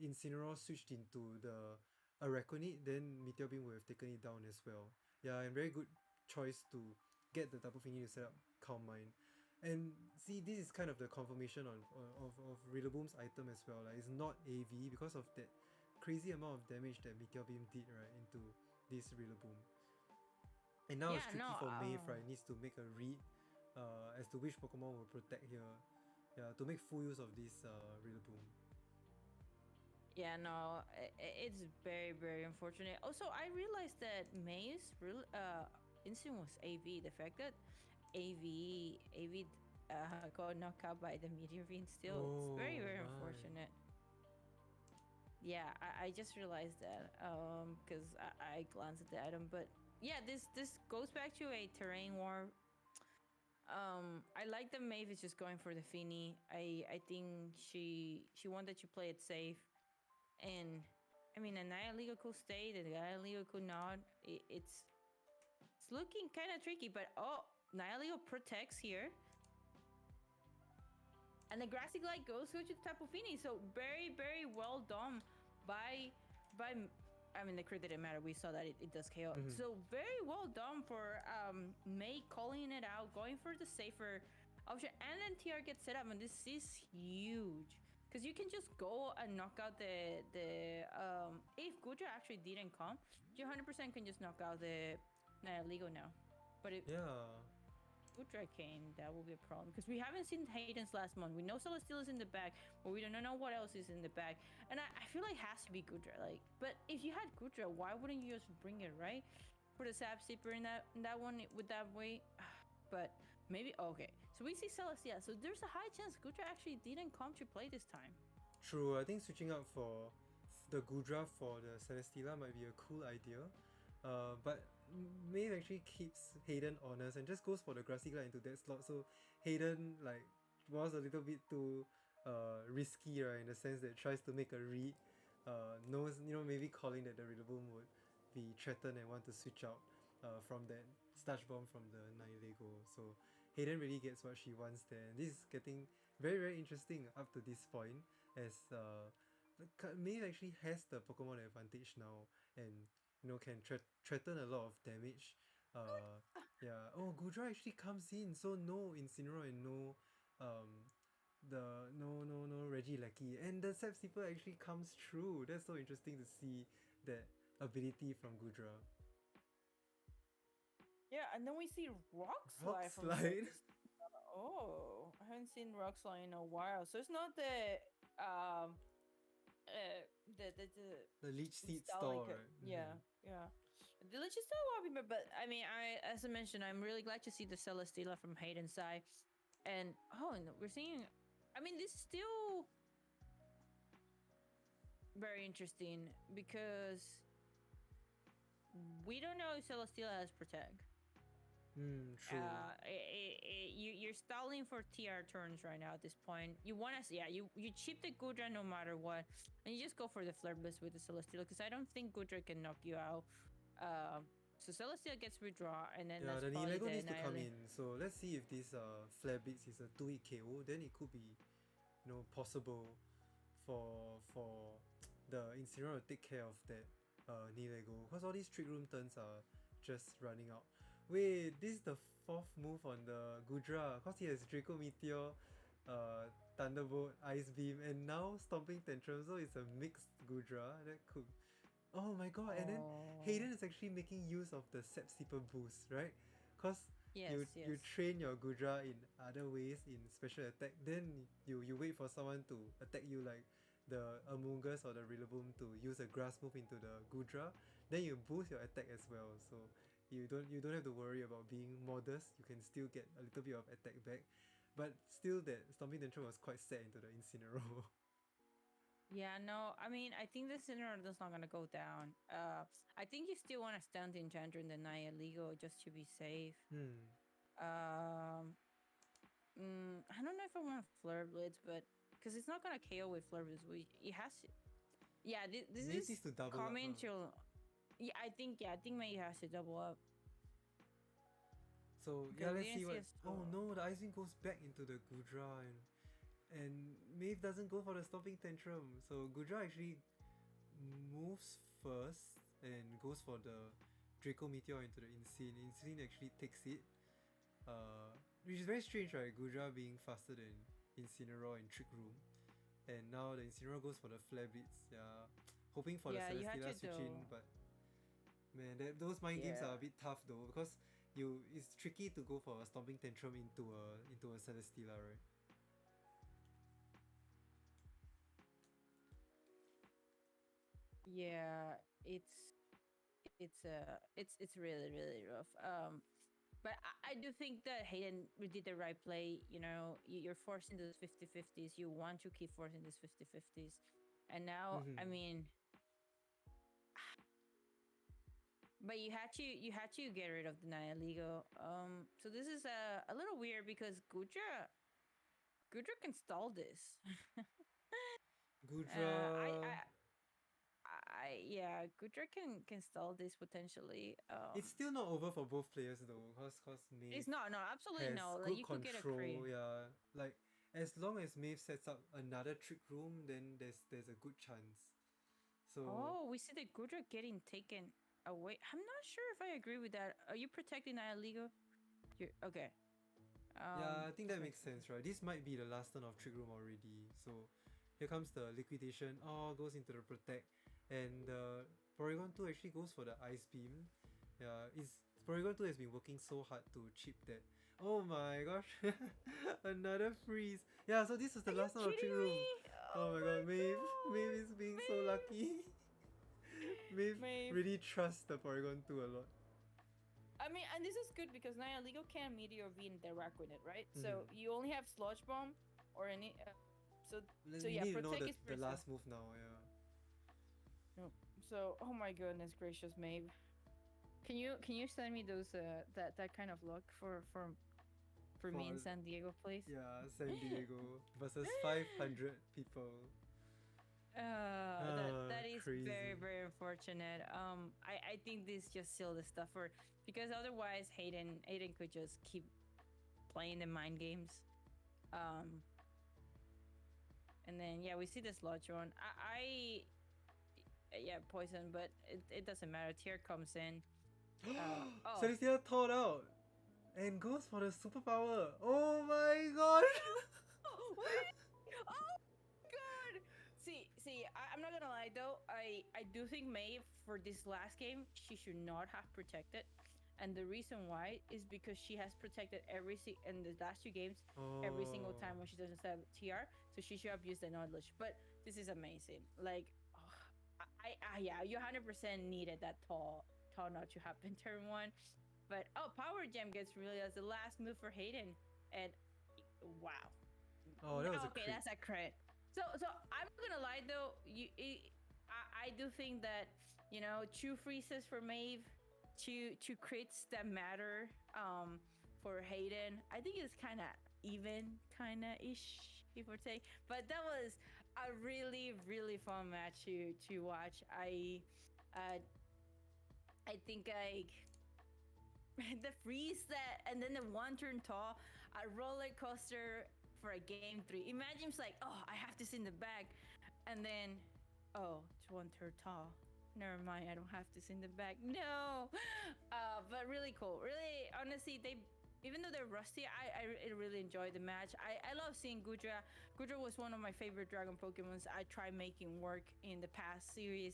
Incineroar switched into the Araquanid, then Meteor Beam would have taken it down as well. Yeah, and very good choice to get the Tapu Fini to set up Calm Mind. And see, this is kind of the confirmation of Rillaboom's item as well. Like it's not AV because of that crazy amount of damage that Meteor Beam did right into this Rillaboom. And now it's Yeah, no. tricky for Maeve, right? Needs to make a read as to which Pokemon will protect here. Yeah, to make full use of this Rillaboom. Yeah, no, it's very, very unfortunate. Also, I realized that May's real incident was AV. The fact that AV got knocked out by the meteor fiend still, it's very, Oh very my. unfortunate. Yeah, I just realized that because I glanced at the item, but yeah, this goes back to a terrain war. I like that Maeve is just going for the Fini. I think she wanted to play it safe, and I mean, a Naya Liga could stay, the Naya Liga could not. It's looking kind of tricky, but oh, Naya Liga protects here, and the grassy glide goes to Tapu Fini. So very, very well done by by. I mean, the crit didn't matter. We saw that it does KO. Mhm. So very well done for May calling it out, going for the safer option, and then TR gets set up, and this is huge because you can just go and knock out the. If Gudra actually didn't come, you 100% can just knock out the Legal now, but it Yeah. Gudra came, that will be a problem because we haven't seen Hayden's last month. We know Celesteal is in the back, but we don't know what else is in the back. And I feel like it has to be Gudra. Like, but if you had Gudra, why wouldn't you just bring it, right? For the Sap Steeper in that one with that way. But maybe okay. So we see Celestia. So there's a high chance Gudra actually didn't come to play this time. True, I think switching out for the Gudra for the Celesteela might be a cool idea. But Maeve actually keeps Hayden honest and just goes for the Grassy Glide into that slot. So Hayden like was a little bit too risky, right? In the sense that tries to make a read, knows maybe calling that the Rillaboom would be threatened and want to switch out from that Starch Bomb from the Nihilego. So Hayden really gets what she wants there. And this is getting very, very interesting up to this point as Maeve actually has the Pokemon advantage now and can threaten a lot of damage. Yeah. Oh, Gudra actually comes in, so no Incineroar and no no Regieleki, and the Sap Steeper actually comes through. That's so interesting to see that ability from Gudra. Yeah, and then we see Rock Rock Slide from Slide. Oh, I haven't seen Rock Slide in a while. So it's not the the The Leech Seed Stalin store, right? yeah, yeah. The Lich is still wallpaper, but I mean, as I mentioned, I'm really glad to see the Celesteela from Hayden's side, and and we're seeing. I mean, this is still very interesting because we don't know if Celesteela has Protect. True. You're stalling for TR turns right now at this point. You want to, yeah, you chip the Gudra no matter what, and you just go for the Flare Blitz with the Celesteela because I don't think Gudra can knock you out. So Celesteela gets withdraw, and then Yeah, that's the probably Nilego the needs to come Annihilate. in. So let's see if this Flare Blitz is a 2-hit KO. Then it could be, possible for the Incineroar to take care of that Nilego. Because all these Trick Room turns are just running out. Wait, this is the fourth move on the Gudra. Because he has Draco Meteor, Thunderbolt, Ice Beam, and now Stomping Tantrum. So it's a mixed Gudra. That could. Oh my god, and then Oh, Hayden is actually making use of the Sap Steeper boost, right? Because you yes, you yes. train your Gudra in other ways in special attack, then you wait for someone to attack you like the Amogus or the Rillaboom to use a grass move into the Gudra, then you boost your attack as well. So you don't have to worry about being modest. You can still get a little bit of attack back, but still that Stomping Tantrum was quite set into the Incineroar. Yeah, no, I mean, I think the Sinner is not gonna go down. I think you still want to stand the Enchanter in the Naya Legal just to be safe. hmm. Um, I don't know if I want Flare Blitz, but because it's not gonna KO with Flare Blitz, it has to. Yeah, this Maybe needs is to double up, coming huh? to. Yeah, I think May has to double up So yeah, because we let's didn't see see what. a Oh store. no, the Ice Beam goes back into the Gudra and Maeve doesn't go for the Stomping Tantrum. So Gudra actually moves first and goes for the Draco Meteor into the Insane. Insane actually takes it. Which is very strange, right? Gudra being faster than Incineroar in Trick Room. And now the Incineroar goes for the Flare Blitz. Yeah. Hoping for the Yeah, you had Celesteela to switch do. in, but man, those mind games Yeah. are a bit tough though because it's tricky to go for a Stomping Tantrum into a Celesteela, right? Yeah, it's really really rough. But I do think that Hayden we did the right play. You know, you're forcing those 50-50s. You want to keep forcing these 50-50s. And now, I Mm-hmm. mean, but you had to get rid of the Naya Ligo. So this is a little weird because Gudra can stall this. Gudra. Yeah, Gudra can stall this potentially. It's still not over for both players though, cause It's Maeve not, no, absolutely has no. Like good you could get a crit. control. Yeah, like as long as Maeve sets up another trick room, then there's a good chance. So Oh, we see the Gudra getting taken away. I'm not sure if I agree with that. Are you protecting Ligo? You're okay. yeah, I think This that makes makes sense. sense, right? This might be the last turn of trick room already. So here comes the liquidation. Oh, goes into the protect, and Porygon 2 actually goes for the ice beam. Yeah, it's Porygon 2 has been working so hard to chip that. Oh my gosh, another freeze. Yeah, so this is the Are you last turn of trick kidding room. me? Oh Oh my god, Maeve my is being so god, lucky. Maeve Maeve. really trusts the Porygon 2 a lot. I mean, and this is good because Naya Ligo can Meteor V interact with it, right? Mm-hmm. So you only have Sludge Bomb or any. So so You yeah, need to know protect is the pretty last strong. move now. Yeah. No. So oh my goodness gracious, Maeve. Can you send me those that kind of luck for me in For San Diego, please? Yeah, San Diego versus 500 people. That Ah, is very crazy. very unfortunate. I think this just sealed the stuff for because otherwise Hayden could just keep playing the mind games. Um, and then yeah, we see this Sludge on. Yeah, poison, but it doesn't matter. Tear comes in. Oh. Celestia thawed out and goes for the superpower. Oh my gosh! Wait! Oh god! See, I'm not gonna lie though. I do think May for this last game she should not have protected, and the reason why is because she has protected in the last two games every single Oh, time when she doesn't have TR. So she should have used the knowledge. But this is amazing. Like, oh, yeah, you 100% needed that tall not to happen turn one. But oh, Power Gem gets really as the last move for Hayden, and wow. oh, that was a Okay, crit. that's a crit. So I'm not gonna lie though. I do think that two freezes for Maeve, two crits that matter. For Hayden, I think it's kind of even, kind of ish, give or take. But that was a really really fun match to watch. Uh, I think the freeze that and then the one turn tall, a roller coaster for a game three. Imagine it's like, oh, I have this in the bag, and then, oh, it's one turn tall. Never mind, I don't have this in the bag. No, but really cool. Really, honestly, they even though they're rusty, I really enjoyed the match. I love seeing Gudra. Gudra was one of my favorite Dragon Pokemons I tried making work in the past series.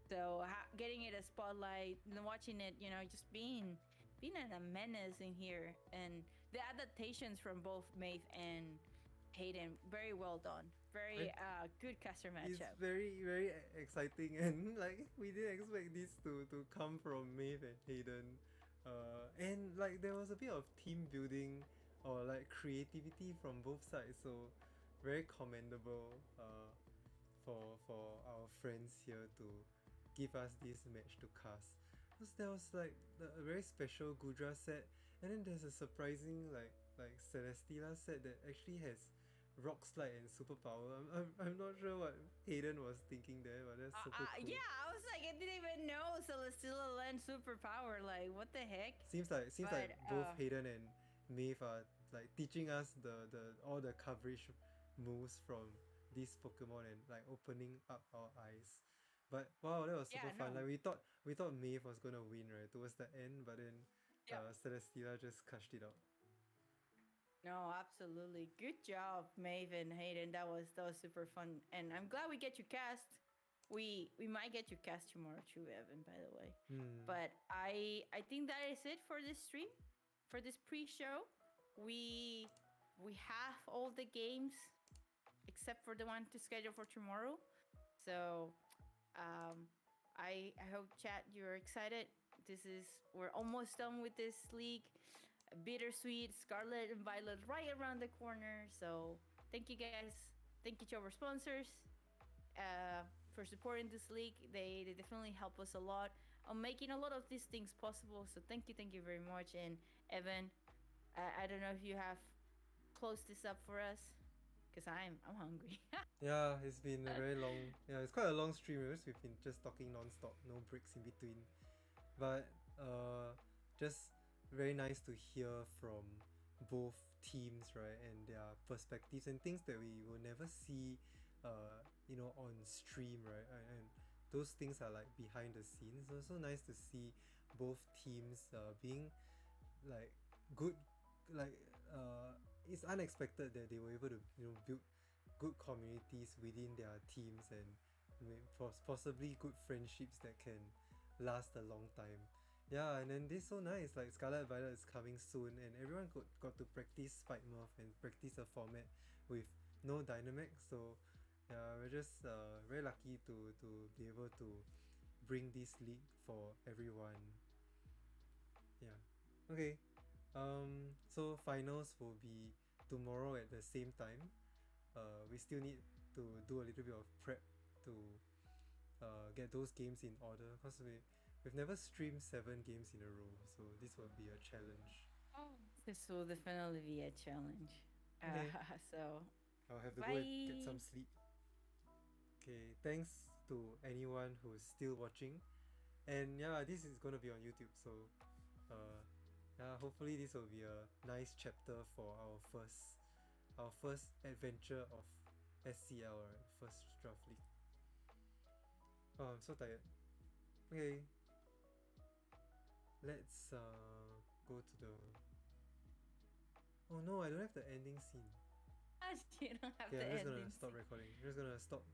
So getting it a spotlight and watching it, just being a menace in here, and the adaptations from both Maeve and Hayden, very well done. I Very good caster It's matchup. very exciting and like we didn't expect this to come from Maeve and Hayden. And like there was a bit of team building or like creativity from both sides, so very commendable for our friends here to give us this match to cast. Because there was like a very special Gudra set, and then there's a surprising like Celesteela set that actually has rock slide and superpower. I'm not sure what Hayden was thinking there, but that's super Yeah, cool. I was like, I didn't even know Celesteela lent superpower. Like, what the heck? Seems like But both Hayden and Maeve are like teaching us the all the coverage moves from these Pokemon and like opening up our eyes. But wow, that was super yeah, fun. no, Like we thought Maeve was gonna win right towards the end, but then yeah, Celesteela just cashed it out. no, absolutely. Good job, Maven, Hayden. That was super fun, and I'm glad we get you cast. We might get you cast tomorrow too, Evan. By the way, Hmm. but I think that is it for this stream, for this pre-show. We we have all the games except for the one to schedule for tomorrow. So I hope chat you're excited. We're almost done with this league. Bittersweet, Scarlet and Violet right around the corner. So thank you guys. Thank you to our sponsors for supporting this league. They definitely help us a lot on making a lot of these things possible. So thank you very much. And Evan, I don't know if you have closed this up for us because I'm hungry. Yeah, it's been a very long. Yeah, it's quite a long stream because we've been just talking non-stop, no breaks in between. But just very nice to hear from both teams, right, and their perspectives and things that we will never see, on stream, right, and those things are like behind the scenes. So so nice to see both teams being like good, like it's unexpected that they were able to build good communities within their teams and possibly good friendships that can last a long time. Yeah, and then this is so nice. Like Scarlet Violet is coming soon, and everyone got to practice Spike Murph and practice a format with no dynamic. So yeah, we're just very lucky to be able to bring this league for everyone. Yeah. Okay. So finals will be tomorrow at the same time. We still need to do a little bit of prep to get those games in order because we've never streamed 7 games in a row, so this will be a challenge. This will definitely be a challenge. Okay, So I'll have to go and get bye. some sleep. Okay, thanks to anyone who's still watching, and yeah, this is gonna be on YouTube, so uh, yeah, hopefully this will be a nice chapter for our first adventure of SCL, right? First draft league. Oh, I'm so tired. Okay, let's go to the. Oh no, I don't have the ending scene. You don't have Okay, the I'm just gonna ending stop scene. recording. I'm just gonna stop